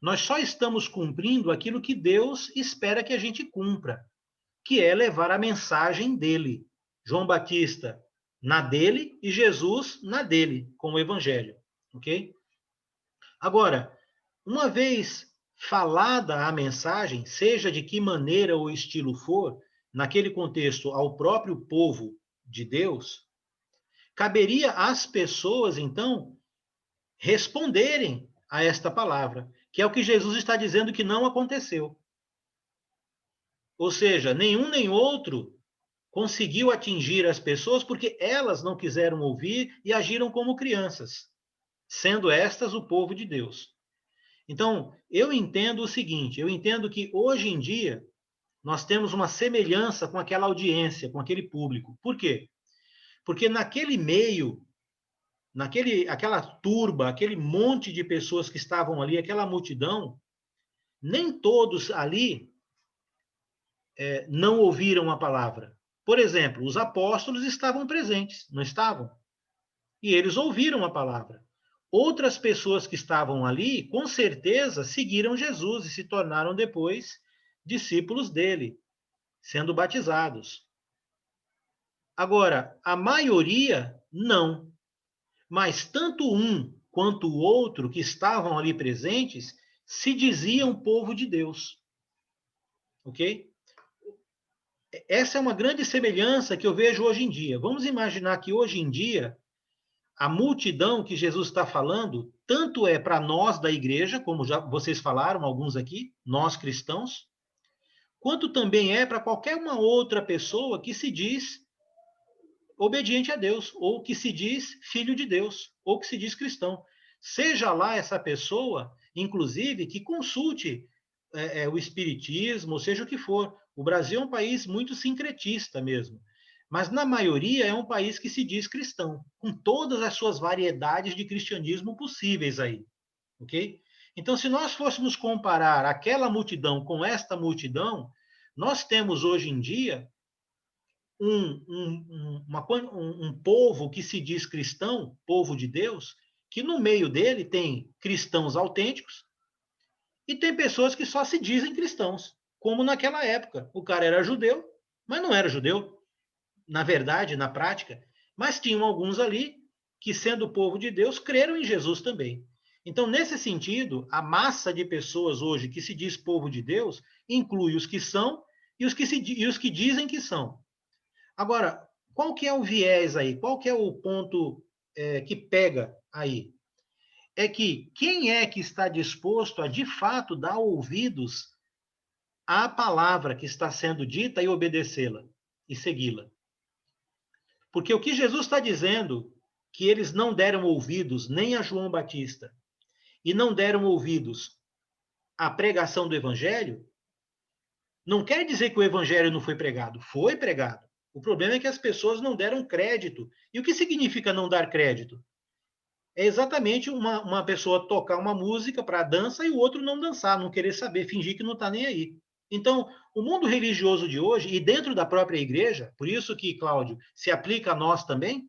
[SPEAKER 2] nós só estamos cumprindo aquilo que Deus espera que a gente cumpra, que é levar a mensagem dele. João Batista na dele e Jesus na dele, com o Evangelho. Ok? Agora, uma vez falada a mensagem, seja de que maneira ou estilo for, naquele contexto ao próprio povo de Deus, caberia às pessoas, então, responderem a esta palavra, que é o que Jesus está dizendo que não aconteceu. Ou seja, nenhum nem outro conseguiu atingir as pessoas porque elas não quiseram ouvir e agiram como crianças, sendo estas o povo de Deus. Então, eu entendo o seguinte, eu entendo que hoje em dia nós temos uma semelhança com aquela audiência, com aquele público. Por quê? Porque naquele meio, aquela turba, aquele monte de pessoas que estavam ali, aquela multidão, nem todos ali não ouviram a palavra? Por exemplo, os apóstolos estavam presentes, não estavam? E eles ouviram a palavra. Outras pessoas que estavam ali, com certeza, seguiram Jesus e se tornaram depois discípulos dele, sendo batizados. Agora, a maioria, não. Mas tanto um quanto o outro que estavam ali presentes se diziam povo de Deus. Ok? Essa é uma grande semelhança que eu vejo hoje em dia. Vamos imaginar que hoje em dia, a multidão que Jesus está falando, tanto é para nós da igreja, como já vocês falaram, alguns aqui, nós cristãos, quanto também é para qualquer uma outra pessoa que se diz obediente a Deus, ou que se diz filho de Deus, ou que se diz cristão. Seja lá essa pessoa, inclusive, que consulte o espiritismo, ou seja o que for. O Brasil é um país muito sincretista mesmo. Mas, na maioria, é um país que se diz cristão, com todas as suas variedades de cristianismo possíveis aí, ok? Então, se nós fôssemos comparar aquela multidão com esta multidão, nós temos hoje em dia um povo que se diz cristão, povo de Deus, que no meio dele tem cristãos autênticos e tem pessoas que só se dizem cristãos, como naquela época. O cara era judeu, mas não era judeu. Na verdade, na prática, mas tinham alguns ali que, sendo povo de Deus, creram em Jesus também. Então, nesse sentido, a massa de pessoas hoje que se diz povo de Deus inclui os que são e os que dizem que são. Agora, qual que é o viés aí? Qual que é o ponto que pega aí? É que quem é que está disposto a, de fato, dar ouvidos à palavra que está sendo dita e obedecê-la e segui-la? Porque o que Jesus está dizendo, que eles não deram ouvidos nem a João Batista e não deram ouvidos à pregação do Evangelho, não quer dizer que o Evangelho não foi pregado. Foi pregado. O problema é que as pessoas não deram crédito. E o que significa não dar crédito? É exatamente uma pessoa tocar uma música para dança e o outro não dançar, não querer saber, fingir que não está nem aí. Então, o mundo religioso de hoje, e dentro da própria igreja, por isso que, Cláudio, se aplica a nós também,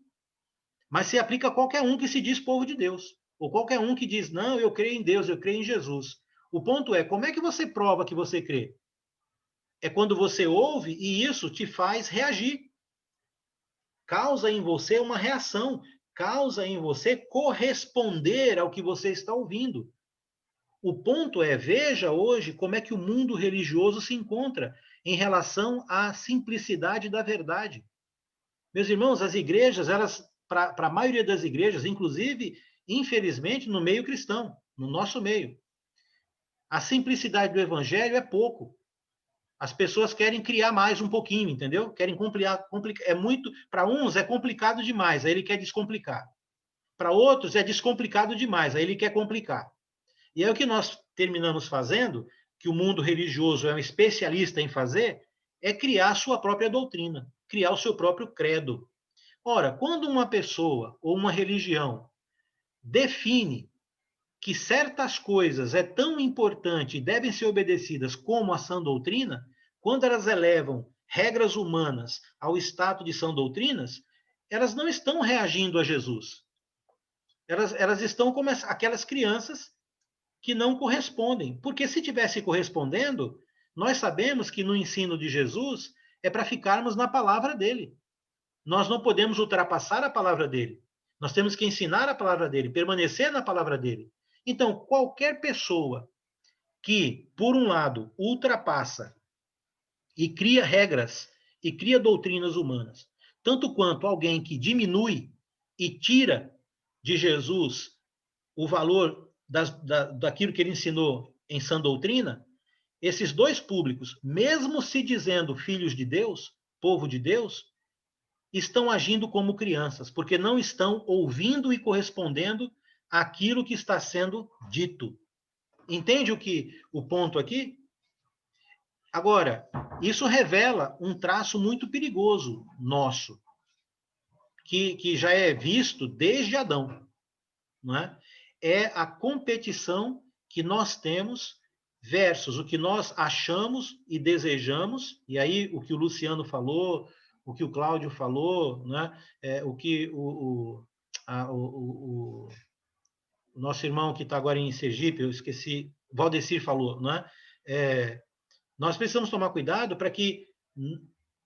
[SPEAKER 2] mas se aplica a qualquer um que se diz povo de Deus, ou qualquer um que diz, não, eu creio em Deus, eu creio em Jesus. O ponto é, como é que você prova que você crê? É quando você ouve e isso te faz reagir. Causa em você uma reação, causa em você corresponder ao que você está ouvindo. O ponto é, veja hoje como é que o mundo religioso se encontra em relação à simplicidade da verdade. Meus irmãos, as igrejas, para a maioria das igrejas, inclusive, infelizmente, no meio cristão, no nosso meio, a simplicidade do evangelho é pouco. As pessoas querem criar mais um pouquinho, entendeu? Querem complicar. É muito. Para uns é complicado demais, aí ele quer descomplicar. Para outros é descomplicado demais, aí ele quer complicar. E é o que nós terminamos fazendo, que o mundo religioso é um especialista em fazer, é criar a sua própria doutrina, criar o seu próprio credo. Ora, quando uma pessoa ou uma religião define que certas coisas é tão importante e devem ser obedecidas como a sã doutrina, quando elas elevam regras humanas ao status de sã doutrinas, elas não estão reagindo a Jesus. Elas estão como aquelas crianças que não correspondem. Porque se tivesse correspondendo, nós sabemos que no ensino de Jesus é para ficarmos na palavra dele. Nós não podemos ultrapassar a palavra dele. Nós temos que ensinar a palavra dele, permanecer na palavra dele. Então, qualquer pessoa que, por um lado, ultrapassa e cria regras e cria doutrinas humanas, tanto quanto alguém que diminui e tira de Jesus o valor daquilo que ele ensinou em sã doutrina, esses dois públicos, mesmo se dizendo filhos de Deus, povo de Deus, estão agindo como crianças, porque não estão ouvindo e correspondendo àquilo que está sendo dito. Entende o ponto aqui? Agora, isso revela um traço muito perigoso nosso, que já é visto desde Adão, não é? É a competição que nós temos versus o que nós achamos e desejamos, e aí o que o Luciano falou, o que o Cláudio falou, né? O que o nosso irmão que está agora em Sergipe, eu esqueci, Valdecir falou, né? Nós precisamos tomar cuidado para que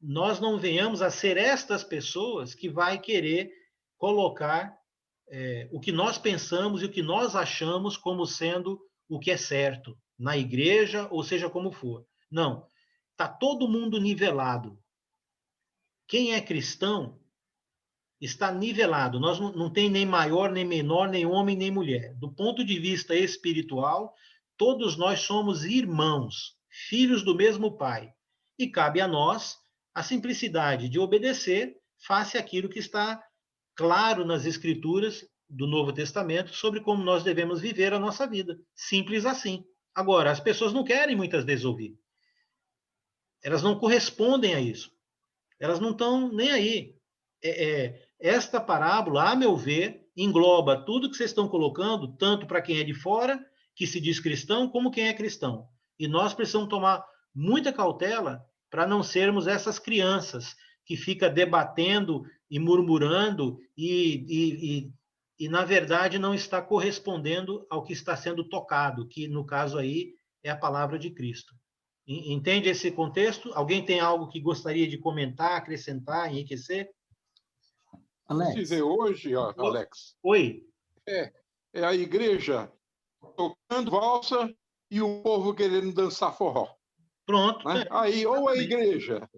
[SPEAKER 2] nós não venhamos a ser estas pessoas que vai querer colocar o que nós pensamos e o que nós achamos como sendo o que é certo na igreja, ou seja, como for. Não, está todo mundo nivelado. Quem é cristão está nivelado. Nós não tem nem maior, nem menor, nem homem, nem mulher. Do ponto de vista espiritual, todos nós somos irmãos, filhos do mesmo Pai. E cabe a nós a simplicidade de obedecer face àquilo que está claro nas Escrituras do Novo Testamento sobre como nós devemos viver a nossa vida. Simples assim. Agora, as pessoas não querem muitas vezes ouvir. Elas não correspondem a isso. Elas não estão nem aí. Esta parábola, a meu ver, engloba tudo que vocês estão colocando, tanto para quem é de fora, que se diz cristão, como quem é cristão. E nós precisamos tomar muita cautela para não sermos essas crianças que ficam debatendo e murmurando e, na verdade, não está correspondendo ao que está sendo tocado, que, no caso aí, é a palavra de Cristo. Entende esse contexto? Alguém tem algo que gostaria de comentar, acrescentar, enriquecer?
[SPEAKER 4] Alex. Dizer hoje, Alex.
[SPEAKER 2] Oi.
[SPEAKER 4] É a igreja tocando valsa e o povo querendo dançar forró.
[SPEAKER 2] Pronto.
[SPEAKER 4] Né? Aí, ou a igreja,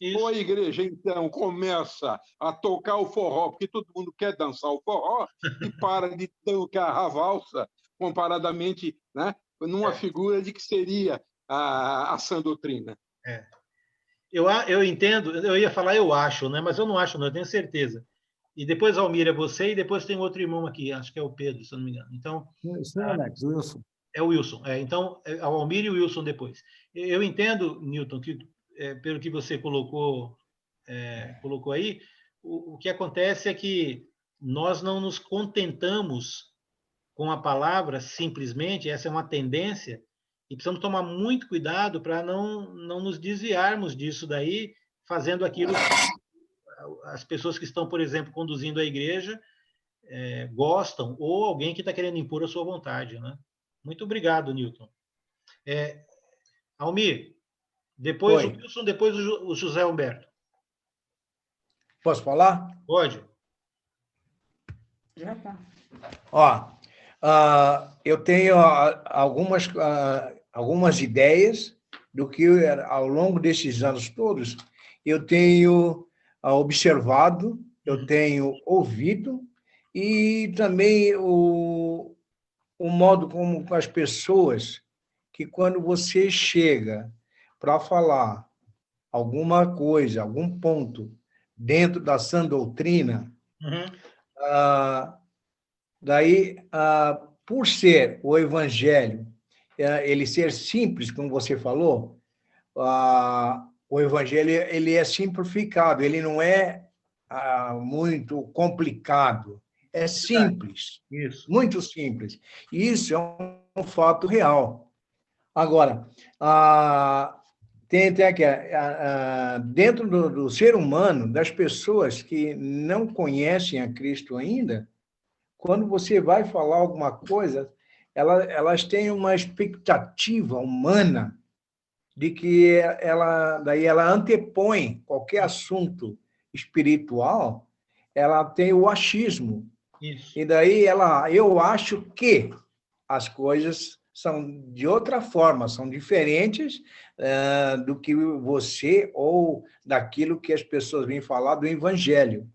[SPEAKER 4] então, começa a tocar o forró, porque todo mundo quer dançar o forró, e para de tocar a valsa, comparadamente, né, numa figura de que seria a sã doutrina.
[SPEAKER 2] Eu entendo, eu ia falar eu acho, né, mas eu não acho, não, eu tenho certeza. E depois, Almir, é você, e depois tem outro irmão aqui, acho que é o Pedro, se eu não me engano. Então,
[SPEAKER 1] isso é Alex, Wilson.
[SPEAKER 2] É o Wilson. Então, é o Almir e o Wilson depois. Eu entendo, Newton, que pelo que você colocou aí, o que acontece é que nós não nos contentamos com a palavra simplesmente, essa é uma tendência, e precisamos tomar muito cuidado para não nos desviarmos disso daí, fazendo aquilo que as pessoas que estão, por exemplo, conduzindo a igreja gostam, ou alguém que está querendo impor a sua vontade, né? Muito obrigado, Newton. Almir, depois o Wilson, depois o José Humberto.
[SPEAKER 8] Posso falar?
[SPEAKER 2] Pode.
[SPEAKER 7] Já tá.
[SPEAKER 8] Eu tenho algumas ideias do que, ao longo desses anos todos, eu tenho observado, eu tenho ouvido, e também o modo como as pessoas, que quando você chega para falar alguma coisa, algum ponto dentro da sã doutrina, por ser o evangelho, ele ser simples, como você falou, o evangelho ele é simplificado, ele não é muito complicado, é simples, muito simples. Isso é um fato real. Agora, tem aqui, dentro do ser humano, das pessoas que não conhecem a Cristo ainda, quando você vai falar alguma coisa, elas têm uma expectativa humana de que daí ela antepõe qualquer assunto espiritual, ela tem o achismo.
[SPEAKER 2] Isso.
[SPEAKER 8] E daí eu acho que as coisas são de outra forma, são diferentes do que você ou daquilo que as pessoas vêm falar do Evangelho.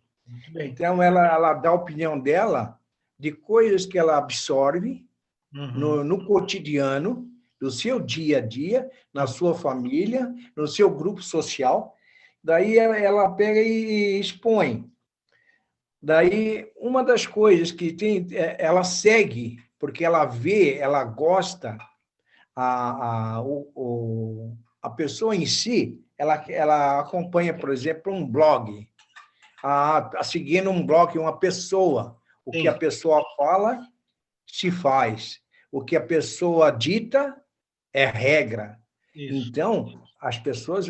[SPEAKER 8] Então, ela dá a opinião dela de coisas que ela absorve no cotidiano, do seu dia a dia, na sua família, no seu grupo social. Daí ela pega e expõe. Daí, uma das coisas que ela segue, porque ela vê, ela gosta, a pessoa em si, ela acompanha, por exemplo, um blog, seguindo um blog, uma pessoa. O que a pessoa fala, se faz. O que a pessoa dita, é regra.
[SPEAKER 2] Isso.
[SPEAKER 8] Então, as pessoas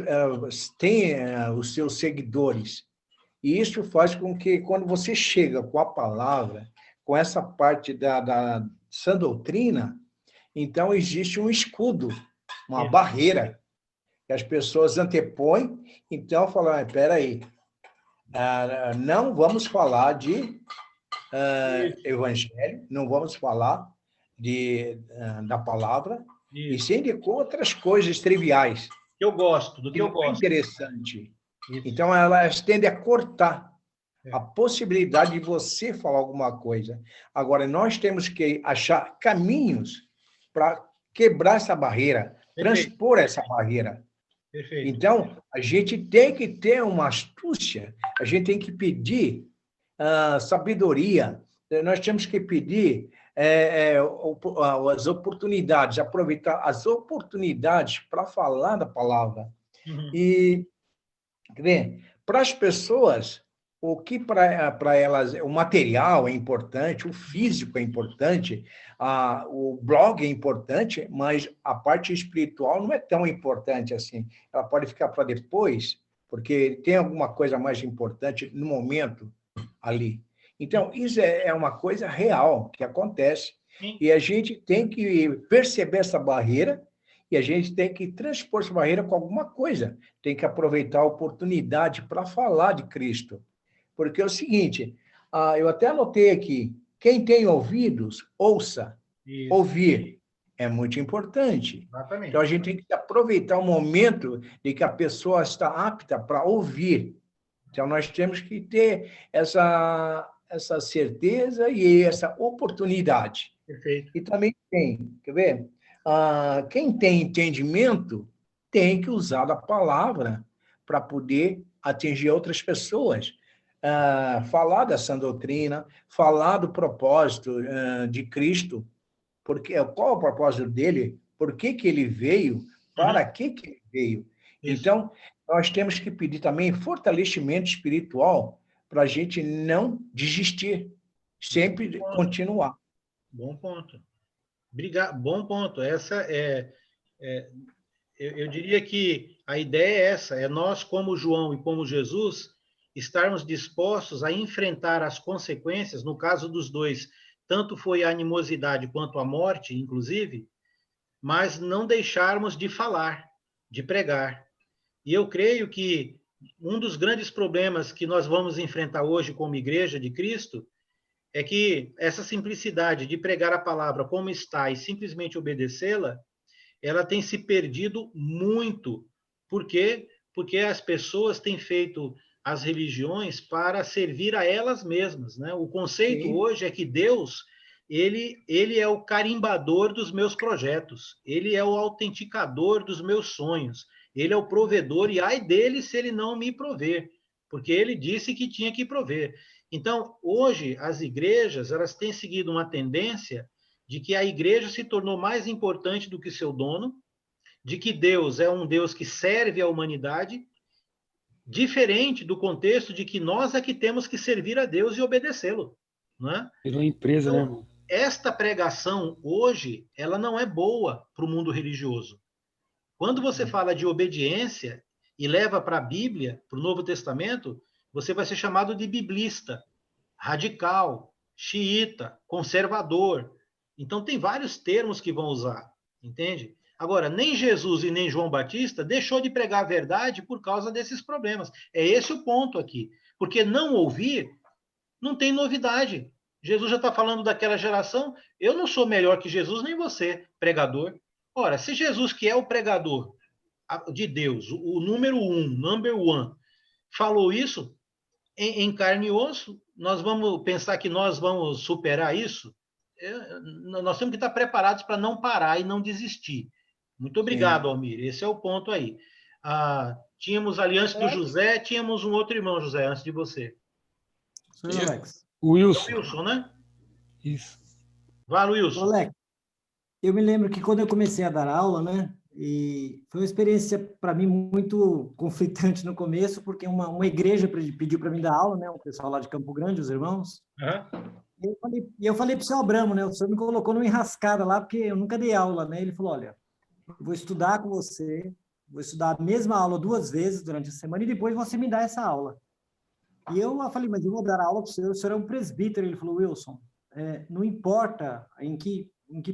[SPEAKER 8] têm os seus seguidores. E isso faz com que, quando você chega com a palavra, com essa parte da sã doutrina, então existe um escudo, uma barreira, que as pessoas antepõem, então falam, espera aí, não vamos falar de evangelho, não vamos falar da palavra, e sim de outras coisas triviais.
[SPEAKER 2] Eu gosto, do que eu gosto.
[SPEAKER 8] Interessante. Então, elas tendem a cortar a possibilidade de você falar alguma coisa. Agora, nós temos que achar caminhos para quebrar essa barreira, transpor essa barreira.
[SPEAKER 2] Perfeito.
[SPEAKER 8] Então, a gente tem que ter uma astúcia, a gente tem que pedir sabedoria, nós temos que pedir as oportunidades, aproveitar as oportunidades para falar da palavra. E, para as pessoas, o que para elas, o material é importante, o físico é importante, o blog é importante, mas a parte espiritual não é tão importante assim. Ela pode ficar para depois, porque tem alguma coisa mais importante no momento ali. Então, isso é uma coisa real que acontece. E a gente tem que perceber essa barreira e a gente tem que transpor essa barreira com alguma coisa. Tem que aproveitar a oportunidade para falar de Cristo. Porque é o seguinte, eu até anotei aqui, quem tem ouvidos, ouça. Isso. Ouvir é muito importante.
[SPEAKER 2] Exatamente.
[SPEAKER 8] Então, a gente tem que aproveitar o momento de que a pessoa está apta para ouvir. Então, nós temos que ter essa certeza e essa oportunidade.
[SPEAKER 2] Perfeito.
[SPEAKER 8] E também quer ver? Quem tem entendimento tem que usar a palavra para poder atingir outras pessoas. Falar da sã doutrina, falar do propósito de Cristo, porque qual é o propósito dele, por que ele veio, para que ele veio. Isso. Então, nós temos que pedir também fortalecimento espiritual para a gente não desistir, sempre continuar.
[SPEAKER 2] Bom ponto. Obrigado. Bom ponto. Essa eu diria que a ideia é essa, é nós, como João e como Jesus, estarmos dispostos a enfrentar as consequências, no caso dos dois, tanto foi a animosidade quanto a morte, inclusive, mas não deixarmos de falar, de pregar. E eu creio que um dos grandes problemas que nós vamos enfrentar hoje como Igreja de Cristo é que essa simplicidade de pregar a palavra como está e simplesmente obedecê-la, ela tem se perdido muito. Por quê? Porque as pessoas têm feito as religiões para servir a elas mesmas, né? O conceito hoje é que Deus, ele é o carimbador dos meus projetos, ele é o autenticador dos meus sonhos, ele é o provedor, e ai dele se ele não me prover, porque ele disse que tinha que prover. Então, hoje, as igrejas, elas têm seguido uma tendência de que a igreja se tornou mais importante do que seu dono, de que Deus é um Deus que serve a humanidade, diferente do contexto de que nós é que temos que servir a Deus e obedecê-lo, não é?
[SPEAKER 1] Virou empresa,
[SPEAKER 2] então,
[SPEAKER 1] né, irmão?
[SPEAKER 2] Esta pregação, hoje, ela não é boa para o mundo religioso. Quando você fala de obediência e leva para a Bíblia, para o Novo Testamento, você vai ser chamado de biblista, radical, xiita, conservador. Então, tem vários termos que vão usar, entende? Agora, nem Jesus e nem João Batista deixou de pregar a verdade por causa desses problemas. É esse o ponto aqui. Porque não ouvir não tem novidade. Jesus já está falando daquela geração. Eu não sou melhor que Jesus, nem você, pregador. Ora, se Jesus, que é o pregador de Deus, o número 1, number one, falou isso em carne e osso, nós vamos pensar que nós vamos superar isso? Nós temos que estar preparados para não parar e não desistir. Muito obrigado, Almir. Esse é o ponto aí. Tínhamos ali, antes do José, tínhamos um outro irmão, José, antes de você.
[SPEAKER 1] Alex. O Wilson.
[SPEAKER 2] É o Wilson, né?
[SPEAKER 1] Isso.
[SPEAKER 2] Vai, Wilson.
[SPEAKER 20] Alex, eu me lembro que quando eu comecei a dar aula, né, e foi uma experiência para mim muito conflitante no começo, porque uma igreja pediu para mim dar aula, né, o pessoal lá de Campo Grande, os irmãos. E eu falei para o senhor Abramo, né, o senhor me colocou numa enrascada lá, porque eu nunca dei aula, né, ele falou, olha, vou estudar com você, vou estudar a mesma aula 2 vezes durante a semana e depois você me dá essa aula. E eu falei, mas eu vou dar aula para o senhor é um presbítero. Ele falou, Wilson, não importa em que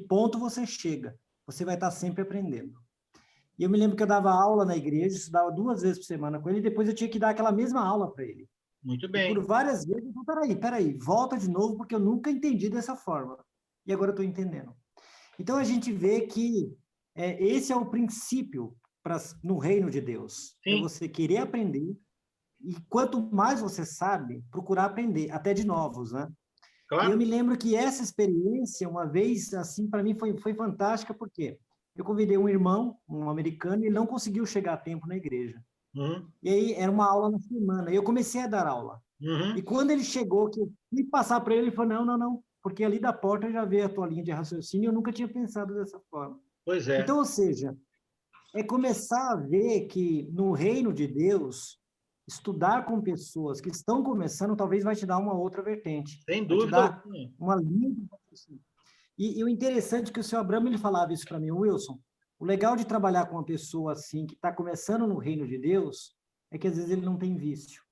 [SPEAKER 20] ponto você chega, você vai estar sempre aprendendo. E eu me lembro que eu dava aula na igreja, estudava 2 vezes por semana com ele, e depois eu tinha que dar aquela mesma aula para ele.
[SPEAKER 2] Muito bem.
[SPEAKER 20] E por várias vezes, eu falei, peraí, volta de novo, porque eu nunca entendi dessa forma. E agora eu estou entendendo. Então, a gente vê que esse é o princípio no reino de Deus. Sim. É você querer aprender, e quanto mais você sabe, procurar aprender, até de novos, né? Claro. E eu me lembro que essa experiência, uma vez, assim, para mim foi fantástica, porque eu convidei um irmão, um americano, e ele não conseguiu chegar a tempo na igreja. E aí, era uma aula na semana, e eu comecei a dar aula. E quando ele chegou, que eu fui passar para ele, ele falou, não, porque ali da porta já veio a tua linha de raciocínio, e eu nunca tinha pensado dessa forma.
[SPEAKER 2] Pois é.
[SPEAKER 20] Então, ou seja, é começar a ver que no reino de Deus, estudar com pessoas que estão começando, talvez vai te dar uma outra vertente.
[SPEAKER 2] Sem dúvida.
[SPEAKER 20] Uma linha de raciocínio. E o interessante é que o senhor Abramo, ele falava isso para mim, Wilson, o legal de trabalhar com uma pessoa assim, que está começando no reino de Deus, é que às vezes ele não tem vício.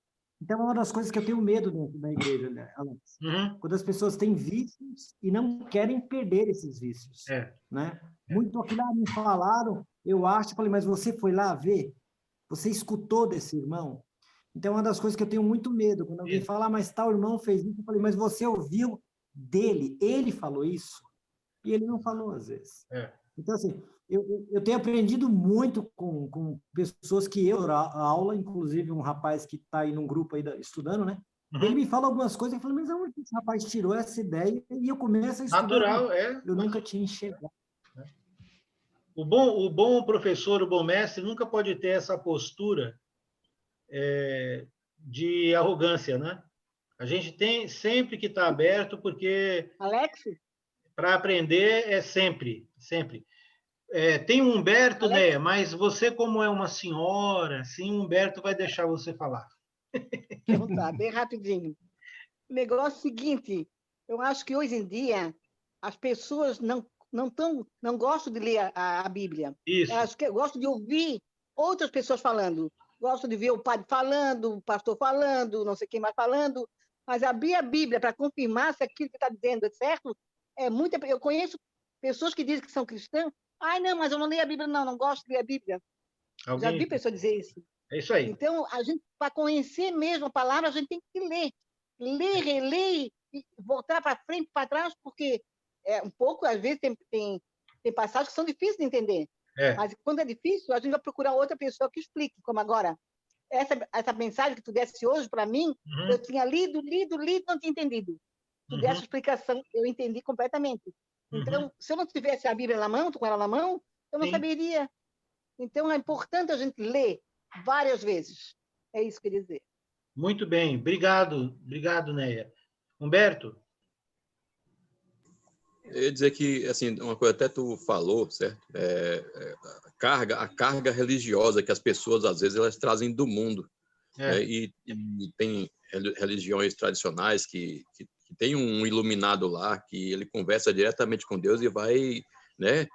[SPEAKER 20] Então, é uma das coisas que eu tenho medo dentro da igreja, né, Alex? Quando as pessoas têm vícios e não querem perder esses vícios. Né? Muito aquilo me falaram, eu acho, falei, mas você foi lá ver? Você escutou desse irmão? Então, é uma das coisas que eu tenho muito medo. Quando alguém fala, mas tal irmão fez isso, eu falei, mas você ouviu dele? Ele falou isso? E ele não falou, às vezes. Então, assim, eu tenho aprendido muito com pessoas que eu aula, inclusive um rapaz que está aí num grupo aí estudando, né? Ele me fala algumas coisas, eu falo, mas onde esse rapaz tirou essa ideia? E eu começo a estudar.
[SPEAKER 2] Natural,
[SPEAKER 20] Eu nunca tinha enxergado.
[SPEAKER 2] O bom professor, o bom mestre, nunca pode ter essa postura de arrogância, né? A gente tem sempre que estar aberto, porque...
[SPEAKER 12] Alex?
[SPEAKER 2] Para aprender é sempre. Tem o Humberto, né? Mas você, como é uma senhora, assim, o Humberto vai deixar você falar.
[SPEAKER 12] Então tá, bem rapidinho. O negócio é o seguinte, eu acho que hoje em dia as pessoas não gostam de ler a Bíblia.
[SPEAKER 2] Isso.
[SPEAKER 12] Elas gostam de ouvir outras pessoas falando. Gostam de ver o padre falando, o pastor falando, não sei quem mais falando. Mas abrir a Bíblia para confirmar se aquilo que está dizendo é certo, eu conheço pessoas que dizem que são cristãs. Ai, não, mas eu não leio a Bíblia, não gosto de ler a Bíblia. Já vi pessoas dizer isso.
[SPEAKER 2] É isso aí.
[SPEAKER 12] Então, a gente, para conhecer mesmo a palavra, a gente tem que ler. Ler, reler, e voltar para frente, para trás, porque um pouco, às vezes, tem passagens que são difíceis de entender. Mas quando é difícil, a gente vai procurar outra pessoa que explique, como agora. Essa mensagem que tu desse hoje para mim, eu tinha lido, não tinha entendido. Tu desse explicação, eu entendi completamente. Então, se eu não tivesse a Bíblia na mão, com ela na mão, eu não saberia. Então, é importante a gente ler várias vezes. É isso que eu queria dizer.
[SPEAKER 2] Muito bem. Obrigado, Neia. Humberto?
[SPEAKER 10] Eu ia dizer que, assim, uma coisa até tu falou, certo? A carga religiosa que as pessoas, às vezes, elas trazem do mundo. E tem religiões tradicionais que tem um iluminado lá, que ele conversa diretamente com Deus e vai, né,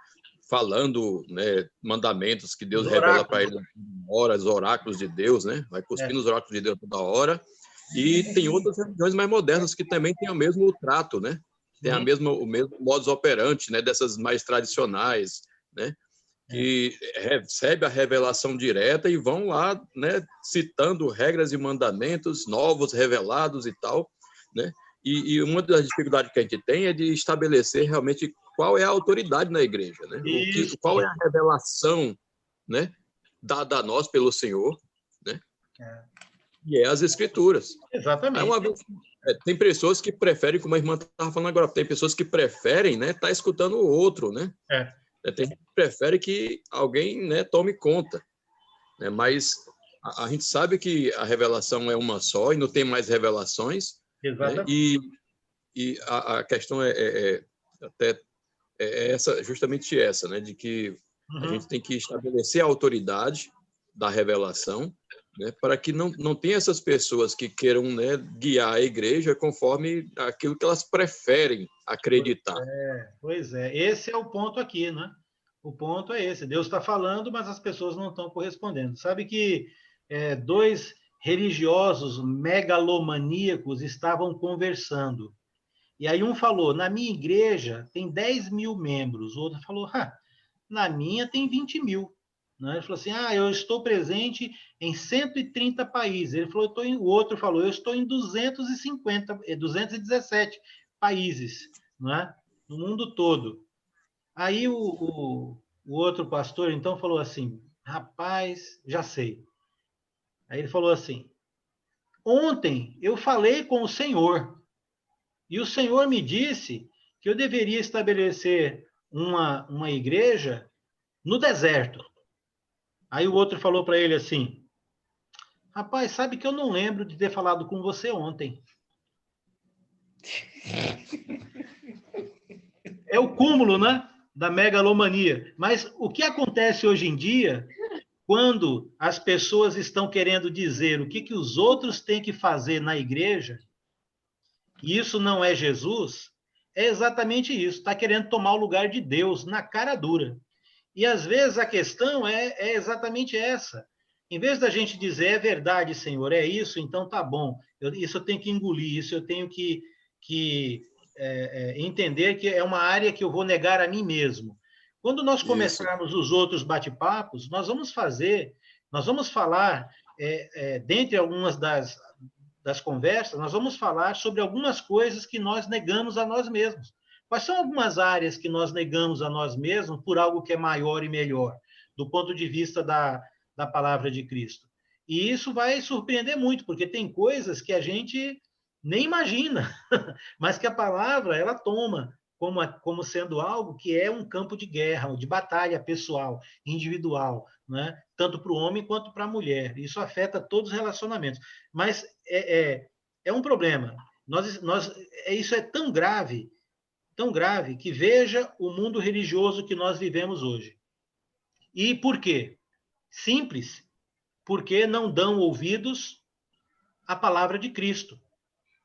[SPEAKER 10] falando, né, mandamentos que Deus revela para ele os oráculos de Deus, né? Vai cuspindo os oráculos de Deus toda hora. E tem outras religiões mais modernas que também têm o mesmo trato, né? Tem o mesmo modus operandi, né, dessas mais tradicionais, né? Que recebe a revelação direta e vão lá, né, citando regras e mandamentos novos, revelados e tal, né? E uma das dificuldades que a gente tem é de estabelecer realmente qual é a autoridade na igreja, né? Qual é a revelação, né, dada a nós pelo Senhor, né? E é as Escrituras.
[SPEAKER 2] Exatamente.
[SPEAKER 10] Tem pessoas que preferem, como a irmã estava falando agora, tem pessoas que preferem, né, estar escutando o outro, né? Tem gente que prefere que alguém, né, tome conta, né? Mas a gente sabe que a revelação é uma só e não tem mais revelações. Né? E a questão é justamente essa, né? De que a gente tem que estabelecer a autoridade da revelação, né? Para que não tenha essas pessoas que queiram, né, guiar a igreja conforme aquilo que elas preferem acreditar.
[SPEAKER 2] Pois é. Esse é o ponto aqui, né? O ponto é esse. Deus está falando, mas as pessoas não estão correspondendo. Sabe que dois religiosos megalomaníacos estavam conversando. E aí um falou, na minha igreja tem 10 mil membros. O outro falou, na minha tem 20 mil. Né? Ele falou assim, eu estou presente em 130 países. Ele falou, o outro falou, eu estou em 217 países, né? No mundo todo. Aí o outro pastor, então, falou assim, rapaz, já sei. Aí ele falou assim, ontem eu falei com o Senhor, e o Senhor me disse que eu deveria estabelecer uma igreja no deserto. Aí o outro falou para ele assim, rapaz, sabe que eu não lembro de ter falado com você ontem. É o cúmulo, né, da megalomania. Mas o que acontece hoje em dia, quando as pessoas estão querendo dizer o que os outros têm que fazer na igreja, e isso não é Jesus, é exatamente isso. Está querendo tomar o lugar de Deus na cara dura. E às vezes a questão é exatamente essa. Em vez da gente dizer, é verdade, Senhor, é isso, então tá bom. Isso eu tenho que engolir, isso eu tenho que entender que é uma área que eu vou negar a mim mesmo. Quando nós começarmos os outros bate-papos, nós vamos falar, dentre algumas das conversas, nós vamos falar sobre algumas coisas que nós negamos a nós mesmos. Quais são algumas áreas que nós negamos a nós mesmos por algo que é maior e melhor, do ponto de vista da palavra de Cristo? E isso vai surpreender muito, porque tem coisas que a gente nem imagina, mas que a palavra ela toma como sendo algo que é um campo de guerra, de batalha pessoal, individual, né? Tanto para o homem quanto para a mulher. Isso afeta todos os relacionamentos. Mas é um problema. Isso é tão grave, que veja o mundo religioso que nós vivemos hoje. E por quê? Simples, porque não dão ouvidos à palavra de Cristo.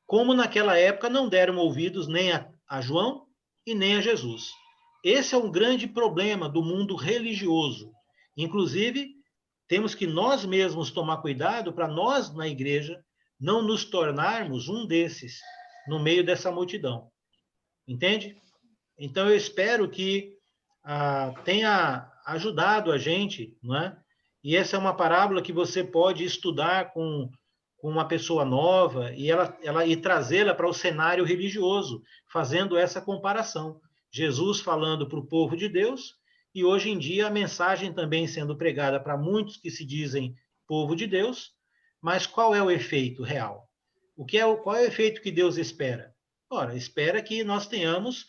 [SPEAKER 2] Como naquela época não deram ouvidos nem a João e nem a Jesus. Esse é um grande problema do mundo religioso. Inclusive, temos que nós mesmos tomar cuidado para nós, na igreja, não nos tornarmos um desses no meio dessa multidão. Entende? Então, eu espero que tenha ajudado a gente, não é? E essa é uma parábola que você pode estudar com uma pessoa nova e trazê-la para o cenário religioso, fazendo essa comparação. Jesus falando para o povo de Deus e hoje em dia a mensagem também sendo pregada para muitos que se dizem povo de Deus, mas qual é o efeito real? Qual é o efeito que Deus espera? Ora, espera que nós tenhamos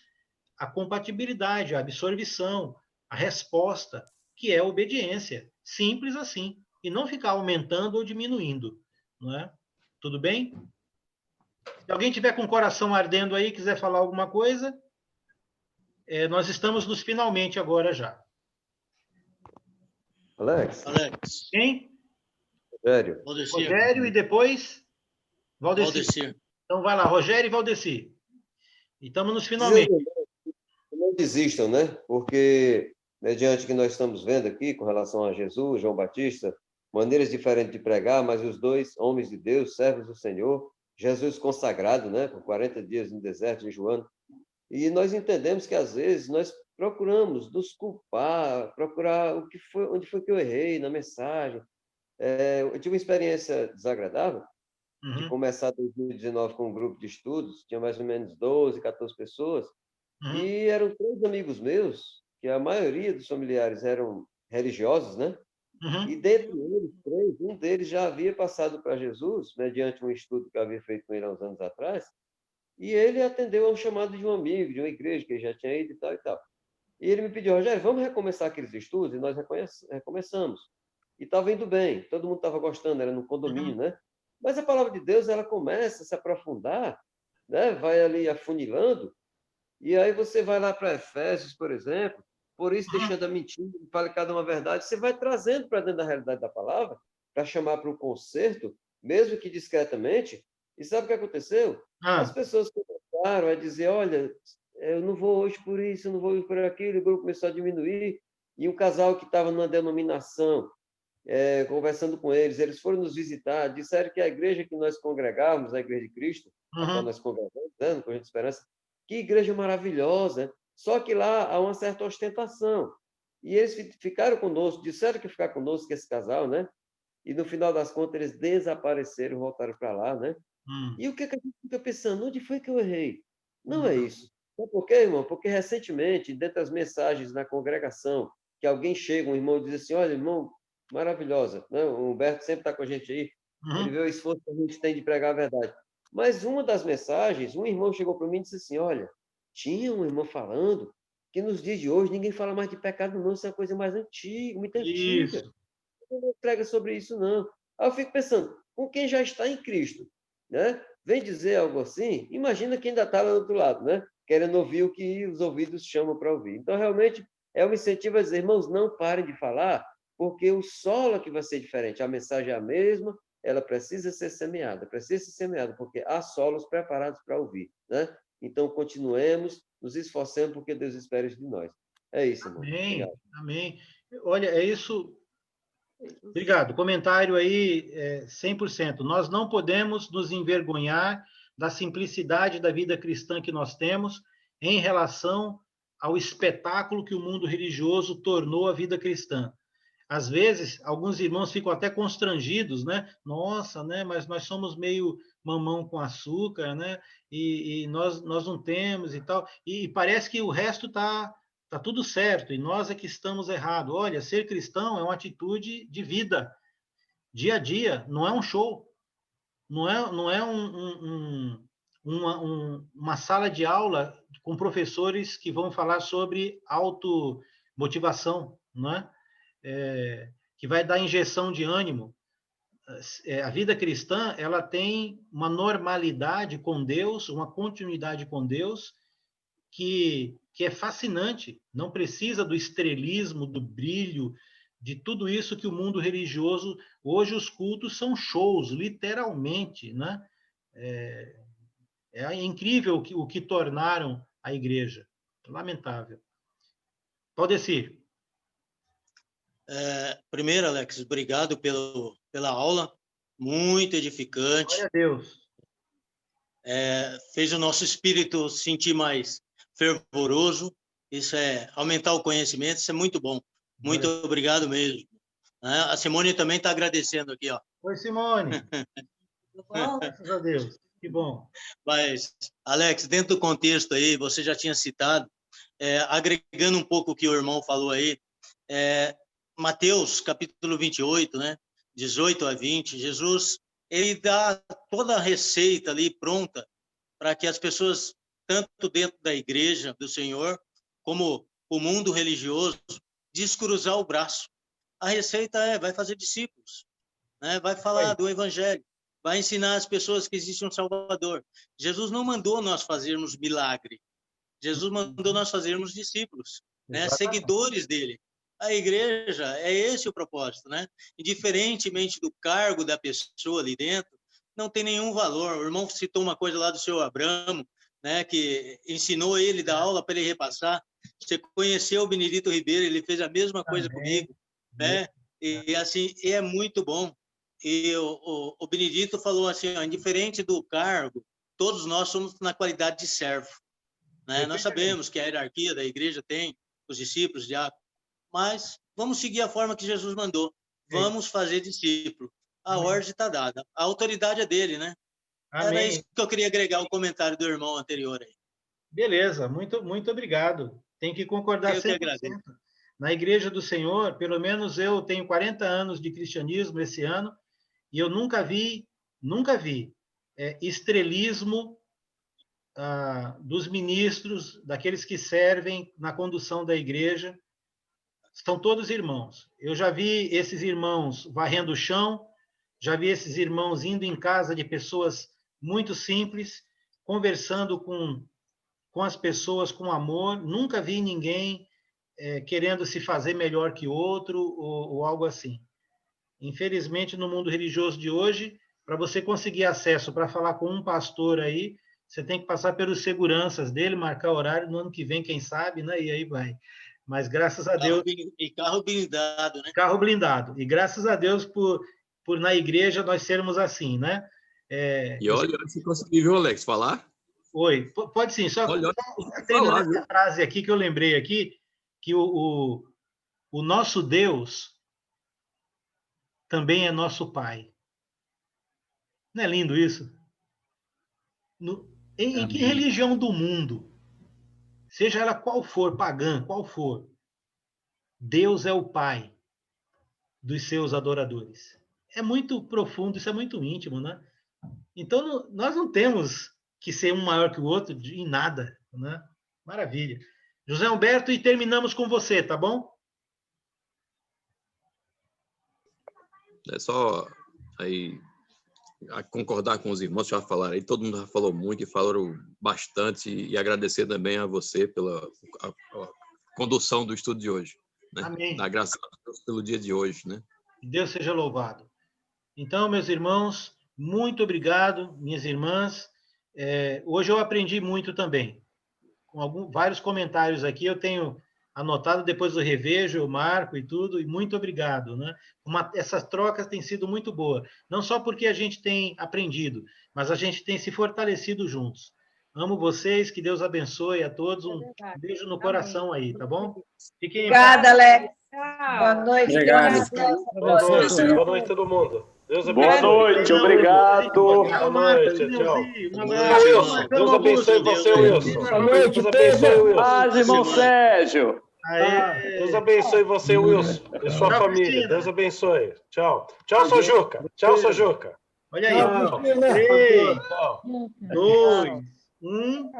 [SPEAKER 2] a compatibilidade, a absorção, a resposta, que é a obediência. Simples assim. E não ficar aumentando ou diminuindo. Não é? Tudo bem? Se alguém tiver com o coração ardendo aí, quiser falar alguma coisa, nós estamos nos finalmente agora já.
[SPEAKER 21] Alex.
[SPEAKER 2] Quem?
[SPEAKER 21] Rogério.
[SPEAKER 2] Rogério e depois Valdeci. Então vai lá, Rogério e Valdeci. E estamos nos finalmente.
[SPEAKER 21] Não desistam, né? Porque, mediante o que nós estamos vendo aqui, com relação a Jesus, João Batista, maneiras diferentes de pregar, mas os dois homens de Deus, servos do Senhor, Jesus consagrado, né? Por 40 dias no deserto, jejuando. E nós entendemos que, às vezes, nós procuramos nos culpar, procurar onde foi que eu errei na mensagem. Eu tive uma experiência desagradável de começar 2019 com um grupo de estudos, tinha mais ou menos 12, 14 pessoas, e eram 3 amigos meus, que a maioria dos familiares eram religiosos, né? E dentre eles, 3, um deles já havia passado para Jesus, mediante um estudo que eu havia feito com ele há uns anos atrás, e ele atendeu a um chamado de um amigo, de uma igreja que ele já tinha ido e tal e tal. E ele me pediu, Rogério, vamos recomeçar aqueles estudos? E nós recomeçamos. E estava indo bem, todo mundo estava gostando, era no condomínio, né? Mas a palavra de Deus, ela começa a se aprofundar, né? Vai ali afunilando, e aí você vai lá para Efésios, por exemplo, por isso deixando a mentira, fale cada uma verdade, você vai trazendo para dentro da realidade da palavra, para chamar para o conserto, mesmo que discretamente, e sabe o que aconteceu? As pessoas começaram a dizer, olha, eu não vou hoje por isso, eu não vou hoje por aquilo, o grupo começou a diminuir, e um casal que estava numa denominação, conversando com eles foram nos visitar, disseram que a igreja que nós congregávamos, a Igreja de Cristo, a qual nós congregamos, né, no Conjunto de Esperança, que igreja maravilhosa, só que lá há uma certa ostentação. E eles ficaram conosco, disseram que ia ficar conosco, esse casal, né? E no final das contas eles desapareceram, voltaram para lá, né? E o que a gente fica pensando? Onde foi que eu errei? Não é isso. Sabe por quê, irmão? Porque recentemente, dentro das mensagens na congregação, que alguém chega, um irmão, e diz assim, olha, irmão, maravilhosa, né? O Humberto sempre está com a gente aí, ele vê o esforço que a gente tem de pregar a verdade. Mas uma das mensagens, um irmão chegou para mim e disse assim, olha, tinha um irmão falando que nos dias de hoje ninguém fala mais de pecado não, isso é uma coisa mais antiga, muito antiga. Não prega sobre isso, não. Aí eu fico pensando, com quem já está em Cristo, né? Vem dizer algo assim, imagina quem ainda está lá do outro lado, né? Querendo ouvir o que os ouvidos chamam para ouvir. Então, realmente, é um incentivo a dizer, irmãos, não parem de falar, porque o solo aqui vai ser diferente. A mensagem é a mesma, ela precisa ser semeada, porque há solos preparados para ouvir, né? Então, continuemos, nos esforcemos, porque Deus espera isso de nós. É isso, irmão.
[SPEAKER 2] Amém,
[SPEAKER 21] Obrigado.
[SPEAKER 2] amém. Olha, é isso. Obrigado. Comentário aí, 100%. Nós não podemos nos envergonhar da simplicidade da vida cristã que nós temos em relação ao espetáculo que o mundo religioso tornou a vida cristã. Às vezes, alguns irmãos ficam até constrangidos, né? Nossa, né? Mas nós somos meio mamão com açúcar, né? E nós não temos e tal. E parece que o resto está tudo certo, e nós é que estamos errados. Olha, ser cristão é uma atitude de vida, dia a dia, não é um show, não é uma sala de aula com professores que vão falar sobre automotivação, não é? Que vai dar injeção de ânimo. A vida cristã, ela tem uma normalidade com Deus, uma continuidade com Deus, que é fascinante, não precisa do estrelismo, do brilho, de tudo isso que o mundo religioso... Hoje os cultos são shows, literalmente, né? É incrível o que tornaram a igreja. Lamentável. Valdecir.
[SPEAKER 6] Primeiro, Alex, obrigado pela aula, muito edificante.
[SPEAKER 2] Glória a Deus.
[SPEAKER 6] Fez o nosso espírito sentir mais fervoroso, isso é aumentar o conhecimento, isso é muito bom. Muito obrigado mesmo. A Simone também está agradecendo aqui, ó.
[SPEAKER 2] Oi, Simone. Tudo bom? Graças a Deus. Que bom.
[SPEAKER 6] Mas, Alex, dentro do contexto aí, você já tinha citado, agregando um pouco o que o irmão falou aí, Mateus, capítulo 28, né? 18 a 20, Jesus, ele dá toda a receita ali pronta para que as pessoas, tanto dentro da igreja do Senhor, como o mundo religioso, descruzar o braço. A receita vai fazer discípulos, né? Vai falar do evangelho, vai ensinar as pessoas que existe um Salvador. Jesus não mandou nós fazermos milagre. Jesus mandou nós fazermos discípulos, né? Seguidores dele. A igreja, é esse o propósito, né? Indiferentemente do cargo da pessoa ali dentro, não tem nenhum valor. O irmão citou uma coisa lá do seu Abramo, né, que ensinou ele da aula para ele repassar. Você conheceu o Benedito Ribeiro, ele fez a mesma coisa comigo, né? E assim, é muito bom. E o Benedito falou assim, ó, indiferente do cargo, todos nós somos na qualidade de servo, né? Nós sabemos que a hierarquia da igreja tem os discípulos, diáconos, mas vamos seguir a forma que Jesus mandou. Vamos fazer discípulo. A ordem está dada. A autoridade é dele, né? Amém. Era isso que eu queria agregar o comentário do irmão anterior aí.
[SPEAKER 2] Beleza, muito, muito obrigado. Tem que concordar 100%. Na Igreja do Senhor, pelo menos eu tenho 40 anos de cristianismo esse ano, e eu nunca vi estrelismo dos ministros, daqueles que servem na condução da igreja. São todos irmãos. Eu já vi esses irmãos varrendo o chão, já vi esses irmãos indo em casa de pessoas muito simples, conversando com as pessoas com amor. Nunca vi ninguém querendo se fazer melhor que outro ou algo assim. Infelizmente, no mundo religioso de hoje, para você conseguir acesso para falar com um pastor aí, você tem que passar pelos seguranças dele, marcar horário no ano que vem, quem sabe, né? E aí vai. Mas graças a Deus...
[SPEAKER 6] E carro blindado, né?
[SPEAKER 2] Carro blindado. E graças a Deus por na igreja nós sermos assim, né?
[SPEAKER 10] E olha, você conseguiu, viu, Alex, falar?
[SPEAKER 2] Oi, pode sim. Só terminando essa frase aqui que eu lembrei aqui, que o nosso Deus também é nosso Pai. Não é lindo isso? Em que religião do mundo, seja ela qual for, pagã, qual for, Deus é o Pai dos seus adoradores. É muito profundo, isso é muito íntimo, né? Então, nós não temos que ser um maior que o outro em nada, né? Maravilha. José Humberto, e terminamos com você, tá bom?
[SPEAKER 10] É só aí a concordar com os irmãos que já falaram aí, todo mundo já falou muito e falaram bastante, e agradecer também a você pela a condução do estudo de hoje. Né?
[SPEAKER 2] Amém.
[SPEAKER 10] Dar graças a Deus pelo dia de hoje, né?
[SPEAKER 2] Que Deus seja louvado. Então, meus irmãos, muito obrigado, minhas irmãs. Hoje eu aprendi muito também. Com vários comentários aqui, eu tenho anotado, depois do revejo, eu marco e tudo, e muito obrigado. Né? Essas trocas têm sido muito boas, não só porque a gente tem aprendido, mas a gente tem se fortalecido juntos. Amo vocês, que Deus abençoe a todos, um beijo no coração aí, tá bom? Fiquem em paz.
[SPEAKER 9] Obrigada, Alex. Boa noite.
[SPEAKER 18] Obrigado. Boa noite, todo mundo. Deus abençoe. Boa noite, obrigado. Boa noite, tchau. Wilson, Deus abençoe você, Wilson.
[SPEAKER 11] Boa noite,
[SPEAKER 18] Deus abençoe, Wilson.
[SPEAKER 11] paz, irmão Sérgio.
[SPEAKER 18] Deus abençoe você, Wilson, e sua família. Deus abençoe. Tchau. Tchau, Sojuca. Tchau, Sojuca.
[SPEAKER 2] Olha aí. 3, 2, 1.